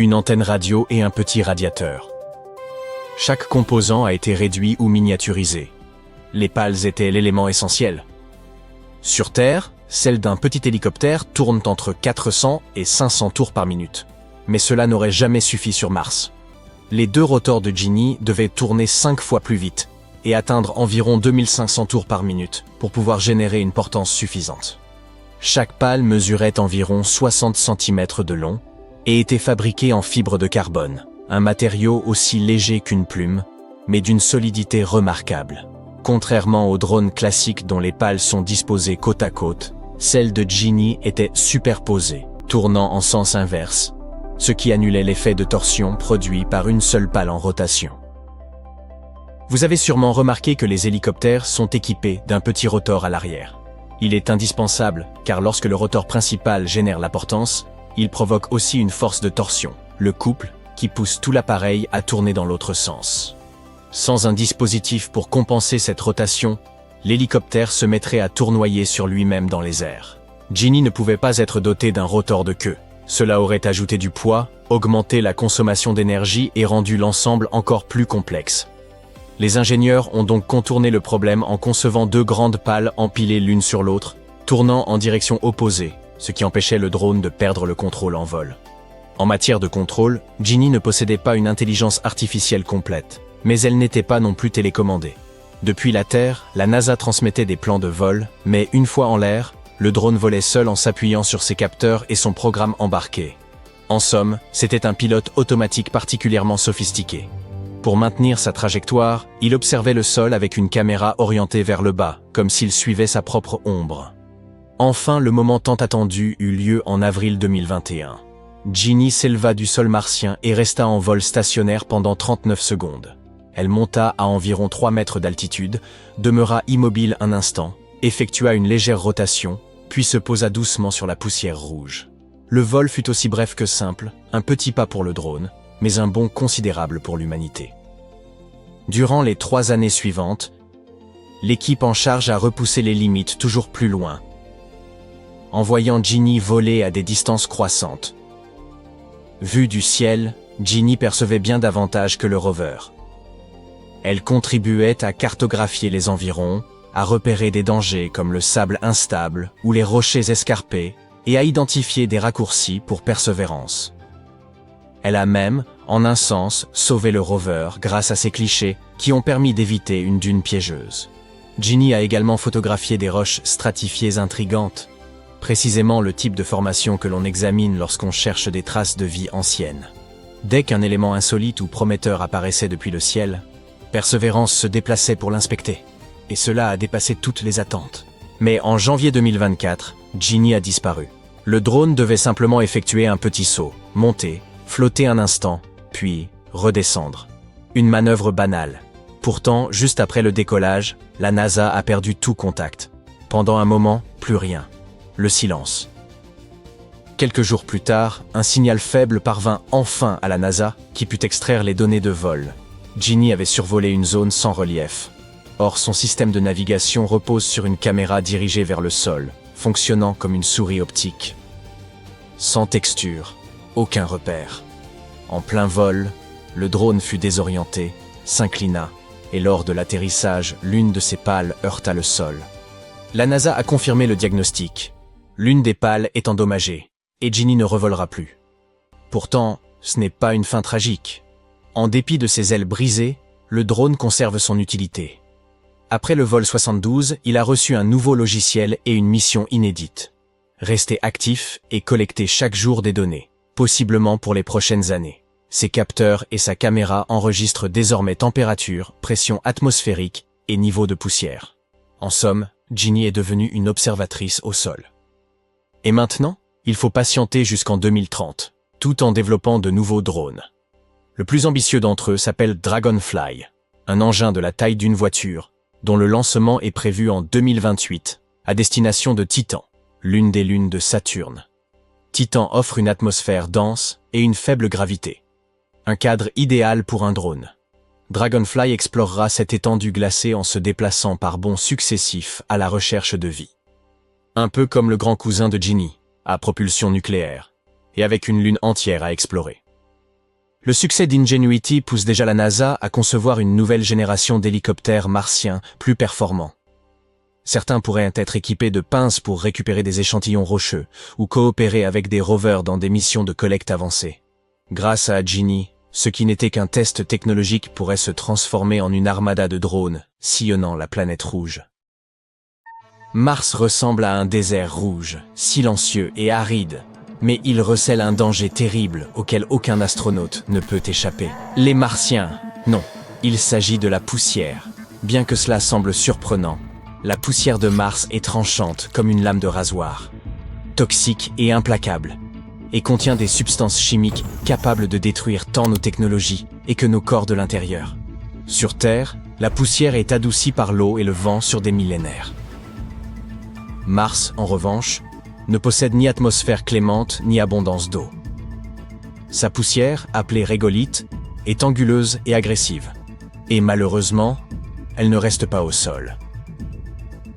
une antenne radio et un petit radiateur. Chaque composant a été réduit ou miniaturisé. Les pales étaient l'élément essentiel. Sur Terre, celles d'un petit hélicoptère tournent entre 400 et 500 tours par minute. Mais cela n'aurait jamais suffi sur Mars. Les 2 rotors de Ginny devaient tourner 5 fois plus vite et atteindre environ 2500 tours par minute pour pouvoir générer une portance suffisante. Chaque pale mesurait environ 60 cm de long et était fabriquée en fibre de carbone, un matériau aussi léger qu'une plume, mais d'une solidité remarquable. Contrairement aux drones classiques dont les pales sont disposées côte à côte, celle de Ginny était superposée, tournant en sens inverse, ce qui annulait l'effet de torsion produit par une seule pale en rotation. Vous avez sûrement remarqué que les hélicoptères sont équipés d'un petit rotor à l'arrière. Il est indispensable car lorsque le rotor principal génère la portance, il provoque aussi une force de torsion, le couple, qui pousse tout l'appareil à tourner dans l'autre sens. Sans un dispositif pour compenser cette rotation, l'hélicoptère se mettrait à tournoyer sur lui-même dans les airs. Ginny ne pouvait pas être dotée d'un rotor de queue. Cela aurait ajouté du poids, augmenté la consommation d'énergie et rendu l'ensemble encore plus complexe. Les ingénieurs ont donc contourné le problème en concevant 2 grandes pales empilées l'une sur l'autre, tournant en direction opposée, ce qui empêchait le drone de perdre le contrôle en vol. En matière de contrôle, Ginny ne possédait pas une intelligence artificielle complète, mais elle n'était pas non plus télécommandée. Depuis la Terre, la NASA transmettait des plans de vol, mais une fois en l'air, le drone volait seul en s'appuyant sur ses capteurs et son programme embarqué. En somme, c'était un pilote automatique particulièrement sophistiqué. Pour maintenir sa trajectoire, il observait le sol avec une caméra orientée vers le bas, comme s'il suivait sa propre ombre. Enfin, le moment tant attendu eut lieu en avril 2021. Ginny s'éleva du sol martien et resta en vol stationnaire pendant 39 secondes. Elle monta à environ 3 mètres d'altitude, demeura immobile un instant, effectua une légère rotation, puis se posa doucement sur la poussière rouge. Le vol fut aussi bref que simple, un petit pas pour le drone, mais un bond considérable pour l'humanité. Durant les 3 années suivantes, l'équipe en charge a repoussé les limites toujours plus loin, en voyant Ginny voler à des distances croissantes. Vue du ciel, Ginny percevait bien davantage que le rover. Elle contribuait à cartographier les environs, à repérer des dangers comme le sable instable ou les rochers escarpés et à identifier des raccourcis pour persévérance. Elle a même, en un sens, sauvé le rover grâce à ses clichés qui ont permis d'éviter une dune piégeuse. Ginny a également photographié des roches stratifiées intrigantes, précisément le type de formation que l'on examine lorsqu'on cherche des traces de vie ancienne. Dès qu'un élément insolite ou prometteur apparaissait depuis le ciel, Persévérance se déplaçait pour l'inspecter, et cela a dépassé toutes les attentes. Mais en janvier 2024, Ginny a disparu. Le drone devait simplement effectuer un petit saut, monter, flotter un instant, puis redescendre. Une manœuvre banale. Pourtant, juste après le décollage, la NASA a perdu tout contact. Pendant un moment, plus rien. Le silence. Quelques jours plus tard, un signal faible parvint enfin à la NASA qui put extraire les données de vol. Ginny avait survolé une zone sans relief. Or, son système de navigation repose sur une caméra dirigée vers le sol, fonctionnant comme une souris optique. Sans texture, aucun repère. En plein vol, le drone fut désorienté, s'inclina, et lors de l'atterrissage, l'une de ses pales heurta le sol. La NASA a confirmé le diagnostic. L'une des pales est endommagée, et Ginny ne revolera plus. Pourtant, ce n'est pas une fin tragique. En dépit de ses ailes brisées, le drone conserve son utilité. Après le vol 72, il a reçu un nouveau logiciel et une mission inédite. Rester actif et collecter chaque jour des données, possiblement pour les prochaines années. Ses capteurs et sa caméra enregistrent désormais température, pression atmosphérique et niveau de poussière. En somme, Ginny est devenue une observatrice au sol. Et maintenant, il faut patienter jusqu'en 2030, tout en développant de nouveaux drones. Le plus ambitieux d'entre eux s'appelle Dragonfly, un engin de la taille d'une voiture, dont le lancement est prévu en 2028, à destination de Titan, l'une des lunes de Saturne. Titan offre une atmosphère dense et une faible gravité. Un cadre idéal pour un drone. Dragonfly explorera cette étendue glacée en se déplaçant par bonds successifs à la recherche de vie. Un peu comme le grand cousin de Ginny, à propulsion nucléaire, et avec une lune entière à explorer. Le succès d'Ingenuity pousse déjà la NASA à concevoir une nouvelle génération d'hélicoptères martiens plus performants. Certains pourraient être équipés de pinces pour récupérer des échantillons rocheux ou coopérer avec des rovers dans des missions de collecte avancées. Grâce à Ginny, ce qui n'était qu'un test technologique pourrait se transformer en une armada de drones sillonnant la planète rouge. Mars ressemble à un désert rouge, silencieux et aride. Mais il recèle un danger terrible auquel aucun astronaute ne peut échapper. Les Martiens, non, il s'agit de la poussière. Bien que cela semble surprenant, la poussière de Mars est tranchante comme une lame de rasoir, toxique et implacable, et contient des substances chimiques capables de détruire tant nos technologies et que nos corps de l'intérieur. Sur Terre, la poussière est adoucie par l'eau et le vent sur des millénaires. Mars, en revanche, ne possède ni atmosphère clémente ni abondance d'eau. Sa poussière, appelée régolithe, est anguleuse et agressive. Et malheureusement, elle ne reste pas au sol.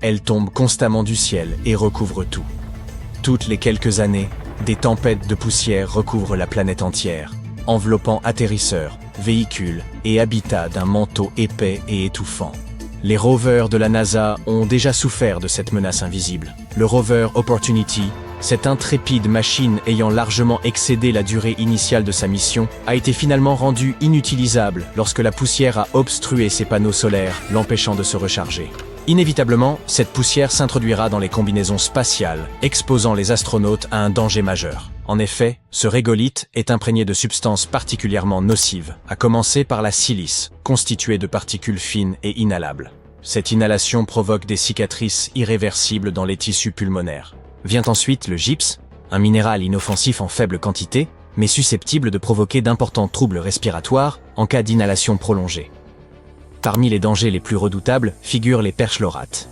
Elle tombe constamment du ciel et recouvre tout. Toutes les quelques années, des tempêtes de poussière recouvrent la planète entière, enveloppant atterrisseurs, véhicules et habitats d'un manteau épais et étouffant. Les rovers de la NASA ont déjà souffert de cette menace invisible. Le rover Opportunity, cette intrépide machine ayant largement excédé la durée initiale de sa mission, a été finalement rendue inutilisable lorsque la poussière a obstrué ses panneaux solaires, l'empêchant de se recharger. Inévitablement, cette poussière s'introduira dans les combinaisons spatiales, exposant les astronautes à un danger majeur. En effet, ce régolithe est imprégné de substances particulièrement nocives, à commencer par la silice, constituée de particules fines et inhalables. Cette inhalation provoque des cicatrices irréversibles dans les tissus pulmonaires. Vient ensuite le gypse, un minéral inoffensif en faible quantité, mais susceptible de provoquer d'importants troubles respiratoires en cas d'inhalation prolongée. Parmi les dangers les plus redoutables figurent les perchlorates.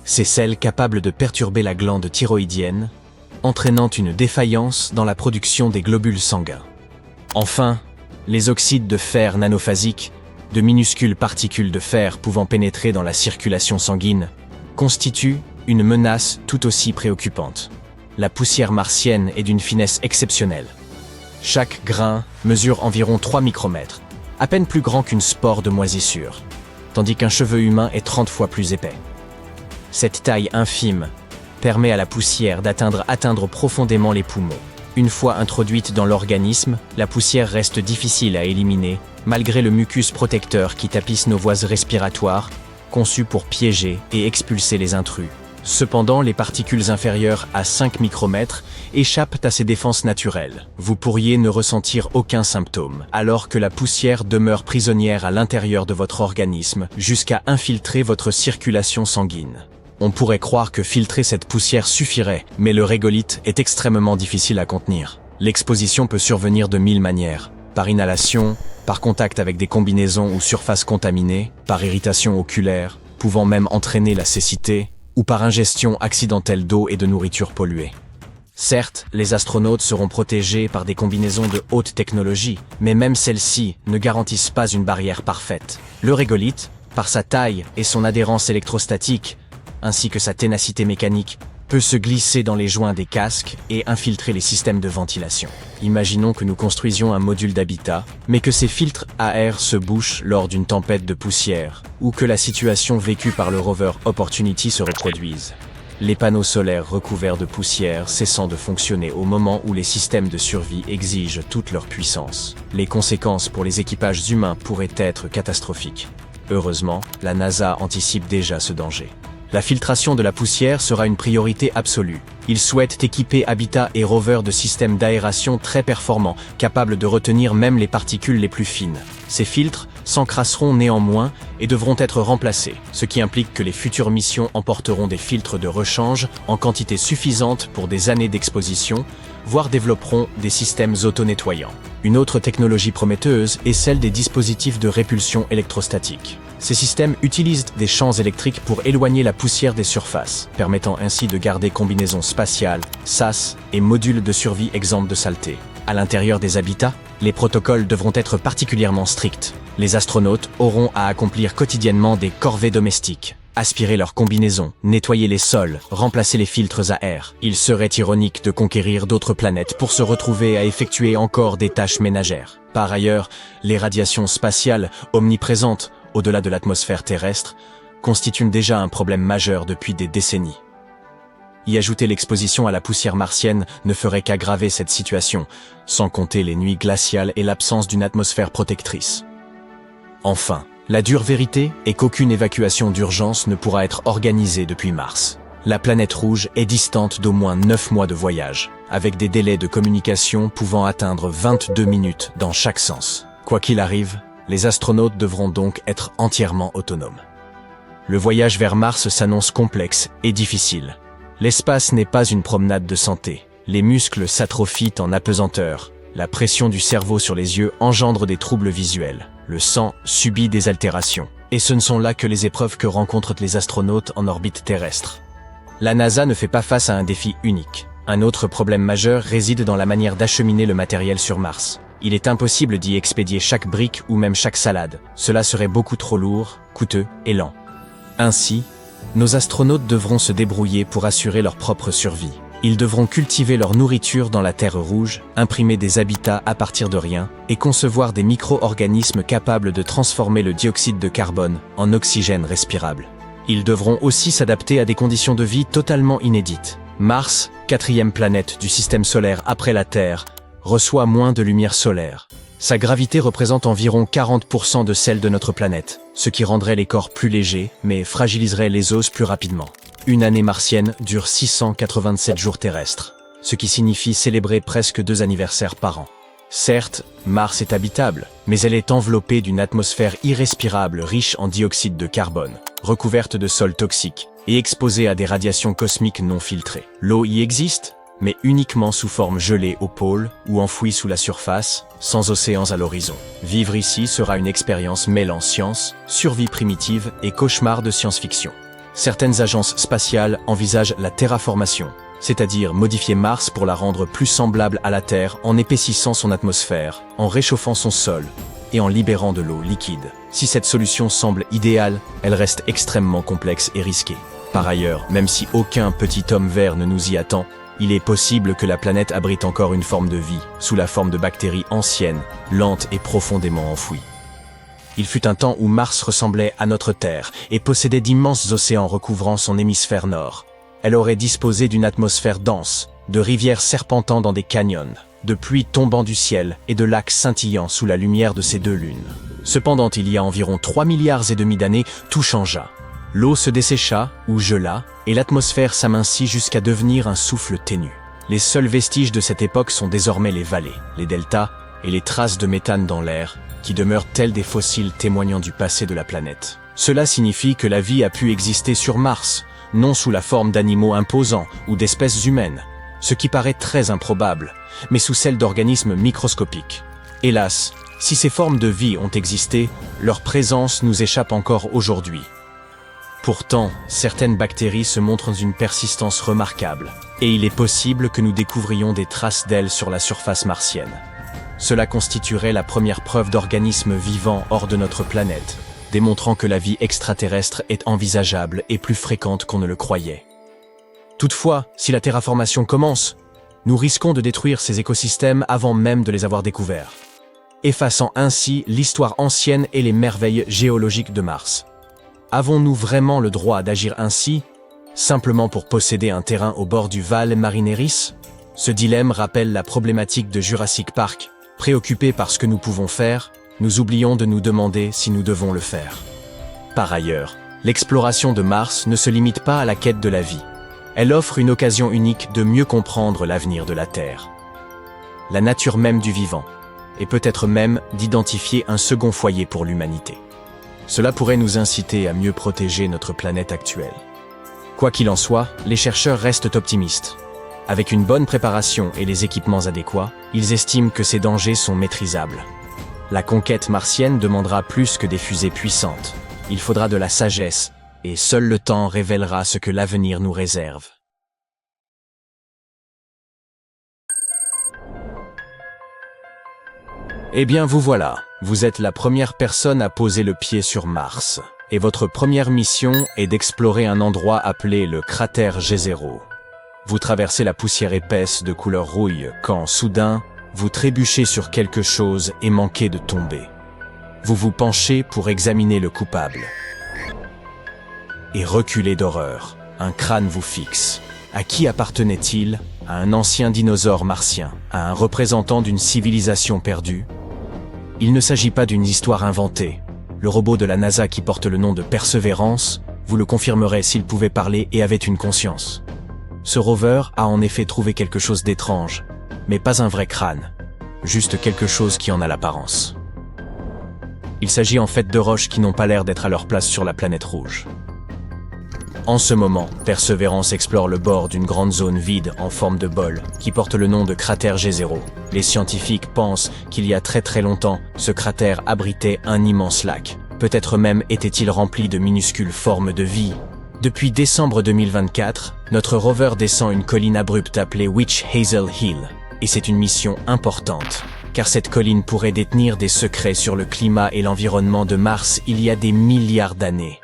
Ces sels capables de perturber la glande thyroïdienne, entraînant une défaillance dans la production des globules sanguins. Enfin, les oxydes de fer nanophasiques, de minuscules particules de fer pouvant pénétrer dans la circulation sanguine, constituent une menace tout aussi préoccupante. La poussière martienne est d'une finesse exceptionnelle. Chaque grain mesure environ 3 micromètres, à peine plus grand qu'une spore de moisissure, tandis qu'un cheveu humain est 30 fois plus épais. Cette taille infime permet à la poussière d'atteindre profondément les poumons. Une fois introduite dans l'organisme, la poussière reste difficile à éliminer, malgré le mucus protecteur qui tapisse nos voies respiratoires, conçu pour piéger et expulser les intrus. Cependant, les particules inférieures à 5 micromètres échappent à ces défenses naturelles. Vous pourriez ne ressentir aucun symptôme, alors que la poussière demeure prisonnière à l'intérieur de votre organisme jusqu'à infiltrer votre circulation sanguine. On pourrait croire que filtrer cette poussière suffirait, mais le régolithe est extrêmement difficile à contenir. L'exposition peut survenir de 1000 manières. Par inhalation, par contact avec des combinaisons ou surfaces contaminées, par irritation oculaire, pouvant même entraîner la cécité, ou par ingestion accidentelle d'eau et de nourriture polluée. Certes, les astronautes seront protégés par des combinaisons de haute technologie, mais même celles-ci ne garantissent pas une barrière parfaite. Le régolithe, par sa taille et son adhérence électrostatique, ainsi que sa ténacité mécanique, peut se glisser dans les joints des casques et infiltrer les systèmes de ventilation. Imaginons que nous construisions un module d'habitat, mais que ces filtres à air se bouchent lors d'une tempête de poussière, ou que la situation vécue par le rover Opportunity se reproduise. Les panneaux solaires recouverts de poussière cessant de fonctionner au moment où les systèmes de survie exigent toute leur puissance. Les conséquences pour les équipages humains pourraient être catastrophiques. Heureusement, la NASA anticipe déjà ce danger. La filtration de la poussière sera une priorité absolue. Ils souhaitent équiper Habitat et Rover de systèmes d'aération très performants, capables de retenir même les particules les plus fines. Ces filtres s'encrasseront néanmoins et devront être remplacés, ce qui implique que les futures missions emporteront des filtres de rechange en quantité suffisante pour des années d'exposition, voire développeront des systèmes auto-nettoyants. Une autre technologie prometteuse est celle des dispositifs de répulsion électrostatique. Ces systèmes utilisent des champs électriques pour éloigner la poussière des surfaces, permettant ainsi de garder combinaisons spatiales, SAS et modules de survie exempts de saleté. À l'intérieur des habitats, les protocoles devront être particulièrement stricts. Les astronautes auront à accomplir quotidiennement des corvées domestiques. Aspirer leurs combinaisons, nettoyer les sols, remplacer les filtres à air. Il serait ironique de conquérir d'autres planètes pour se retrouver à effectuer encore des tâches ménagères. Par ailleurs, les radiations spatiales, omniprésentes, au-delà de l'atmosphère terrestre, constituent déjà un problème majeur depuis des décennies. Y ajouter l'exposition à la poussière martienne ne ferait qu'aggraver cette situation, sans compter les nuits glaciales et l'absence d'une atmosphère protectrice. Enfin, la dure vérité est qu'aucune évacuation d'urgence ne pourra être organisée depuis Mars. La planète rouge est distante d'au moins 9 mois de voyage, avec des délais de communication pouvant atteindre 22 minutes dans chaque sens. Quoi qu'il arrive, les astronautes devront donc être entièrement autonomes. Le voyage vers Mars s'annonce complexe et difficile. L'espace n'est pas une promenade de santé. Les muscles s'atrophient en apesanteur. La pression du cerveau sur les yeux engendre des troubles visuels. Le sang subit des altérations. Et ce ne sont là que les épreuves que rencontrent les astronautes en orbite terrestre. La NASA ne fait pas face à un défi unique. Un autre problème majeur réside dans la manière d'acheminer le matériel sur Mars. Il est impossible d'y expédier chaque brique ou même chaque salade. Cela serait beaucoup trop lourd, coûteux et lent. Ainsi, nos astronautes devront se débrouiller pour assurer leur propre survie. Ils devront cultiver leur nourriture dans la Terre rouge, imprimer des habitats à partir de rien et concevoir des micro-organismes capables de transformer le dioxyde de carbone en oxygène respirable. Ils devront aussi s'adapter à des conditions de vie totalement inédites. Mars, 4e planète du système solaire après la Terre, reçoit moins de lumière solaire. Sa gravité représente environ 40% de celle de notre planète, ce qui rendrait les corps plus légers, mais fragiliserait les os plus rapidement. Une année martienne dure 687 jours terrestres, ce qui signifie célébrer presque 2 anniversaires par an. Certes, Mars est habitable, mais elle est enveloppée d'une atmosphère irrespirable riche en dioxyde de carbone, recouverte de sols toxiques et exposée à des radiations cosmiques non filtrées. L'eau y existe, mais uniquement sous forme gelée au pôle ou enfouie sous la surface, sans océans à l'horizon. Vivre ici sera une expérience mêlant science, survie primitive et cauchemar de science-fiction. Certaines agences spatiales envisagent la terraformation, c'est-à-dire modifier Mars pour la rendre plus semblable à la Terre en épaississant son atmosphère, en réchauffant son sol et en libérant de l'eau liquide. Si cette solution semble idéale, elle reste extrêmement complexe et risquée. Par ailleurs, même si aucun petit homme vert ne nous y attend, il est possible que la planète abrite encore une forme de vie, sous la forme de bactéries anciennes, lentes et profondément enfouies. Il fut un temps où Mars ressemblait à notre Terre et possédait d'immenses océans recouvrant son hémisphère nord. Elle aurait disposé d'une atmosphère dense, de rivières serpentant dans des canyons, de pluies tombant du ciel et de lacs scintillant sous la lumière de ces deux lunes. Cependant, il y a environ 3,5 milliards d'années, tout changea. L'eau se dessécha ou gela, et l'atmosphère s'amincit jusqu'à devenir un souffle ténu. Les seuls vestiges de cette époque sont désormais les vallées, les deltas et les traces de méthane dans l'air, qui demeurent tels des fossiles témoignant du passé de la planète. Cela signifie que la vie a pu exister sur Mars, non sous la forme d'animaux imposants ou d'espèces humaines, ce qui paraît très improbable, mais sous celle d'organismes microscopiques. Hélas, si ces formes de vie ont existé, leur présence nous échappe encore aujourd'hui. Pourtant, certaines bactéries se montrent d'une persistance remarquable, et il est possible que nous découvrions des traces d'elles sur la surface martienne. Cela constituerait la première preuve d'organismes vivants hors de notre planète, démontrant que la vie extraterrestre est envisageable et plus fréquente qu'on ne le croyait. Toutefois, si la terraformation commence, nous risquons de détruire ces écosystèmes avant même de les avoir découverts, effaçant ainsi l'histoire ancienne et les merveilles géologiques de Mars. Avons-nous vraiment le droit d'agir ainsi, simplement pour posséder un terrain au bord du Val Marineris? Ce dilemme rappelle la problématique de Jurassic Park. Préoccupés par ce que nous pouvons faire, nous oublions de nous demander si nous devons le faire. Par ailleurs, l'exploration de Mars ne se limite pas à la quête de la vie. Elle offre une occasion unique de mieux comprendre l'avenir de la Terre, la nature même du vivant, et peut-être même d'identifier un second foyer pour l'humanité. Cela pourrait nous inciter à mieux protéger notre planète actuelle. Quoi qu'il en soit, les chercheurs restent optimistes. Avec une bonne préparation et les équipements adéquats, ils estiment que ces dangers sont maîtrisables. La conquête martienne demandera plus que des fusées puissantes. Il faudra de la sagesse, et seul le temps révélera ce que l'avenir nous réserve. Eh bien vous voilà, vous êtes la première personne à poser le pied sur Mars, et votre première mission est d'explorer un endroit appelé le cratère G0. Vous traversez la poussière épaisse de couleur rouille quand, soudain, vous trébuchez sur quelque chose et manquez de tomber. Vous vous penchez pour examiner le coupable. Et reculez d'horreur, un crâne vous fixe. À qui appartenait-il? À un ancien dinosaure martien? À un représentant d'une civilisation perdue? Il ne s'agit pas d'une histoire inventée. Le robot de la NASA qui porte le nom de Perseverance vous le confirmerait s'il pouvait parler et avait une conscience. Ce rover a en effet trouvé quelque chose d'étrange, mais pas un vrai crâne, juste quelque chose qui en a l'apparence. Il s'agit en fait de roches qui n'ont pas l'air d'être à leur place sur la planète rouge. En ce moment, Perseverance explore le bord d'une grande zone vide en forme de bol qui porte le nom de cratère G0. Les scientifiques pensent qu'il y a très longtemps, ce cratère abritait un immense lac. Peut-être même était-il rempli de minuscules formes de vie. Depuis décembre 2024, notre rover descend une colline abrupte appelée Witch Hazel Hill. Et c'est une mission importante, car cette colline pourrait détenir des secrets sur le climat et l'environnement de Mars il y a des milliards d'années.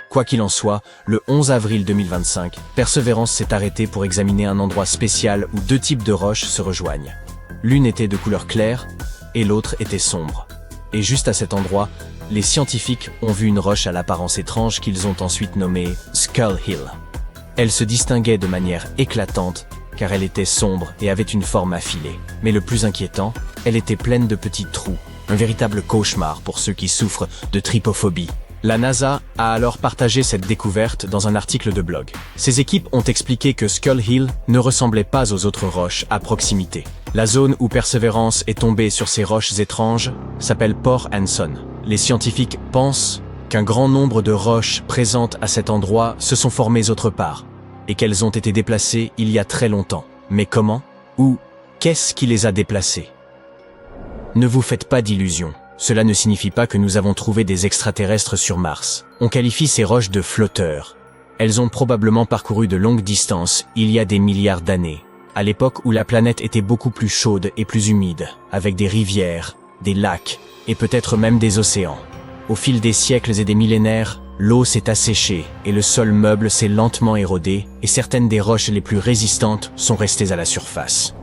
Quoi qu'il en soit, le 11 avril 2025, Perseverance s'est arrêtée pour examiner un endroit spécial où deux types de roches se rejoignent. L'une était de couleur claire et l'autre était sombre. Et juste à cet endroit, les scientifiques ont vu une roche à l'apparence étrange qu'ils ont ensuite nommée Skull Hill. Elle se distinguait de manière éclatante car elle était sombre et avait une forme affilée. Mais le plus inquiétant, elle était pleine de petits trous, un véritable cauchemar pour ceux qui souffrent de trypophobie. La NASA a alors partagé cette découverte dans un article de blog. Ces équipes ont expliqué que Skull Hill ne ressemblait pas aux autres roches à proximité. La zone où Perseverance est tombée sur ces roches étranges s'appelle Port Anson. Les scientifiques pensent qu'un grand nombre de roches présentes à cet endroit se sont formées autre part, et qu'elles ont été déplacées il y a très longtemps. Mais comment? Ou qu'est-ce qui les a déplacés? Ne vous faites pas d'illusions. Cela ne signifie pas que nous avons trouvé des extraterrestres sur Mars. On qualifie ces roches de flotteurs. Elles ont probablement parcouru de longues distances il y a des milliards d'années, à l'époque où la planète était beaucoup plus chaude et plus humide, avec des rivières, des lacs et peut-être même des océans. Au fil des siècles et des millénaires, l'eau s'est asséchée et le sol meuble s'est lentement érodé et certaines des roches les plus résistantes sont restées à la surface.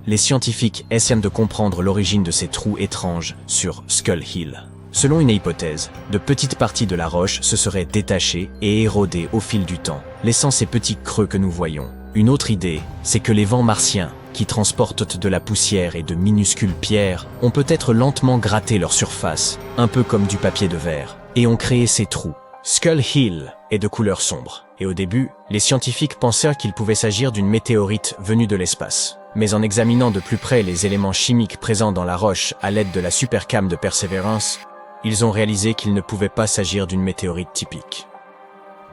Les scientifiques essaient de comprendre l'origine de ces trous étranges sur Skull Hill. Selon une hypothèse, de petites parties de la roche se seraient détachées et érodées au fil du temps, laissant ces petits creux que nous voyons. Une autre idée, c'est que les vents martiens, qui transportent de la poussière et de minuscules pierres, ont peut-être lentement gratté leur surface, un peu comme du papier de verre, et ont créé ces trous. Skull Hill est de couleur sombre, et au début, les scientifiques pensèrent qu'il pouvait s'agir d'une météorite venue de l'espace. Mais en examinant de plus près les éléments chimiques présents dans la roche à l'aide de la supercam de Perseverance, ils ont réalisé qu'il ne pouvait pas s'agir d'une météorite typique.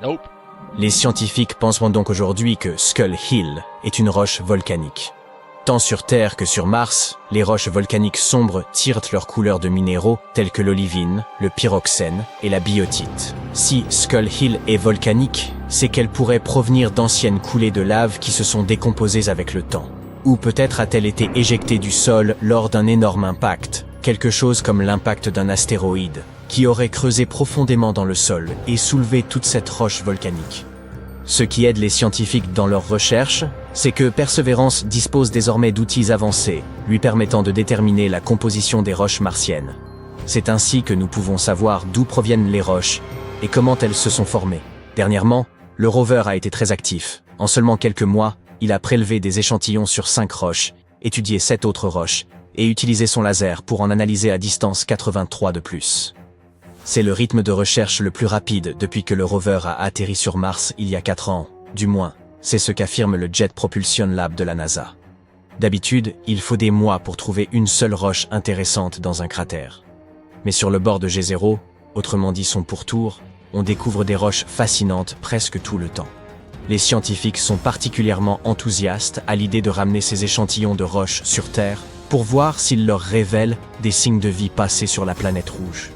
Nope. Les scientifiques penseront donc aujourd'hui que Skull Hill est une roche volcanique. Tant sur Terre que sur Mars, les roches volcaniques sombres tirent leur couleur de minéraux tels que l'olivine, le pyroxène et la biotite. Si Skull Hill est volcanique, c'est qu'elle pourrait provenir d'anciennes coulées de lave qui se sont décomposées avec le temps. Ou peut-être a-t-elle été éjectée du sol lors d'un énorme impact, quelque chose comme l'impact d'un astéroïde, qui aurait creusé profondément dans le sol et soulevé toute cette roche volcanique. Ce qui aide les scientifiques dans leurs recherches, c'est que Perseverance dispose désormais d'outils avancés, lui permettant de déterminer la composition des roches martiennes. C'est ainsi que nous pouvons savoir d'où proviennent les roches et comment elles se sont formées. Dernièrement, le rover a été très actif. En seulement quelques mois, il a prélevé des échantillons sur 5 roches, étudié 7 autres roches, et utilisé son laser pour en analyser à distance 83 de plus. C'est le rythme de recherche le plus rapide depuis que le rover a atterri sur Mars il y a 4 ans, du moins, c'est ce qu'affirme le Jet Propulsion Lab de la NASA. D'habitude, il faut des mois pour trouver une seule roche intéressante dans un cratère. Mais sur le bord de G0, autrement dit son pourtour, on découvre des roches fascinantes presque tout le temps. Les scientifiques sont particulièrement enthousiastes à l'idée de ramener ces échantillons de roches sur Terre pour voir s'ils leur révèlent des signes de vie passés sur la planète rouge.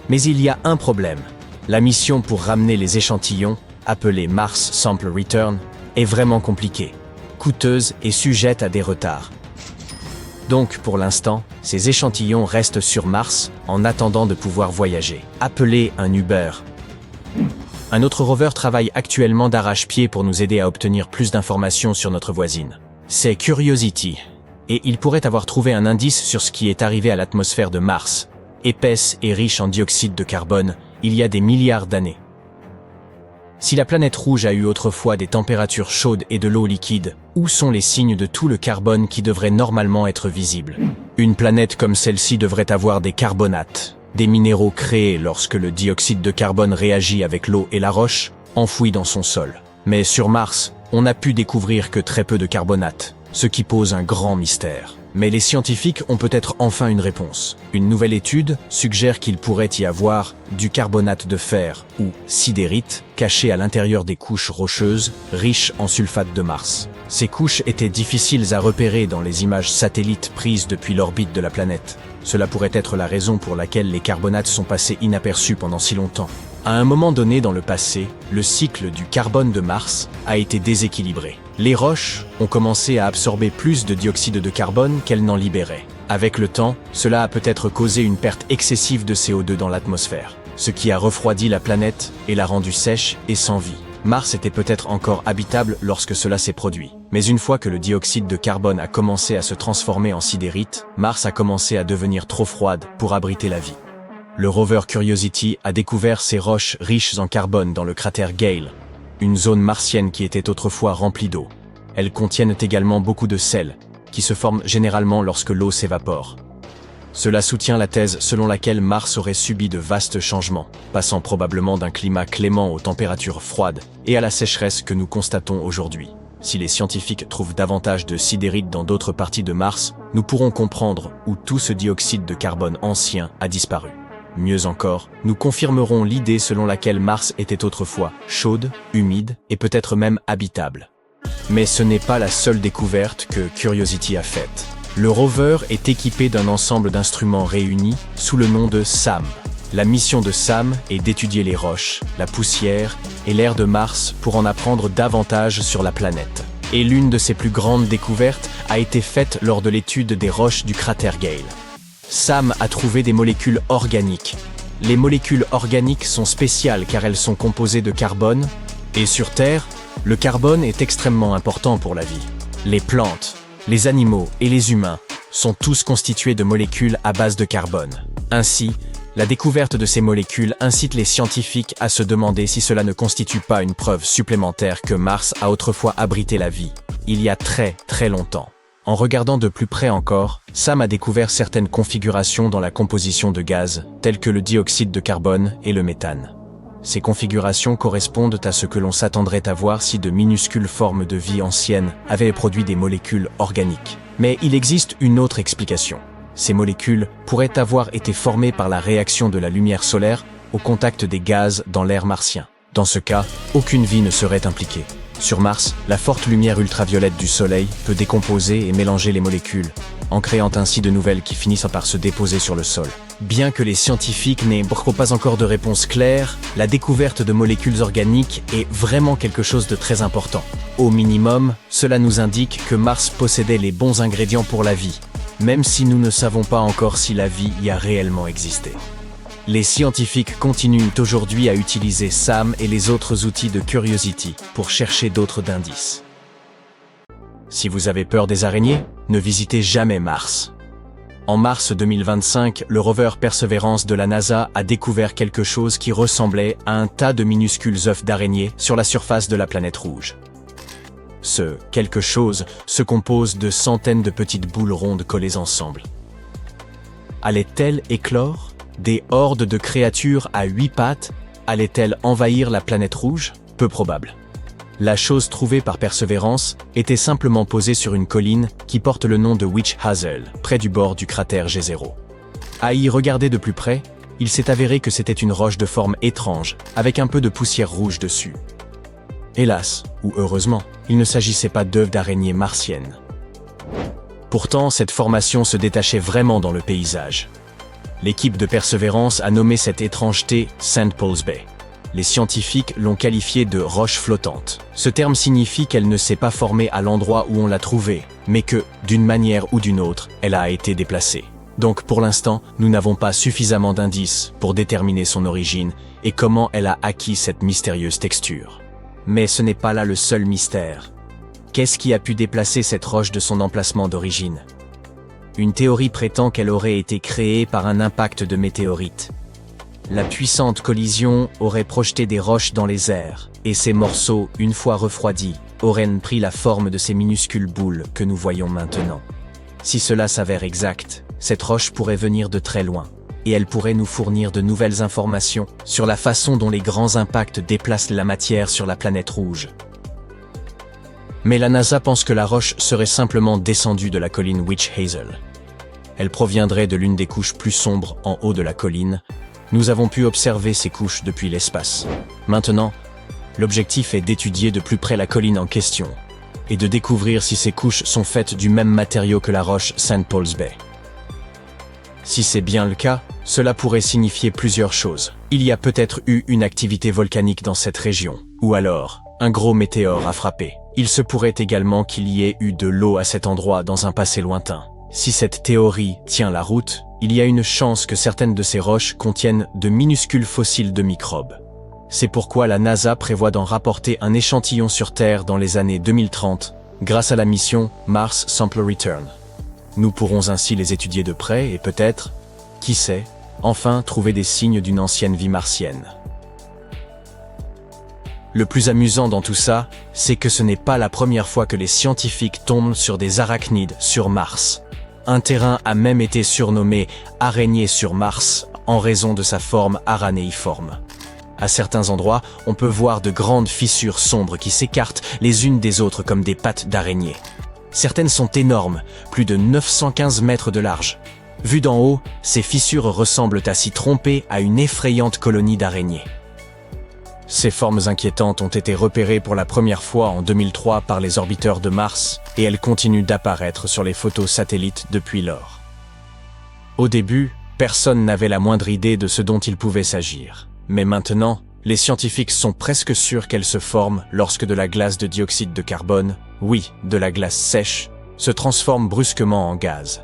Mais il y a un problème. La mission pour ramener les échantillons, appelée Mars Sample Return, est vraiment compliquée, coûteuse et sujette à des retards. Donc, pour l'instant, ces échantillons restent sur Mars en attendant de pouvoir voyager, appelé un Uber. Un autre rover travaille actuellement d'arrache-pied pour nous aider à obtenir plus d'informations sur notre voisine. C'est Curiosity, et il pourrait avoir trouvé un indice sur ce qui est arrivé à l'atmosphère de Mars, épaisse et riche en dioxyde de carbone, il y a des milliards d'années. Si la planète rouge a eu autrefois des températures chaudes et de l'eau liquide, où sont les signes de tout le carbone qui devrait normalement être visible? Une planète comme celle-ci devrait avoir des carbonates, des minéraux créés lorsque le dioxyde de carbone réagit avec l'eau et la roche, enfouis dans son sol. Mais sur Mars, on n'a pu découvrir que très peu de carbonates, ce qui pose un grand mystère. Mais les scientifiques ont peut-être enfin une réponse. Une nouvelle étude suggère qu'il pourrait y avoir du carbonate de fer, ou sidérite, caché à l'intérieur des couches rocheuses, riches en sulfate de Mars. Ces couches étaient difficiles à repérer dans les images satellites prises depuis l'orbite de la planète. Cela pourrait être la raison pour laquelle les carbonates sont passés inaperçus pendant si longtemps. À un moment donné dans le passé, le cycle du carbone de Mars a été déséquilibré. Les roches ont commencé à absorber plus de dioxyde de carbone qu'elles n'en libéraient. Avec le temps, cela a peut-être causé une perte excessive de CO2 dans l'atmosphère, ce qui a refroidi la planète et l'a rendue sèche et sans vie. Mars était peut-être encore habitable lorsque cela s'est produit. Mais une fois que le dioxyde de carbone a commencé à se transformer en sidérite, Mars a commencé à devenir trop froide pour abriter la vie. Le rover Curiosity a découvert ces roches riches en carbone dans le cratère Gale, une zone martienne qui était autrefois remplie d'eau. Elles contiennent également beaucoup de sel, qui se forment généralement lorsque l'eau s'évapore. Cela soutient la thèse selon laquelle Mars aurait subi de vastes changements, passant probablement d'un climat clément aux températures froides et à la sécheresse que nous constatons aujourd'hui. Si les scientifiques trouvent davantage de sidérite dans d'autres parties de Mars, nous pourrons comprendre où tout ce dioxyde de carbone ancien a disparu. Mieux encore, nous confirmerons l'idée selon laquelle Mars était autrefois chaude, humide et peut-être même habitable. Mais ce n'est pas la seule découverte que Curiosity a faite. Le rover est équipé d'un ensemble d'instruments réunis sous le nom de SAM. La mission de SAM est d'étudier les roches, la poussière et l'air de Mars pour en apprendre davantage sur la planète. Et l'une de ses plus grandes découvertes a été faite lors de l'étude des roches du cratère Gale. SAM a trouvé des molécules organiques. Les molécules organiques sont spéciales car elles sont composées de carbone, et sur Terre, le carbone est extrêmement important pour la vie. Les plantes, les animaux et les humains sont tous constitués de molécules à base de carbone. Ainsi, la découverte de ces molécules incite les scientifiques à se demander si cela ne constitue pas une preuve supplémentaire que Mars a autrefois abrité la vie, il y a très longtemps. En regardant de plus près encore, Sam a découvert certaines configurations dans la composition de gaz, telles que le dioxyde de carbone et le méthane. Ces configurations correspondent à ce que l'on s'attendrait à voir si de minuscules formes de vie anciennes avaient produit des molécules organiques. Mais il existe une autre explication. Ces molécules pourraient avoir été formées par la réaction de la lumière solaire au contact des gaz dans l'air martien. Dans ce cas, aucune vie ne serait impliquée. Sur Mars, la forte lumière ultraviolette du Soleil peut décomposer et mélanger les molécules, en créant ainsi de nouvelles qui finissent par se déposer sur le sol. Bien que les scientifiques n'aient pas encore de réponse claire, la découverte de molécules organiques est vraiment quelque chose de très important. Au minimum, cela nous indique que Mars possédait les bons ingrédients pour la vie, même si nous ne savons pas encore si la vie y a réellement existé. Les scientifiques continuent aujourd'hui à utiliser SAM et les autres outils de Curiosity pour chercher d'autres indices. Si vous avez peur des araignées, ne visitez jamais Mars. En mars 2025, le rover Perseverance de la NASA a découvert quelque chose qui ressemblait à un tas de minuscules œufs d'araignées sur la surface de la planète rouge. Ce quelque chose se compose de centaines de petites boules rondes collées ensemble. Allait-elle éclore? Des hordes de créatures à 8 pattes allaient-elles envahir la planète rouge? Peu probable. La chose trouvée par Perseverance était simplement posée sur une colline qui porte le nom de Witch Hazel, près du bord du cratère G0. À y regarder de plus près, il s'est avéré que c'était une roche de forme étrange, avec un peu de poussière rouge dessus. Hélas, ou heureusement, il ne s'agissait pas d'œufs d'araignées martiennes. Pourtant, cette formation se détachait vraiment dans le paysage. L'équipe de Perseverance a nommé cette étrangeté St. Paul's Bay. Les scientifiques l'ont qualifiée de roche flottante. Ce terme signifie qu'elle ne s'est pas formée à l'endroit où on l'a trouvée, mais que, d'une manière ou d'une autre, elle a été déplacée. Donc pour l'instant, nous n'avons pas suffisamment d'indices pour déterminer son origine et comment elle a acquis cette mystérieuse texture. Mais ce n'est pas là le seul mystère. Qu'est-ce qui a pu déplacer cette roche de son emplacement d'origine? Une théorie prétend qu'elle aurait été créée par un impact de météorites. La puissante collision aurait projeté des roches dans les airs, et ces morceaux, une fois refroidis, auraient pris la forme de ces minuscules boules que nous voyons maintenant. Si cela s'avère exact, cette roche pourrait venir de très loin, et elle pourrait nous fournir de nouvelles informations sur la façon dont les grands impacts déplacent la matière sur la planète rouge. Mais la NASA pense que la roche serait simplement descendue de la colline Witch Hazel. Elle proviendrait de l'une des couches plus sombres en haut de la colline. Nous avons pu observer ces couches depuis l'espace. Maintenant, l'objectif est d'étudier de plus près la colline en question et de découvrir si ces couches sont faites du même matériau que la roche St. Paul's Bay. Si c'est bien le cas, cela pourrait signifier plusieurs choses. Il y a peut-être eu une activité volcanique dans cette région, ou alors un gros météore a frappé. Il se pourrait également qu'il y ait eu de l'eau à cet endroit dans un passé lointain. Si cette théorie tient la route, il y a une chance que certaines de ces roches contiennent de minuscules fossiles de microbes. C'est pourquoi la NASA prévoit d'en rapporter un échantillon sur Terre dans les années 2030, grâce à la mission Mars Sample Return. Nous pourrons ainsi les étudier de près et peut-être, qui sait, enfin trouver des signes d'une ancienne vie martienne. Le plus amusant dans tout ça, c'est que ce n'est pas la première fois que les scientifiques tombent sur des arachnides sur Mars. Un terrain a même été surnommé « araignée sur Mars » en raison de sa forme aranéiforme. À certains endroits, on peut voir de grandes fissures sombres qui s'écartent les unes des autres comme des pattes d'araignée. Certaines sont énormes, plus de 915 mètres de large. Vues d'en haut, ces fissures ressemblent à s'y tromper à une effrayante colonie d'araignées. Ces formes inquiétantes ont été repérées pour la première fois en 2003 par les orbiteurs de Mars et elles continuent d'apparaître sur les photos satellites depuis lors. Au début, personne n'avait la moindre idée de ce dont il pouvait s'agir. Mais maintenant, les scientifiques sont presque sûrs qu'elles se forment lorsque de la glace de dioxyde de carbone, oui, de la glace sèche, se transforme brusquement en gaz.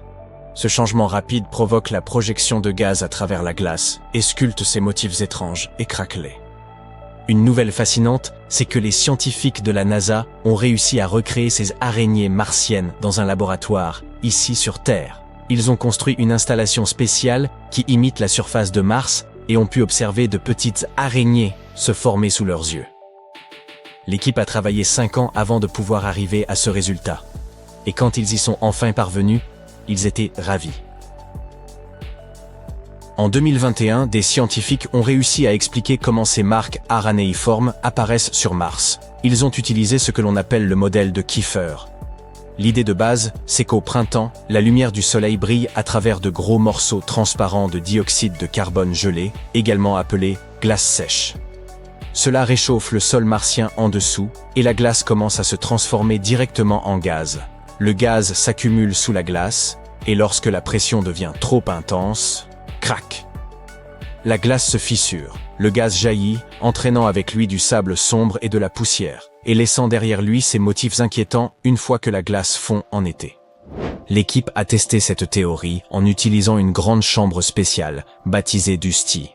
Ce changement rapide provoque la projection de gaz à travers la glace et sculpte ces motifs étranges et craquelés. Une nouvelle fascinante, c'est que les scientifiques de la NASA ont réussi à recréer ces araignées martiennes dans un laboratoire, ici sur Terre. Ils ont construit une installation spéciale qui imite la surface de Mars et ont pu observer de petites araignées se former sous leurs yeux. L'équipe a travaillé 5 ans avant de pouvoir arriver à ce résultat. Et quand ils y sont enfin parvenus, ils étaient ravis. En 2021, des scientifiques ont réussi à expliquer comment ces marques aranéiformes apparaissent sur Mars. Ils ont utilisé ce que l'on appelle le modèle de Kiefer. L'idée de base, c'est qu'au printemps, la lumière du soleil brille à travers de gros morceaux transparents de dioxyde de carbone gelé, également appelé glace sèche. Cela réchauffe le sol martien en dessous, et la glace commence à se transformer directement en gaz. Le gaz s'accumule sous la glace, et lorsque la pression devient trop intense, crac! La glace se fissure, le gaz jaillit, entraînant avec lui du sable sombre et de la poussière, et laissant derrière lui ces motifs inquiétants une fois que la glace fond en été. L'équipe a testé cette théorie en utilisant une grande chambre spéciale, baptisée Dusty.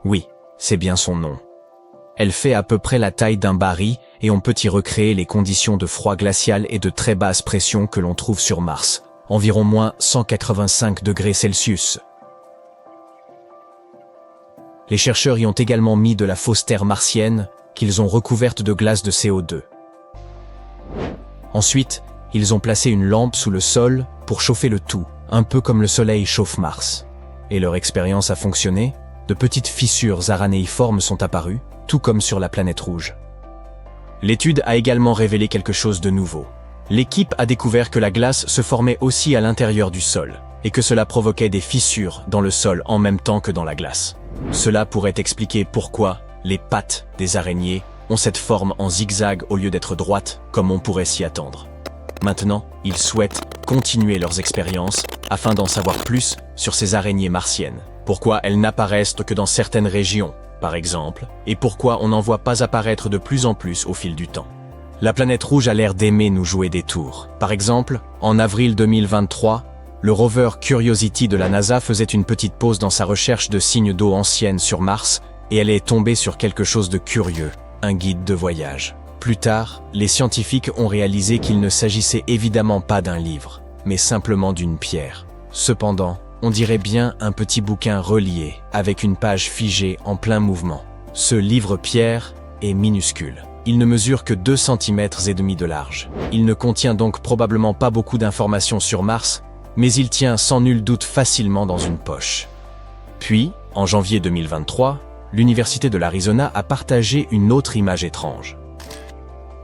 Oui, c'est bien son nom. Elle fait à peu près la taille d'un baril et on peut y recréer les conditions de froid glacial et de très basse pression que l'on trouve sur Mars, environ moins 185 degrés Celsius. Les chercheurs y ont également mis de la fausse terre martienne, qu'ils ont recouverte de glace de CO2. Ensuite, ils ont placé une lampe sous le sol pour chauffer le tout, un peu comme le Soleil chauffe Mars. Et leur expérience a fonctionné, de petites fissures aranéiformes sont apparues, tout comme sur la planète rouge. L'étude a également révélé quelque chose de nouveau. L'équipe a découvert que la glace se formait aussi à l'intérieur du sol, et que cela provoquait des fissures dans le sol en même temps que dans la glace. Cela pourrait expliquer pourquoi les pattes des araignées ont cette forme en zigzag au lieu d'être droites, comme on pourrait s'y attendre. Maintenant, ils souhaitent continuer leurs expériences afin d'en savoir plus sur ces araignées martiennes. Pourquoi elles n'apparaissent que dans certaines régions, par exemple, et pourquoi on n'en voit pas apparaître de plus en plus au fil du temps. La planète rouge a l'air d'aimer nous jouer des tours. Par exemple, en avril 2023, le rover Curiosity de la NASA faisait une petite pause dans sa recherche de signes d'eau ancienne sur Mars et elle est tombée sur quelque chose de curieux, un guide de voyage. Plus tard, les scientifiques ont réalisé qu'il ne s'agissait évidemment pas d'un livre, mais simplement d'une pierre. Cependant, on dirait bien un petit bouquin relié, avec une page figée en plein mouvement. Ce livre-pierre est minuscule. Il ne mesure que 2,5 cm de large. Il ne contient donc probablement pas beaucoup d'informations sur Mars, mais il tient sans nul doute facilement dans une poche. Puis, en janvier 2023, l'Université de l'Arizona a partagé une autre image étrange.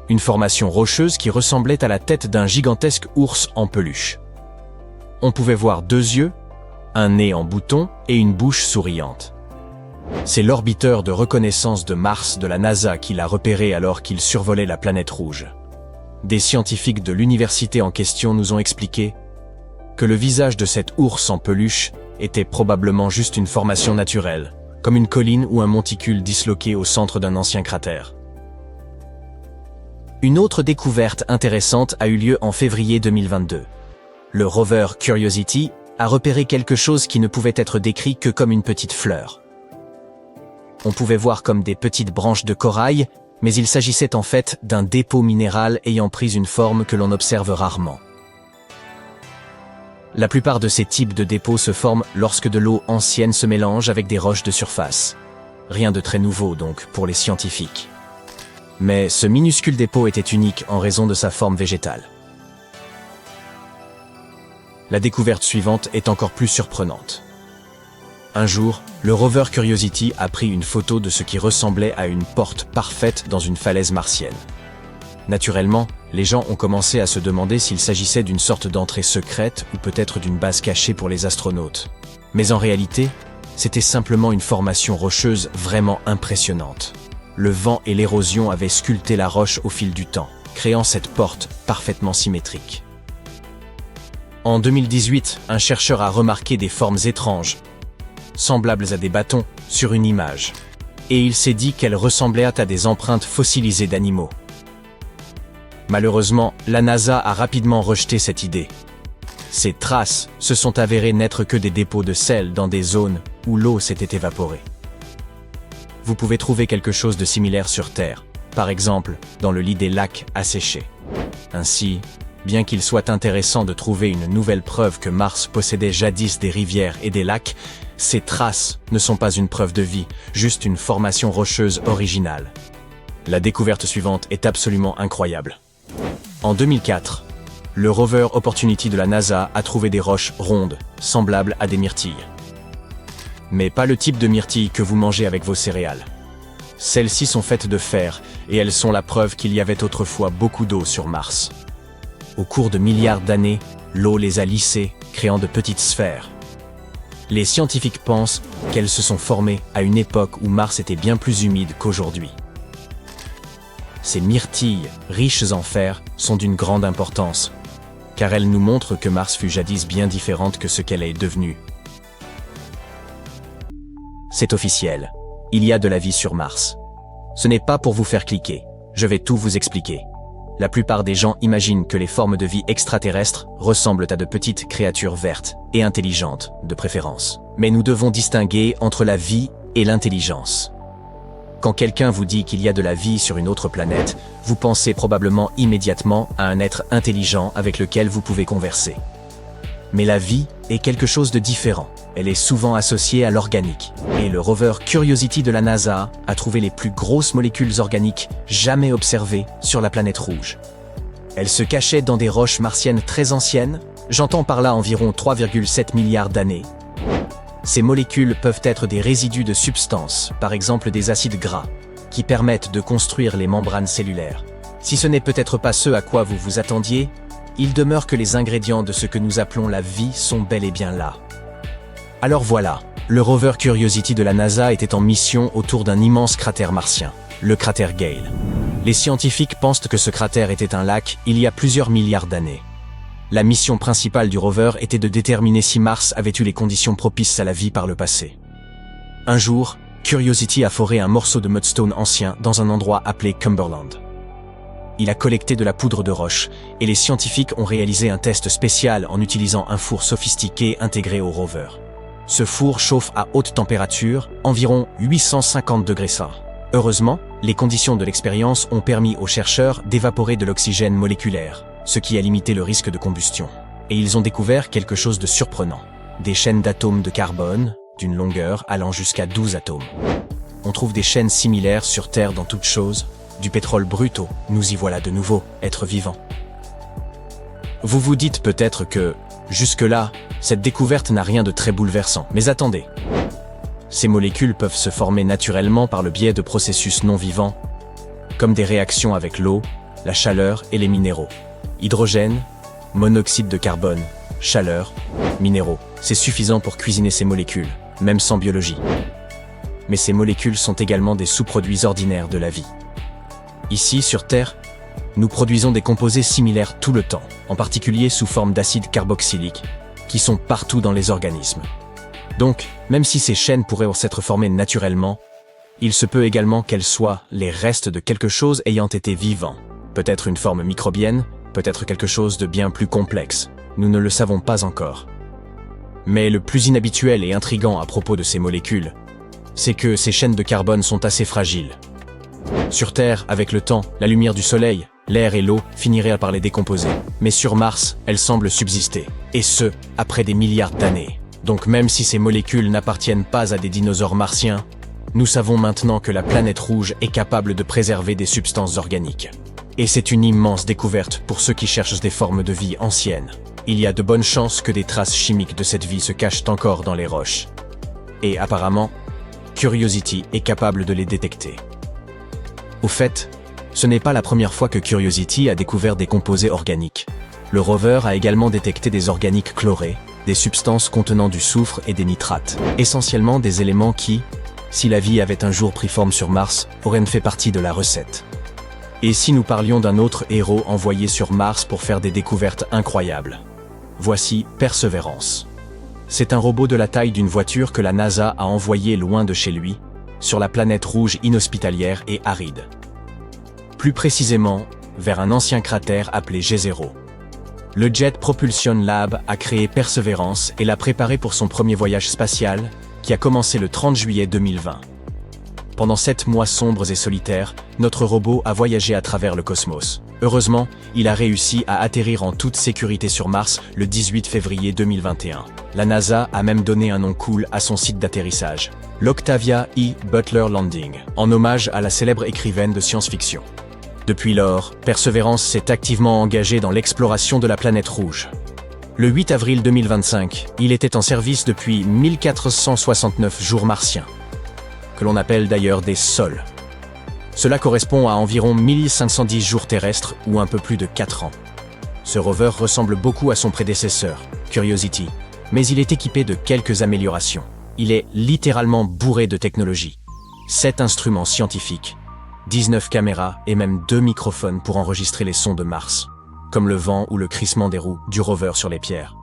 Une formation rocheuse qui ressemblait à la tête d'un gigantesque ours en peluche. On pouvait voir 2 yeux, un nez en bouton et une bouche souriante. C'est l'orbiteur de reconnaissance de Mars de la NASA qui l'a repéré alors qu'il survolait la planète rouge. Des scientifiques de l'université en question nous ont expliqué que le visage de cet ours en peluche était probablement juste une formation naturelle, comme une colline ou un monticule disloqué au centre d'un ancien cratère. Une autre découverte intéressante a eu lieu en février 2022. Le rover Curiosity a repéré quelque chose qui ne pouvait être décrit que comme une petite fleur. On pouvait voir comme des petites branches de corail, mais il s'agissait en fait d'un dépôt minéral ayant pris une forme que l'on observe rarement. La plupart de ces types de dépôts se forment lorsque de l'eau ancienne se mélange avec des roches de surface. Rien de très nouveau donc pour les scientifiques. Mais ce minuscule dépôt était unique en raison de sa forme végétale. La découverte suivante est encore plus surprenante. Un jour, le rover Curiosity a pris une photo de ce qui ressemblait à une porte parfaite dans une falaise martienne. Naturellement, les gens ont commencé à se demander s'il s'agissait d'une sorte d'entrée secrète ou peut-être d'une base cachée pour les astronautes. Mais en réalité, c'était simplement une formation rocheuse vraiment impressionnante. le vent et l'érosion avaient sculpté la roche au fil du temps, créant cette porte parfaitement symétrique. En 2018, un chercheur a remarqué des formes étranges, semblables à des bâtons, sur une image. Et il s'est dit qu'elles ressemblaient à des empreintes fossilisées d'animaux. Malheureusement, la NASA a rapidement rejeté cette idée. Ces traces se sont avérées n'être que des dépôts de sel dans des zones où l'eau s'était évaporée. Vous pouvez trouver quelque chose de similaire sur Terre, par exemple dans le lit des lacs asséchés. Ainsi, bien qu'il soit intéressant de trouver une nouvelle preuve que Mars possédait jadis des rivières et des lacs, ces traces ne sont pas une preuve de vie, juste une formation rocheuse originale. La découverte suivante est absolument incroyable. En 2004, le rover Opportunity de la NASA a trouvé des roches rondes, semblables à des myrtilles. Mais pas le type de myrtille que vous mangez avec vos céréales. Celles-ci sont faites de fer, et elles sont la preuve qu'il y avait autrefois beaucoup d'eau sur Mars. Au cours de milliards d'années, l'eau les a lissées, créant de petites sphères. Les scientifiques pensent qu'elles se sont formées à une époque où Mars était bien plus humide qu'aujourd'hui. Ces myrtilles, riches en fer, sont d'une grande importance, car elles nous montrent que Mars fut jadis bien différente que ce qu'elle est devenue. C'est officiel, il y a de la vie sur Mars. Ce n'est pas pour vous faire cliquer, je vais tout vous expliquer. La plupart des gens imaginent que les formes de vie extraterrestres ressemblent à de petites créatures vertes et intelligentes, de préférence. Mais nous devons distinguer entre la vie et l'intelligence. Quand quelqu'un vous dit qu'il y a de la vie sur une autre planète, vous pensez probablement immédiatement à un être intelligent avec lequel vous pouvez converser. Mais la vie est quelque chose de différent. Elle est souvent associée à l'organique. Et le rover Curiosity de la NASA a trouvé les plus grosses molécules organiques jamais observées sur la planète rouge. Elles se cachaient dans des roches martiennes très anciennes, j'entends par là environ 3,7 milliards d'années. Ces molécules peuvent être des résidus de substances, par exemple des acides gras, qui permettent de construire les membranes cellulaires. Si ce n'est peut-être pas ce à quoi vous vous attendiez, il demeure que les ingrédients de ce que nous appelons la vie sont bel et bien là. Alors voilà, le rover Curiosity de la NASA était en mission autour d'un immense cratère martien, le cratère Gale. Les scientifiques pensent que ce cratère était un lac il y a plusieurs milliards d'années. La mission principale du rover était de déterminer si Mars avait eu les conditions propices à la vie par le passé. Un jour, Curiosity a foré un morceau de mudstone ancien dans un endroit appelé Cumberland. Il a collecté de la poudre de roche, et les scientifiques ont réalisé un test spécial en utilisant un four sophistiqué intégré au rover. Ce four chauffe à haute température, environ 850 degrés C. Heureusement, les conditions de l'expérience ont permis aux chercheurs d'évaporer de l'oxygène moléculaire, ce qui a limité le risque de combustion. Et ils ont découvert quelque chose de surprenant. Des chaînes d'atomes de carbone, d'une longueur allant jusqu'à 12 atomes. On trouve des chaînes similaires sur Terre dans toutes choses, du pétrole brut au « nous y voilà de nouveau, être vivant ». Vous vous dites peut-être que, jusque-là, cette découverte n'a rien de très bouleversant. Mais attendez. Ces molécules peuvent se former naturellement par le biais de processus non vivants, comme des réactions avec l'eau, la chaleur et les minéraux. Hydrogène, monoxyde de carbone, chaleur, minéraux. C'est suffisant pour cuisiner ces molécules, même sans biologie. Mais ces molécules sont également des sous-produits ordinaires de la vie. Ici, sur Terre, nous produisons des composés similaires tout le temps, en particulier sous forme d'acide carboxylique, qui sont partout dans les organismes. Donc, même si ces chaînes pourraient s'être formées naturellement, il se peut également qu'elles soient les restes de quelque chose ayant été vivant. Peut-être une forme microbienne, peut-être quelque chose de bien plus complexe. Nous ne le savons pas encore. Mais le plus inhabituel et intriguant à propos de ces molécules, c'est que ces chaînes de carbone sont assez fragiles. Sur Terre, avec le temps, la lumière du soleil, l'air et l'eau finiraient par les décomposer. Mais sur Mars, elles semblent subsister. Et ce, après des milliards d'années. Donc même si ces molécules n'appartiennent pas à des dinosaures martiens, nous savons maintenant que la planète rouge est capable de préserver des substances organiques. Et c'est une immense découverte pour ceux qui cherchent des formes de vie anciennes. Il y a de bonnes chances que des traces chimiques de cette vie se cachent encore dans les roches. Et apparemment, Curiosity est capable de les détecter. Au fait, ce n'est pas la première fois que Curiosity a découvert des composés organiques. Le rover a également détecté des organiques chlorés, des substances contenant du soufre et des nitrates, essentiellement des éléments qui, si la vie avait un jour pris forme sur Mars, aurait fait partie de la recette. Et si nous parlions d'un autre héros envoyé sur Mars pour faire des découvertes incroyables? Voici Perseverance. C'est un robot de la taille d'une voiture que la NASA a envoyé loin de chez lui, sur la planète rouge inhospitalière et aride. Plus précisément, vers un ancien cratère appelé G0. Le Jet Propulsion Lab a créé Perseverance et l'a préparé pour son premier voyage spatial, qui a commencé le 30 juillet 2020. Pendant 7 mois sombres et solitaires, notre robot a voyagé à travers le cosmos. Heureusement, il a réussi à atterrir en toute sécurité sur Mars le 18 février 2021. La NASA a même donné un nom cool à son site d'atterrissage, l'Octavia E. Butler Landing, en hommage à la célèbre écrivaine de science-fiction. Depuis lors, Perseverance s'est activement engagé dans l'exploration de la planète rouge. Le 8 avril 2025, il était en service depuis 1469 jours martiens, que l'on appelle d'ailleurs des sols. Cela correspond à environ 1510 jours terrestres ou un peu plus de 4 ans. Ce rover ressemble beaucoup à son prédécesseur, Curiosity, mais il est équipé de quelques améliorations. Il est littéralement bourré de technologie. 7 instruments scientifiques, 19 caméras et même 2 microphones pour enregistrer les sons de Mars, comme le vent ou le crissement des roues du rover sur les pierres.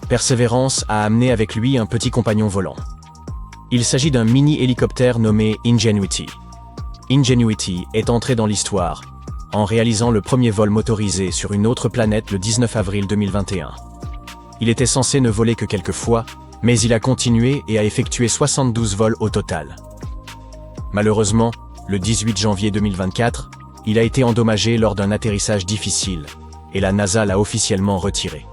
Perseverance a amené avec lui un petit compagnon volant. Il s'agit d'un mini-hélicoptère nommé Ingenuity. Ingenuity est entré dans l'histoire en réalisant le premier vol motorisé sur une autre planète le 19 avril 2021. Il était censé ne voler que quelques fois, mais il a continué et a effectué 72 vols au total. Malheureusement, le 18 janvier 2024, il a été endommagé lors d'un atterrissage difficile, et la NASA l'a officiellement retiré.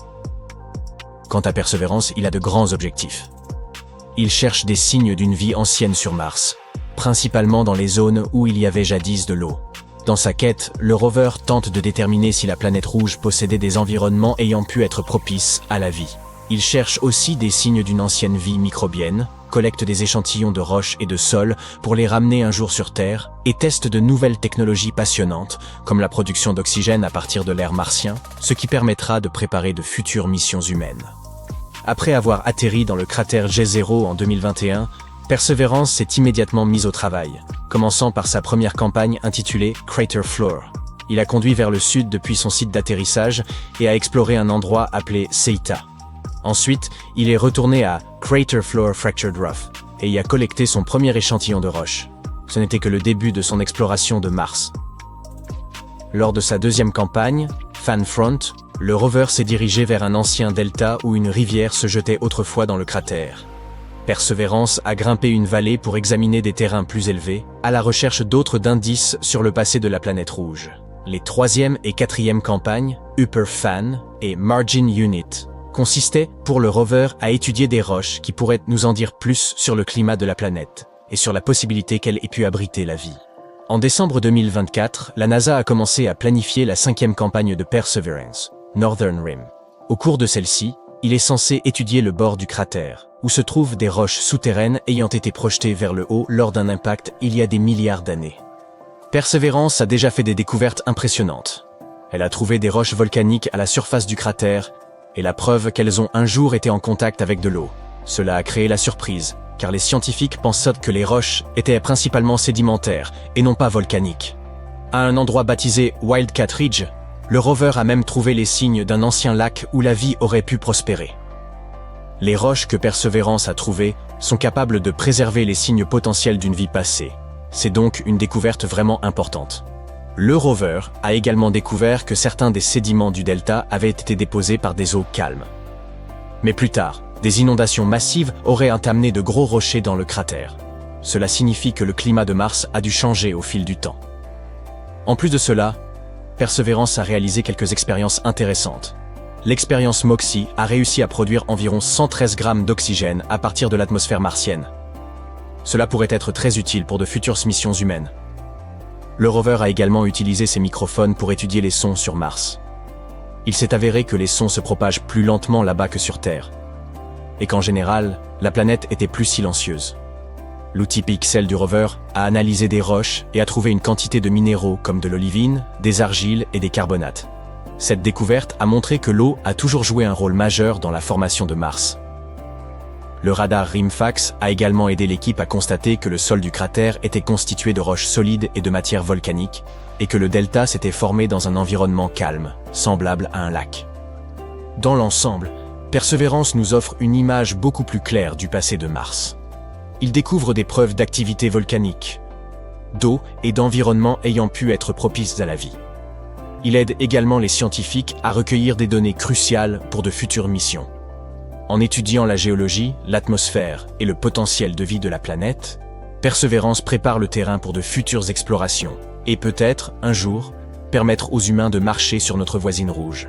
Quant à Perseverance, il a de grands objectifs. Il cherche des signes d'une vie ancienne sur Mars, principalement dans les zones où il y avait jadis de l'eau. Dans sa quête, le rover tente de déterminer si la planète rouge possédait des environnements ayant pu être propices à la vie. Il cherche aussi des signes d'une ancienne vie microbienne, collecte des échantillons de roches et de sol pour les ramener un jour sur Terre, et teste de nouvelles technologies passionnantes, comme la production d'oxygène à partir de l'air martien, ce qui permettra de préparer de futures missions humaines. Après avoir atterri dans le cratère G0 en 2021, Perseverance s'est immédiatement mise au travail, commençant par sa première campagne intitulée Crater Floor. Il a conduit vers le sud depuis son site d'atterrissage et a exploré un endroit appelé Seita. Ensuite, il est retourné à Crater Floor Fractured Rough et y a collecté son premier échantillon de roche. Ce n'était que le début de son exploration de Mars. Lors de sa deuxième campagne, Fan Front, le rover s'est dirigé vers un ancien delta où une rivière se jetait autrefois dans le cratère. Perseverance a grimpé une vallée pour examiner des terrains plus élevés, à la recherche d'autres indices sur le passé de la planète rouge. Les troisième et quatrième campagnes, Upper Fan et Margin Unit, consistaient pour le rover à étudier des roches qui pourraient nous en dire plus sur le climat de la planète et sur la possibilité qu'elle ait pu abriter la vie. En décembre 2024, la NASA a commencé à planifier la cinquième campagne de Perseverance, Northern Rim. Au cours de celle-ci, il est censé étudier le bord du cratère, où se trouvent des roches souterraines ayant été projetées vers le haut lors d'un impact il y a des milliards d'années. Perseverance a déjà fait des découvertes impressionnantes. Elle a trouvé des roches volcaniques à la surface du cratère, et la preuve qu'elles ont un jour été en contact avec de l'eau. Cela a créé la surprise, car les scientifiques pensaient que les roches étaient principalement sédimentaires et non pas volcaniques. À un endroit baptisé Wildcat Ridge, le rover a même trouvé les signes d'un ancien lac où la vie aurait pu prospérer. Les roches que Perseverance a trouvées sont capables de préserver les signes potentiels d'une vie passée. C'est donc une découverte vraiment importante. Le rover a également découvert que certains des sédiments du delta avaient été déposés par des eaux calmes. Mais plus tard, des inondations massives auraient amené de gros rochers dans le cratère. Cela signifie que le climat de Mars a dû changer au fil du temps. En plus de cela, Perseverance a réalisé quelques expériences intéressantes. L'expérience MOXIE a réussi à produire environ 113 grammes d'oxygène à partir de l'atmosphère martienne. Cela pourrait être très utile pour de futures missions humaines. Le rover a également utilisé ses microphones pour étudier les sons sur Mars. Il s'est avéré que les sons se propagent plus lentement là-bas que sur Terre, et qu'en général, la planète était plus silencieuse. L'outil Pixel du rover a analysé des roches et a trouvé une quantité de minéraux comme de l'olivine, des argiles et des carbonates. Cette découverte a montré que l'eau a toujours joué un rôle majeur dans la formation de Mars. Le radar RIMFAX a également aidé l'équipe à constater que le sol du cratère était constitué de roches solides et de matière volcanique, et que le delta s'était formé dans un environnement calme, semblable à un lac. Dans l'ensemble, Perseverance nous offre une image beaucoup plus claire du passé de Mars. Il découvre des preuves d'activité volcanique, d'eau et d'environnement ayant pu être propices à la vie. Il aide également les scientifiques à recueillir des données cruciales pour de futures missions. En étudiant la géologie, l'atmosphère et le potentiel de vie de la planète, Perseverance prépare le terrain pour de futures explorations et peut-être, un jour, permettre aux humains de marcher sur notre voisine rouge.